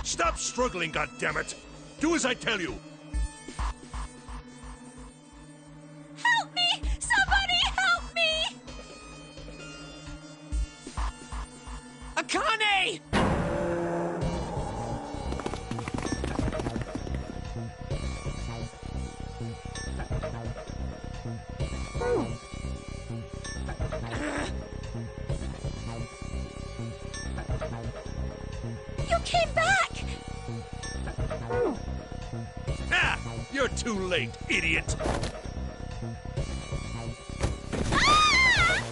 Stop struggling, goddammit! Do as I tell you! Help me! Somebody help me! Akane! You came back! Ah! You're too late, idiot! Ah!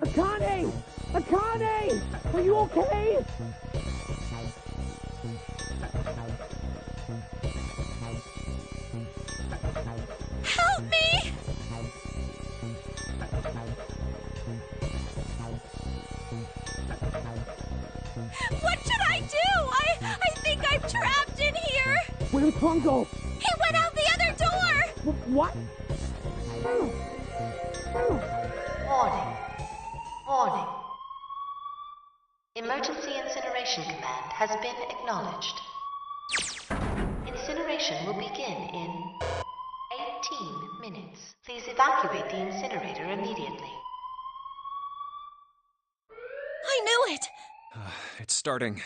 Akane! Akane! Are you okay? Help me! What should I do? I think I'm trapped in here! Where'd Kron go? He went out the other door! What? Warning. Warning. Emergency Incineration Command has been acknowledged. Incineration will begin in 18 minutes. Please evacuate the incinerator immediately. I knew it! It's starting.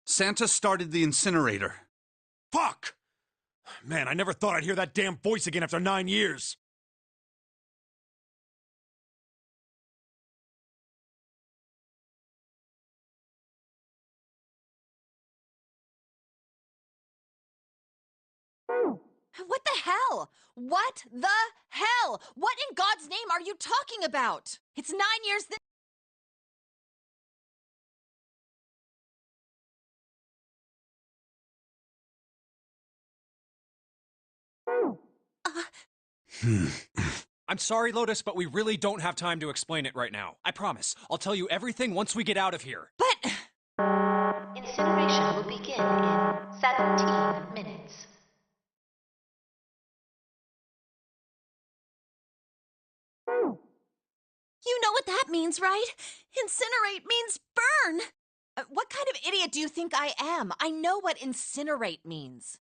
Santa started the incinerator. Fuck! Man, I never thought I'd hear that damn voice again after 9 years. What the hell? What the hell? What in God's name are you talking about? It's 9 years th- I'm sorry, Lotus, but we really don't have time to explain it right now. I promise. I'll tell you everything once we get out of here. But... Incineration will begin in 17 minutes. You know what that means, right? Incinerate means burn. what kind of idiot do you think I am? I know what incinerate means.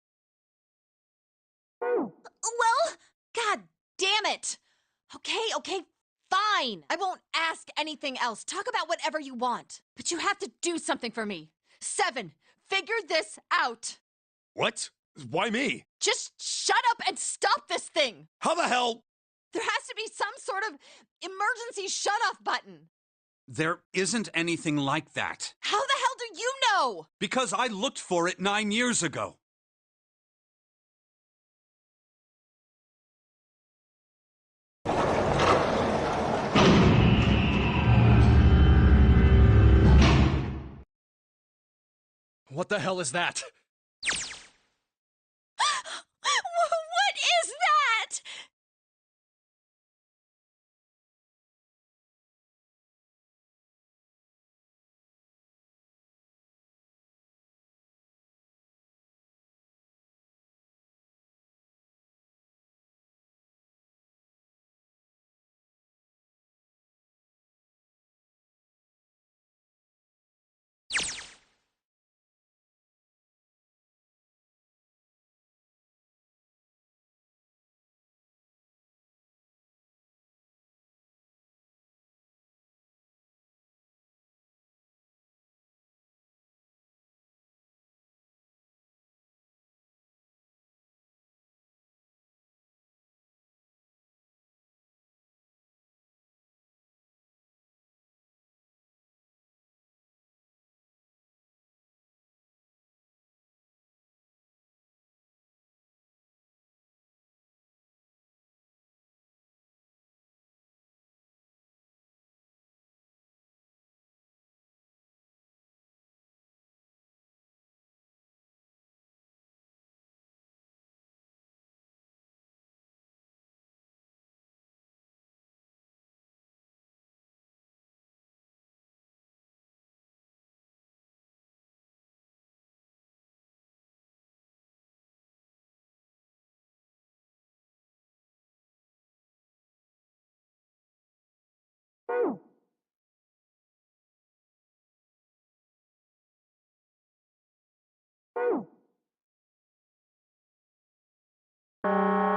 Well, God damn it! Okay, fine. I won't ask anything else. Talk about whatever you want. But you have to do something for me. 7, figure this out. What? Why me? Just shut up and stop this thing. How the hell? There has to be some sort of emergency shut-off button. There isn't anything like that. How the hell do you know? Because I looked for it 9 years ago. What the hell is that? what is that?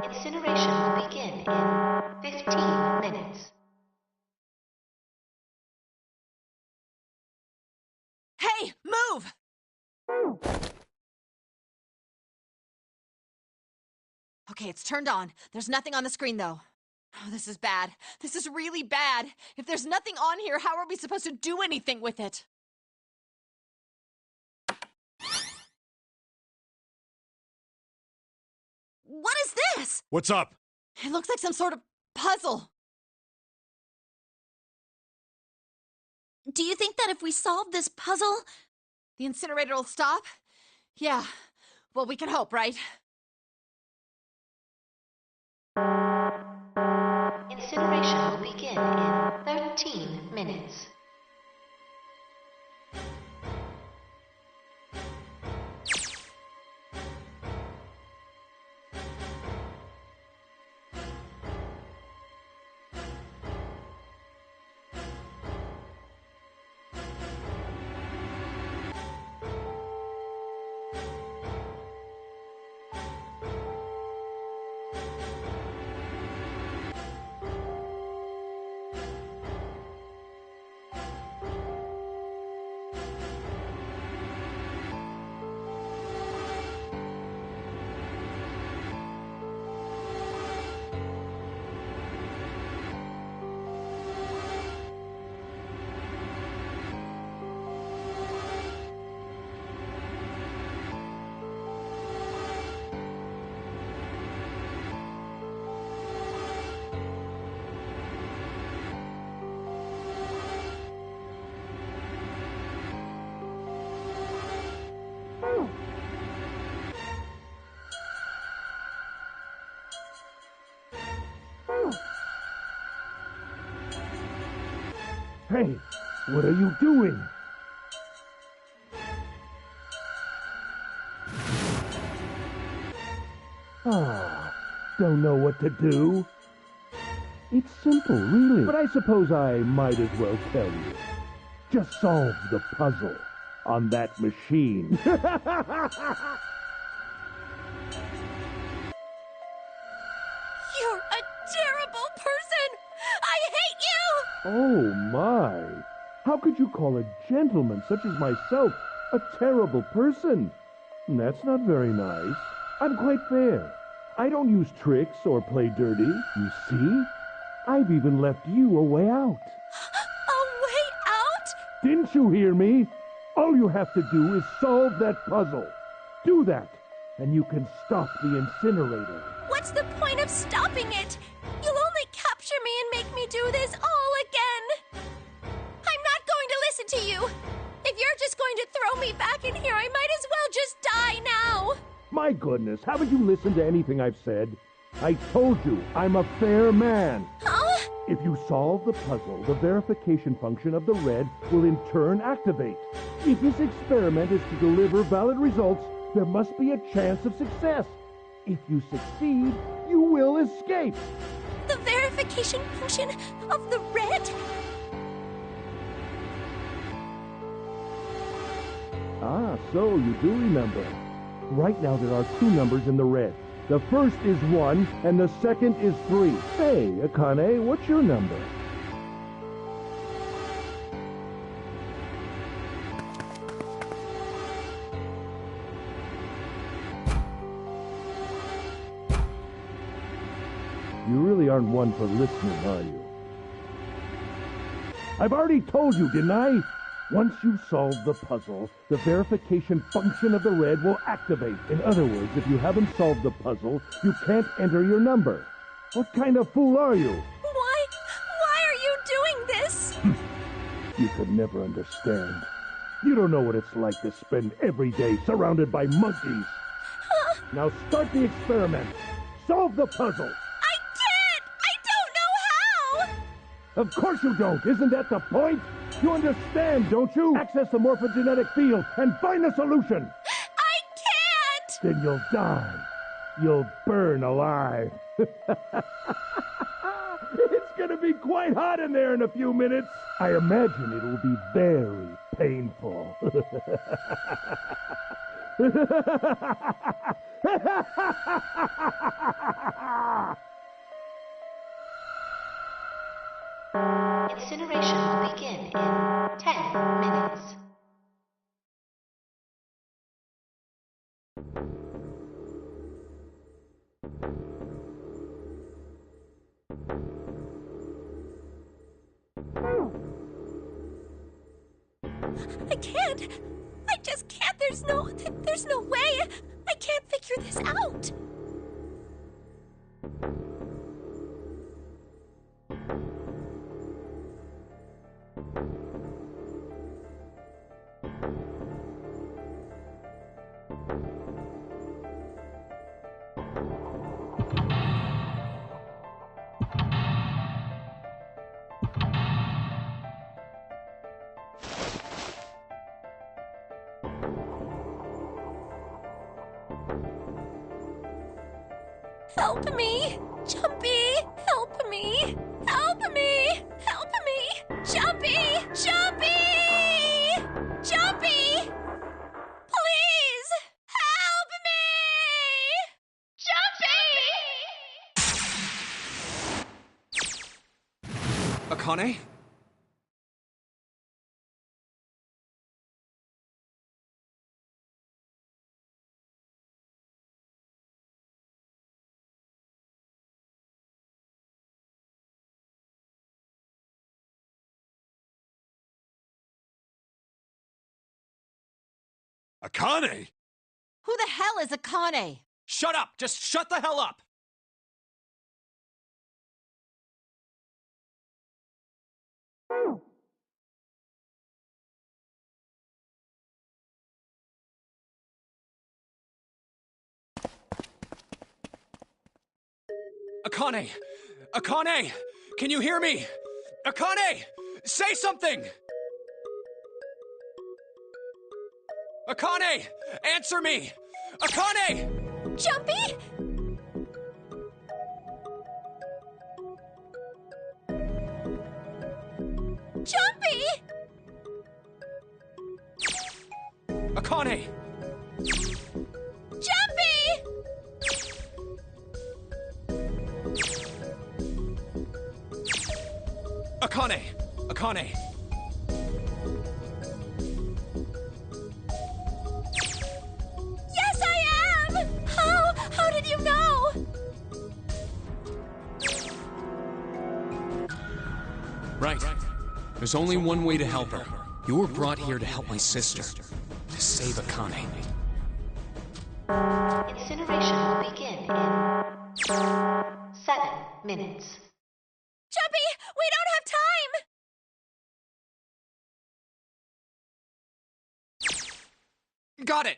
Incineration will begin in 15 minutes. Hey, move! Okay, it's turned on. There's nothing on the screen, though. Oh, this is bad. This is really bad. If there's nothing on here, how are we supposed to do anything with it? What is this? What's up? It looks like some sort of puzzle. Do you think that if we solve this puzzle... The incinerator will stop? Yeah. Well, we can hope, right? Incineration will begin in 13 minutes. Hey, what are you doing? Don't know what to do. It's simple, really. But I suppose I might as well tell you. Just solve the puzzle on that machine. You're a terrible person! I hate you! Oh, my. How could you call a gentleman such as myself a terrible person? That's not very nice. I'm quite fair. I don't use tricks or play dirty. You see? I've even left you a way out. A way out? Didn't you hear me? All you have to do is solve that puzzle. Do that, and you can stop the incinerator. What's the point of stopping it? You'll only capture me and make me do this all again. I'm not going to listen to you. If you're just going to throw me back in here, I might as well just die now. My goodness, haven't you listened to anything I've said? I told you, I'm a fair man. Huh? If you solve the puzzle, the verification function of the red will in turn activate. If this experiment is to deliver valid results, there must be a chance of success. If you succeed, you will escape. The verification function of the red? Ah, so you do remember. Right now there are two numbers in the red. The first is 1, and the second is 3. Hey, Akane, what's your number? You really aren't one for listening, are you? I've already told you, didn't I? Once you solve the puzzle, the verification function of the red will activate. In other words, if you haven't solved the puzzle, you can't enter your number. What kind of fool are you? Why are you doing this? You could never understand. You don't know what it's like to spend every day surrounded by monkeys. Now start the experiment. Solve the puzzle. I can't! I don't know how! Of course you don't. Isn't that the point? You understand, don't you? Access the morphogenetic field and find the solution. I can't! Then you'll die. You'll burn alive. It's gonna be quite hot in there in a few minutes. I imagine it'll be very painful. Incineration will begin in 10 minutes. I can't. I just can't. There's no way. I can't figure this out. Help me! Jumpy! Help me! Help me! Help me! Jumpy! Jumpy! Jumpy! Please! Help me! Jumpy! Akane? Akane! Who the hell is Akane? Shut up! Just shut the hell up! Akane! Akane! Can you hear me? Akane! Say something! Akane! Answer me! Akane! Jumpy? Jumpy! Akane! Jumpy! Akane! Akane! Yes, I am! How did you know? Right. There's only one way to help her. You were brought here to help my sister. To save Akane. Incineration will begin in 7 minutes. Jumpy, we don't have time! Got it!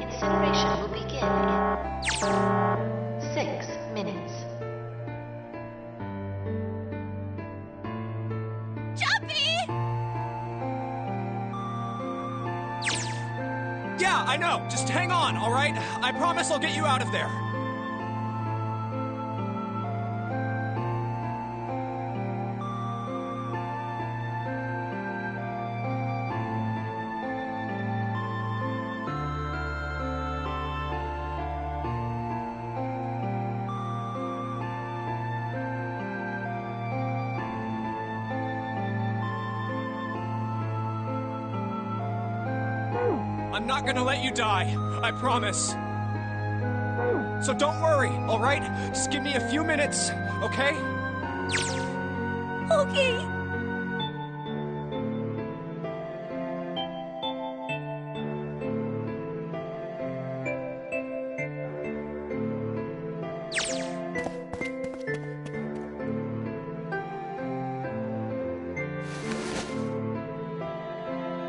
Incineration will begin in 6 minutes. Jumpy! Yeah, I know. Just hang on, all right? I promise I'll get you out of there. I'm not gonna let you die. I promise. So don't worry, all right? Just give me a few minutes, okay? Okay.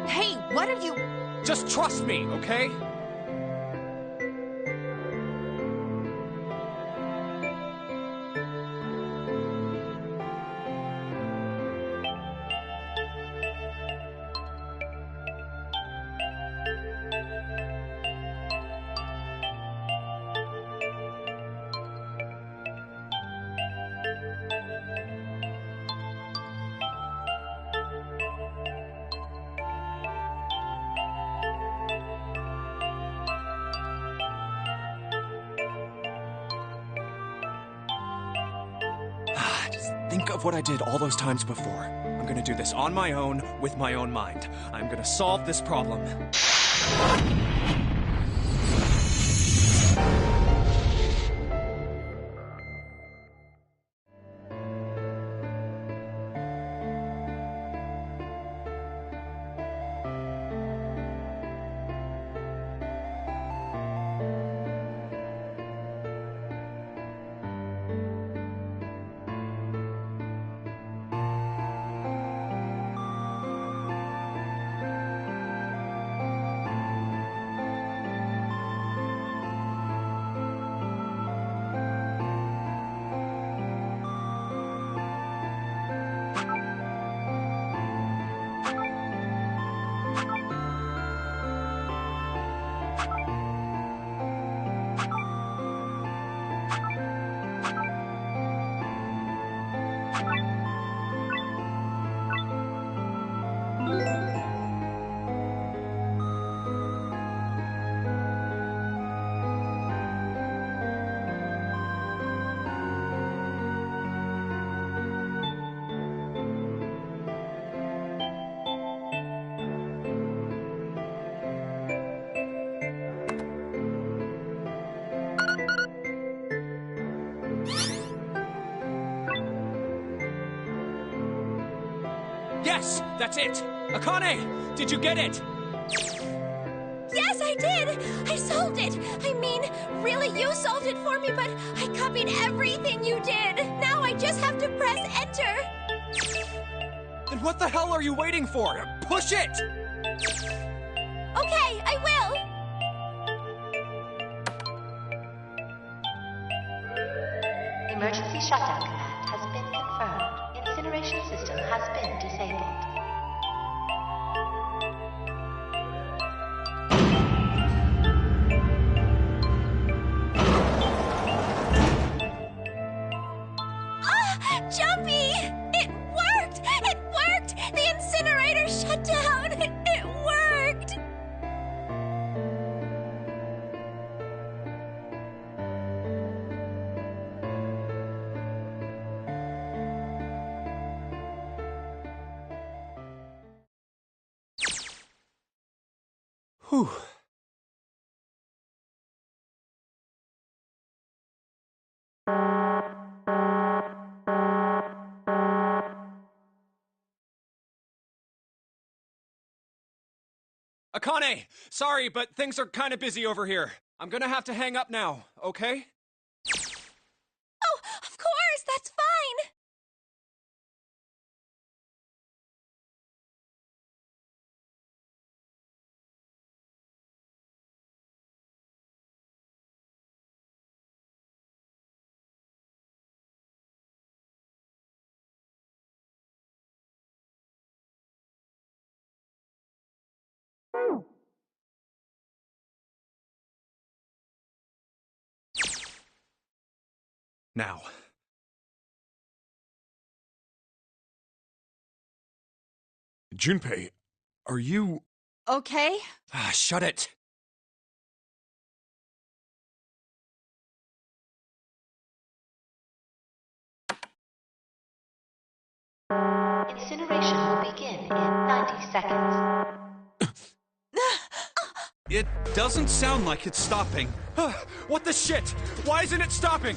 Hey, what are you... Just trust me, okay? Just think of what I did all those times before. I'm gonna do this on my own, with my own mind. I'm gonna solve this problem. Yes, that's it! Akane, did you get it? Yes, I did! I solved it! I mean, really, you solved it for me, but I copied everything you did! Now I just have to press enter! Then what the hell are you waiting for? Push it! Okay, I will! Emergency shutdown command has been confirmed. Incineration system has been disabled. Jumpy! It worked! It worked! The incinerator shut down! It worked! Whew. Akane! Sorry, but things are kind of busy over here. I'm gonna have to hang up now, okay? Oh, of course! That's fine! Now. Junpei, are you... Okay? Shut it! Incineration will begin in 90 seconds. It doesn't sound like it's stopping. What the shit? Why isn't it stopping?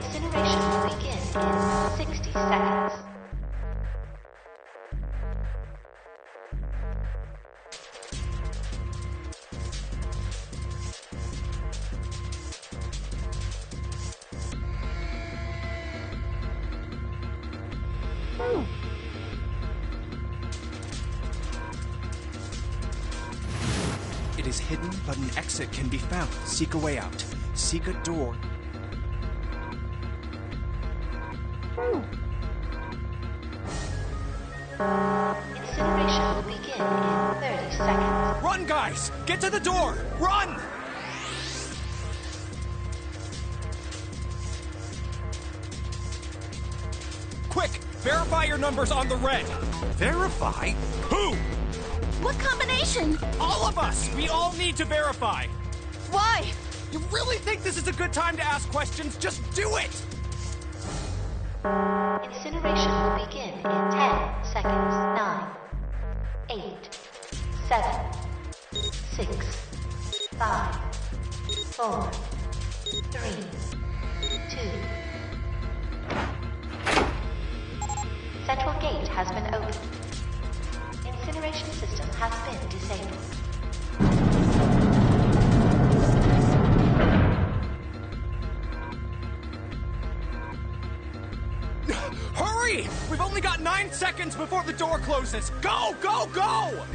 Incineration will begin in 60 seconds. It is hidden, but an exit can be found. Seek a way out. Seek a door. Incineration will begin in 30 seconds. Run, guys! Get to the door! Run! Quick! Verify your numbers on the red! Verify? Who? What combination? All of us! We all need to verify! Why? You really think this is a good time to ask questions? Just do it! Incineration will begin in 10 seconds. 9, 8, 7, 6, 5, 4, 3, 2. Central gate has been opened. Incineration system has been disabled. Hurry! We've only got 9 seconds before the door closes! Go, go, go!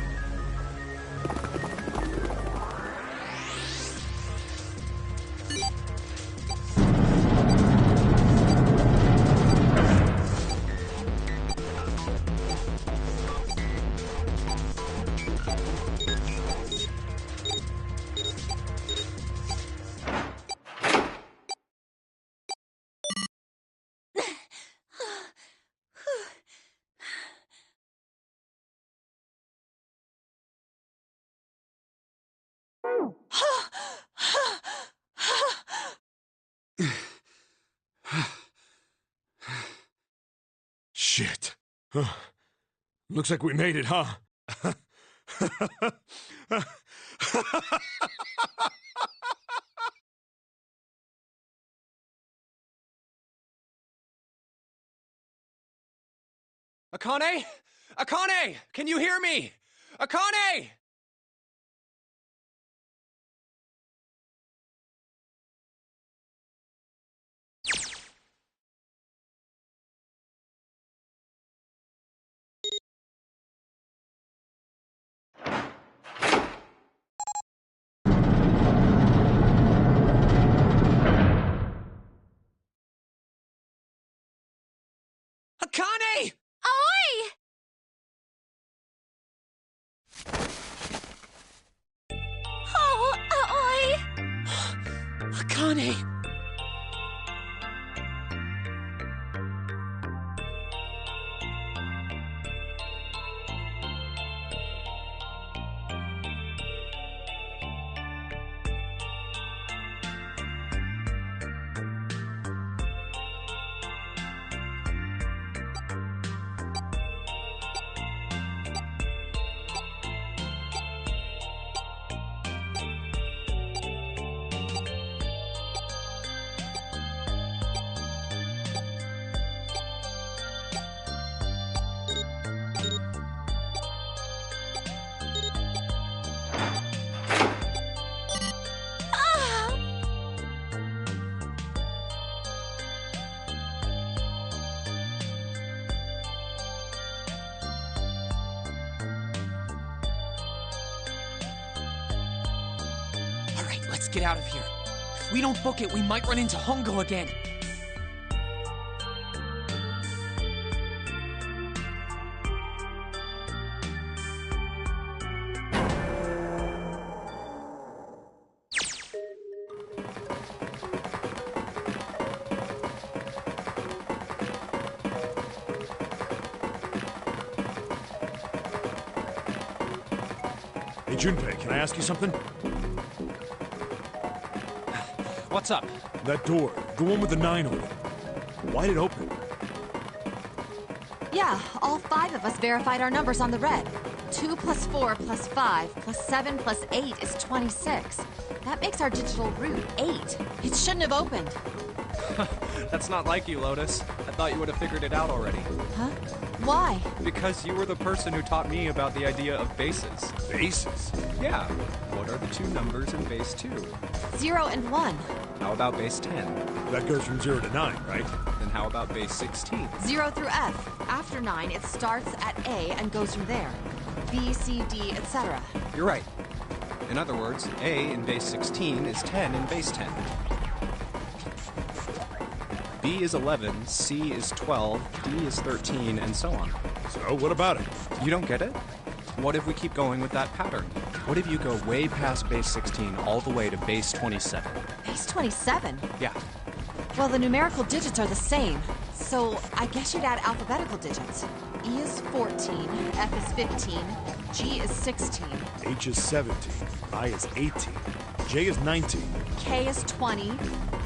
Shit. Looks like we made it, huh? Akane? Akane! Can you hear me? Akane! Akane! Oi! Oh, oi! Akane! Alright, let's get out of here. If we don't book it, we might run into Hongo again. Hey, Junpei, can I ask you something? What's up? That door, the one with the 9 on it. Why'd it open? Yeah, all 5 of us verified our numbers on the red. 2 plus 4 plus 5 plus 7 plus 8 is 26. That makes our digital route 8. It shouldn't have opened. That's not like you, Lotus. I thought you would have figured it out already. Huh? Why? Because you were the person who taught me about the idea of bases. Bases? Yeah. What are the 2 numbers in base 2? 0 and 1. How about base 10? That goes from 0 to 9, right? Then how about base 16? 0 through F. After 9, it starts at A and goes from there. B, C, D, etc. You're right. In other words, A in base 16 is 10 in base 10. B is 11, C is 12, D is 13, and so on. So, what about it? You don't get it? What if we keep going with that pattern? What if you go way past base 16 all the way to base 27? Base 27? Yeah. Well, the numerical digits are the same, so I guess you'd add alphabetical digits. E is 14, F is 15, G is 16, H is 17, I is 18, J is 19, K is 20,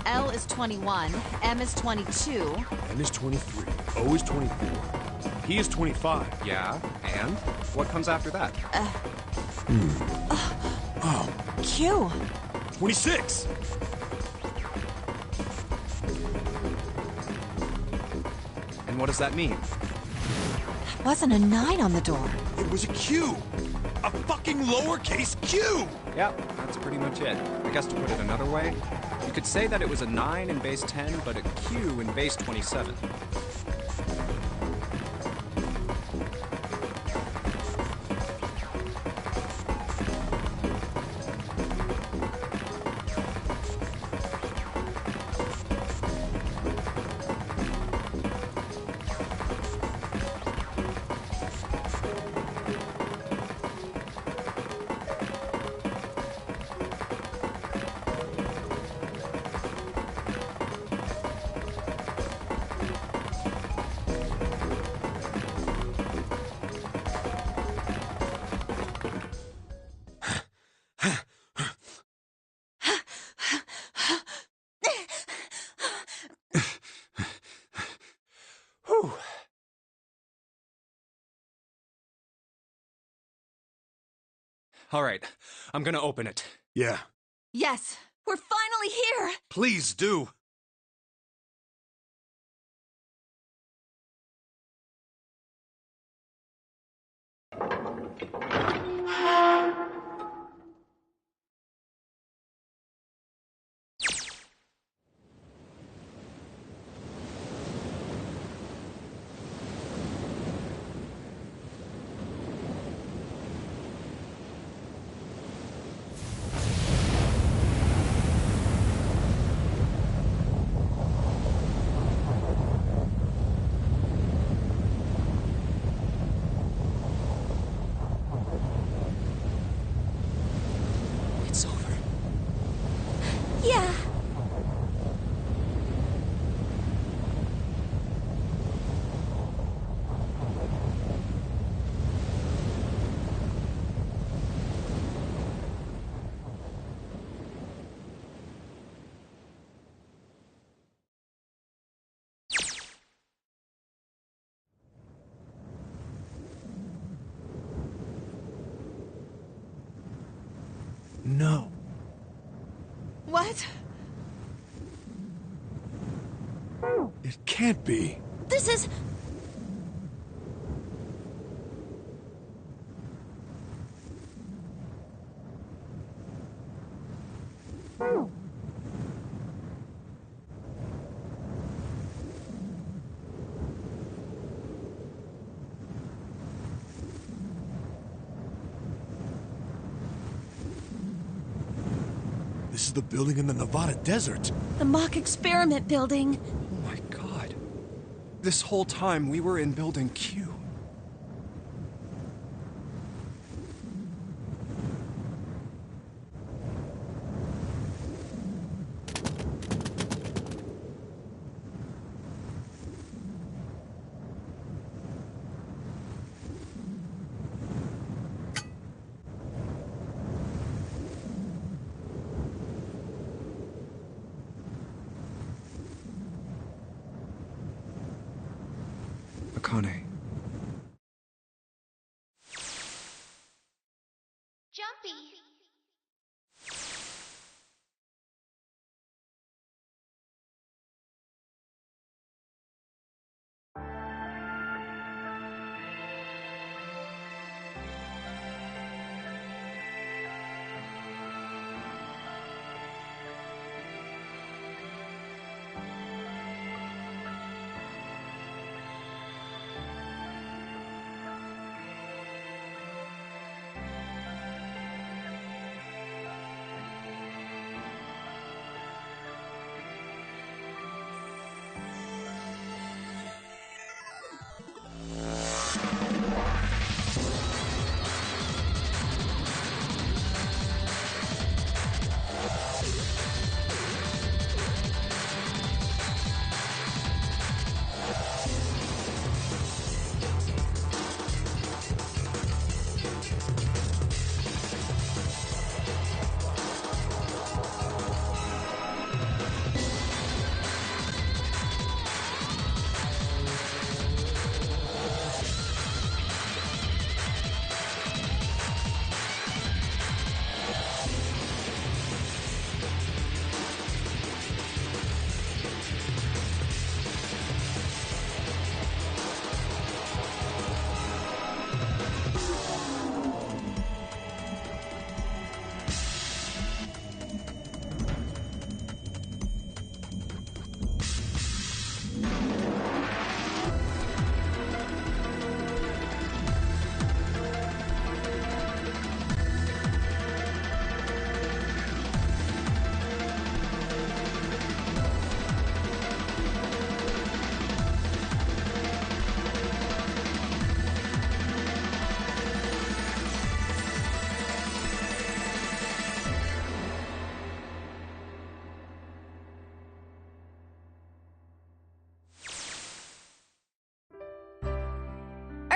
L is 21, M is 22, N is 23, O is 24, P is 25. Yeah, and? What comes after that? Q. 26! And what does that mean? Wasn't a 9 on the door. It was a Q! A fucking lowercase Q! Yep, that's pretty much it. I guess to put it another way, you could say that it was a 9 in base 10, but a Q in base 27. All right, I'm gonna open it. Yeah. Yes. We're finally here! Please do. It's over. Yeah. No. What? It can't be. This is... This is the building in the Nevada desert. the mock experiment building. Oh my god. This whole time we were in Building Q. Akane. Jumpy!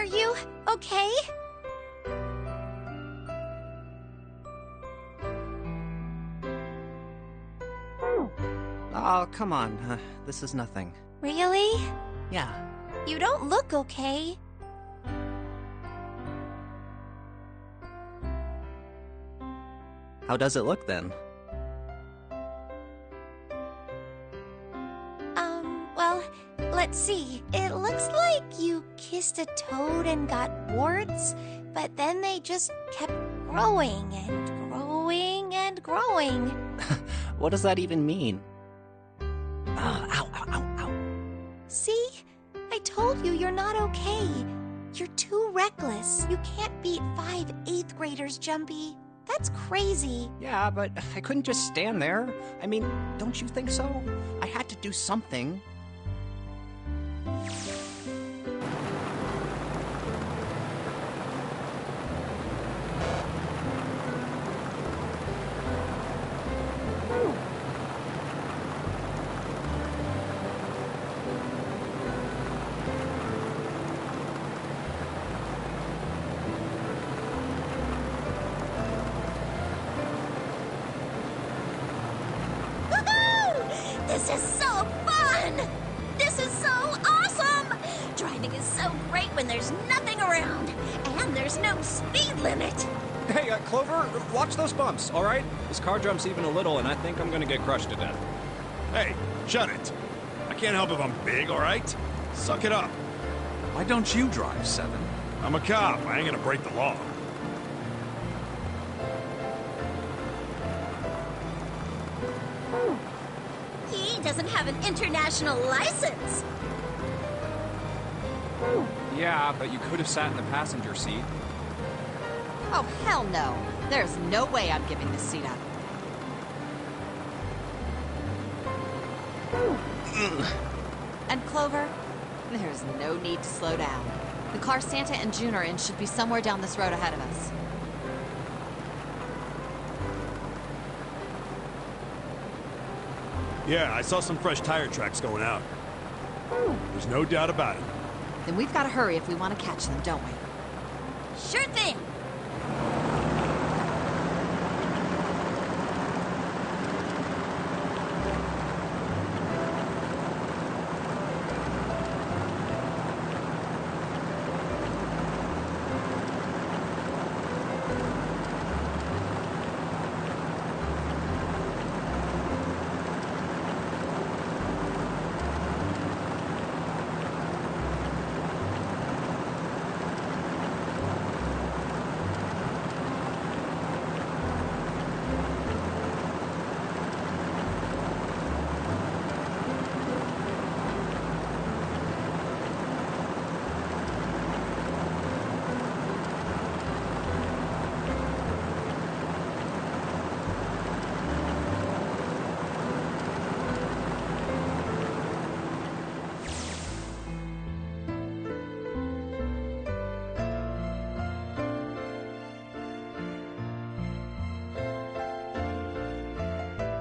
Are you okay? Oh, come on. This is nothing. Really? Yeah. You don't look okay. How does it look then? Well, let's see. It looks like you kissed a toad and got warts, but then they just kept growing and growing and growing. What does that even mean? Ow, ow, ow, ow. See? I told you you're not okay. You're too reckless. You can't beat 5 8th graders, Jumpy. That's crazy. Yeah, but I couldn't just stand there. I mean, don't you think so? I had to do something. This is so fun! This is so awesome! Driving is so great when there's nothing around, and there's no speed limit. Hey, Clover, watch those bumps, all right? This car jumps even a little, and I think I'm gonna get crushed to death. Hey, shut it. I can't help if I'm big, all right? Suck it up. Why don't you drive, Seven? I'm a cop. I ain't gonna break the law. He doesn't have an international license. Yeah, but you could have sat in the passenger seat. Oh, hell no. There's no way I'm giving this seat up. And Clover, there's no need to slow down. The car Santa and June are in should be somewhere down this road ahead of us. Yeah, I saw some fresh tire tracks going out. There's no doubt about it. Then we've got to hurry if we want to catch them, don't we? Sure thing.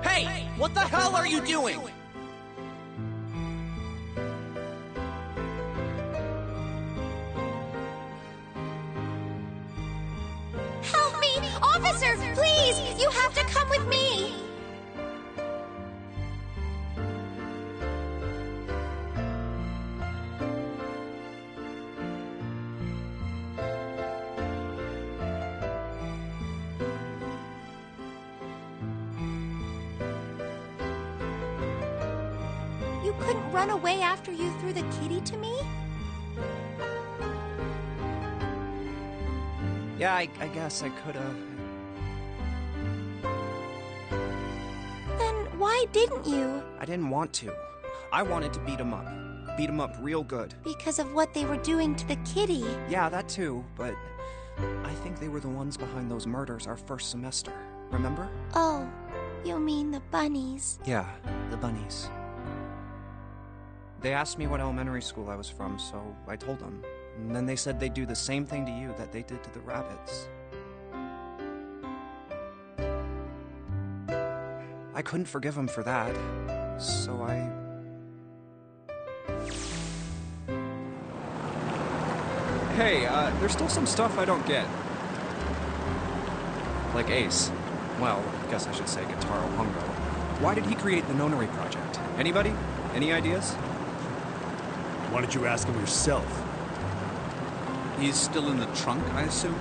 Hey! What the hell are you doing? Help me! Officer, please! You have to come with me! You couldn't run away after you threw the kitty to me? Yeah, I guess I could've. Then why didn't you? I didn't want to. I wanted to beat him up. Beat him up real good. Because of what they were doing to the kitty. Yeah, that too, but I think they were the ones behind those murders our first semester. Remember? Oh, you mean the bunnies. Yeah, the bunnies. They asked me what elementary school I was from, so I told them. And then they said they'd do the same thing to you that they did to the rabbits. I couldn't forgive them for that, so I... Hey, there's still some stuff I don't get. Like Ace. Well, I guess I should say Guitaro Hungo. Why did he create the Nonary Project? Anybody? Any ideas? Why don't you ask him yourself? He's still in the trunk, I assume?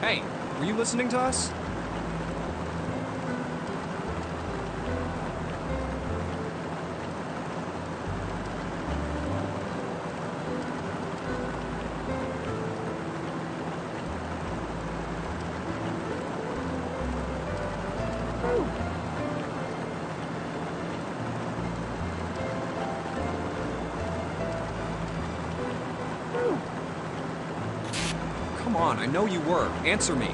Hey, were you listening to us? Come on, I know you were. Answer me.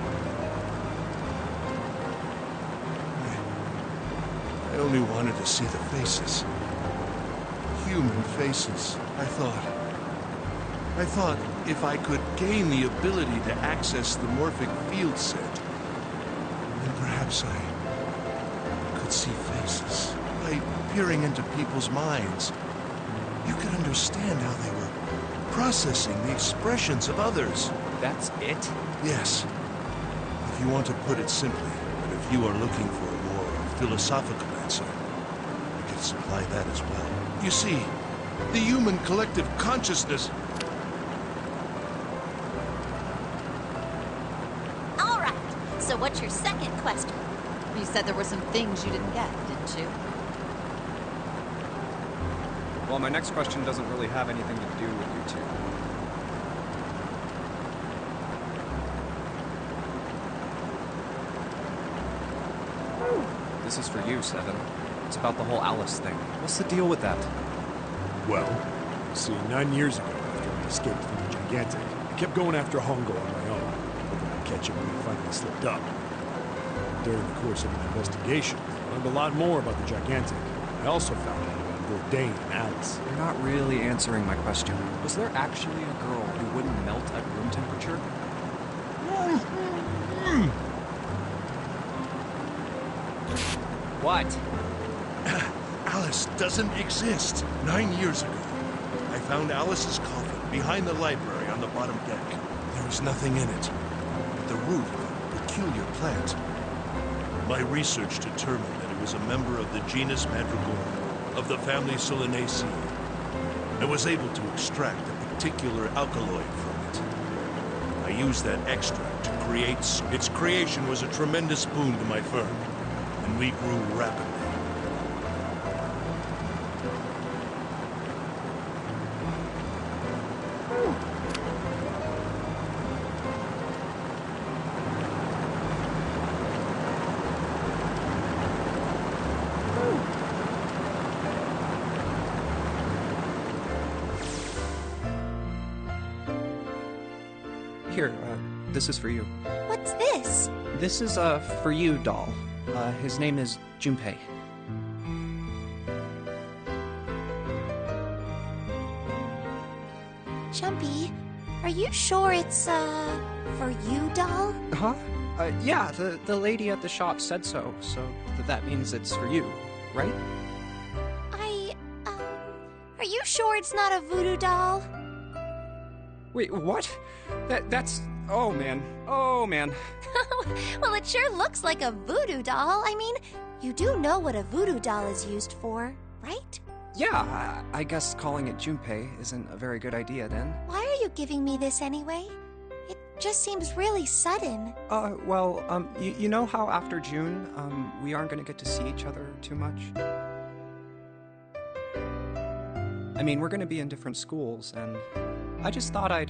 I only wanted to see the faces. Human faces. I thought if I could gain the ability to access the morphic field set, then perhaps I could see faces. By peering into people's minds, you could understand how they were processing the expressions of others. That's it? Yes. If you want to put it simply, but if you are looking for a more philosophical answer, I can supply that as well. You see, the human collective consciousness... All right, so what's your second question? You said there were some things you didn't get, didn't you? Well, my next question doesn't really have anything to do with you two. This is for you, Seven. It's about the whole Alice thing. What's the deal with that? Well, see, 9 years ago, after I escaped from the Gigantic, I kept going after Hongo on my own, hoping I'd catch him when he finally slipped up. During the course of my investigation, I learned a lot more about the Gigantic. I also found out about Bourdain and Alice. You're not really answering my question. Was there actually a girl who wouldn't melt at room temperature? What? Alice doesn't exist. 9 years ago, I found Alice's coffin behind the library on the bottom deck. There was nothing in it but the root of a peculiar plant. My research determined that it was a member of the genus Mandragora, of the family Solanaceae. I was able to extract a particular alkaloid from it. I used that extract to create... Its creation was a tremendous boon to my firm, and we grew rapidly. Here, this is for you. What's this? This is a for you doll. His name is Junpei. Jumpy, are you sure it's, for you, doll? Huh? Yeah, the lady at the shop said so, so that means it's for you, right? Are you sure it's not a voodoo doll? Wait, what? That's... Oh, man. Oh, man. Well, it sure looks like a voodoo doll. I mean, you do know what a voodoo doll is used for, right? Yeah, I guess calling it Junpei isn't a very good idea then. Why are you giving me this anyway? It just seems really sudden. Well, you know how after June, we aren't gonna get to see each other too much? I mean, we're gonna be in different schools, and I just thought I'd,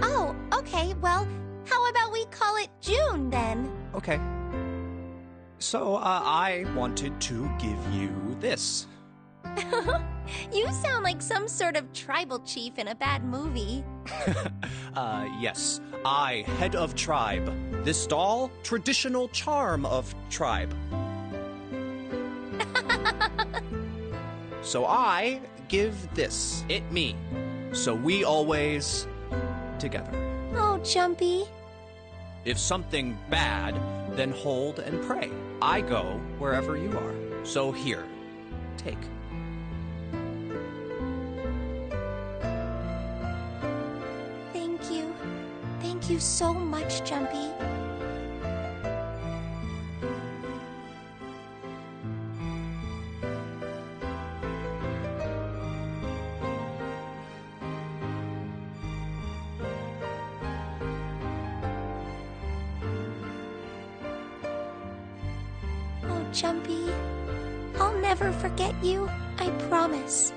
Oh, okay, well, how about we call it June then? Okay. So, I wanted to give you this. You sound like some sort of tribal chief in a bad movie. Yes. I, head of tribe. This doll, traditional charm of tribe. So I give this, it me. So we always together. Oh, Jumpy. If something bad, then hold and pray. I go wherever you are. So here, take. Thank you. Thank you so much, Jumpy. Jumpy. I'll never forget you, I promise.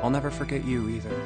I'll never forget you either.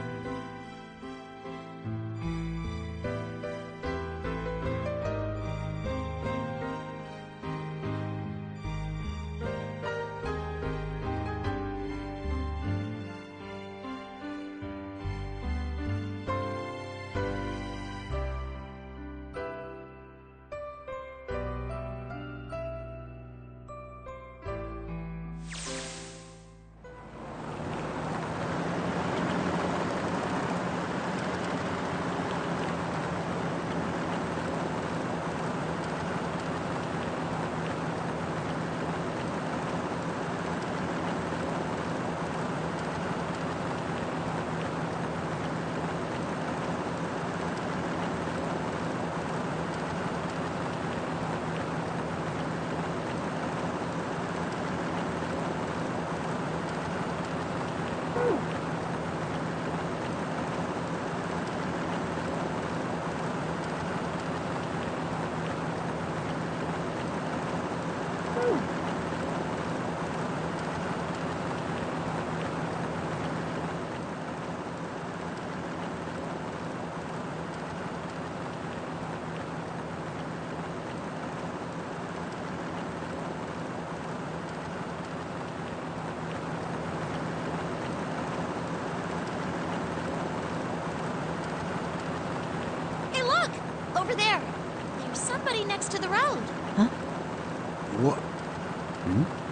Hey, look! Over there. There's somebody next to the road. What? Hmm?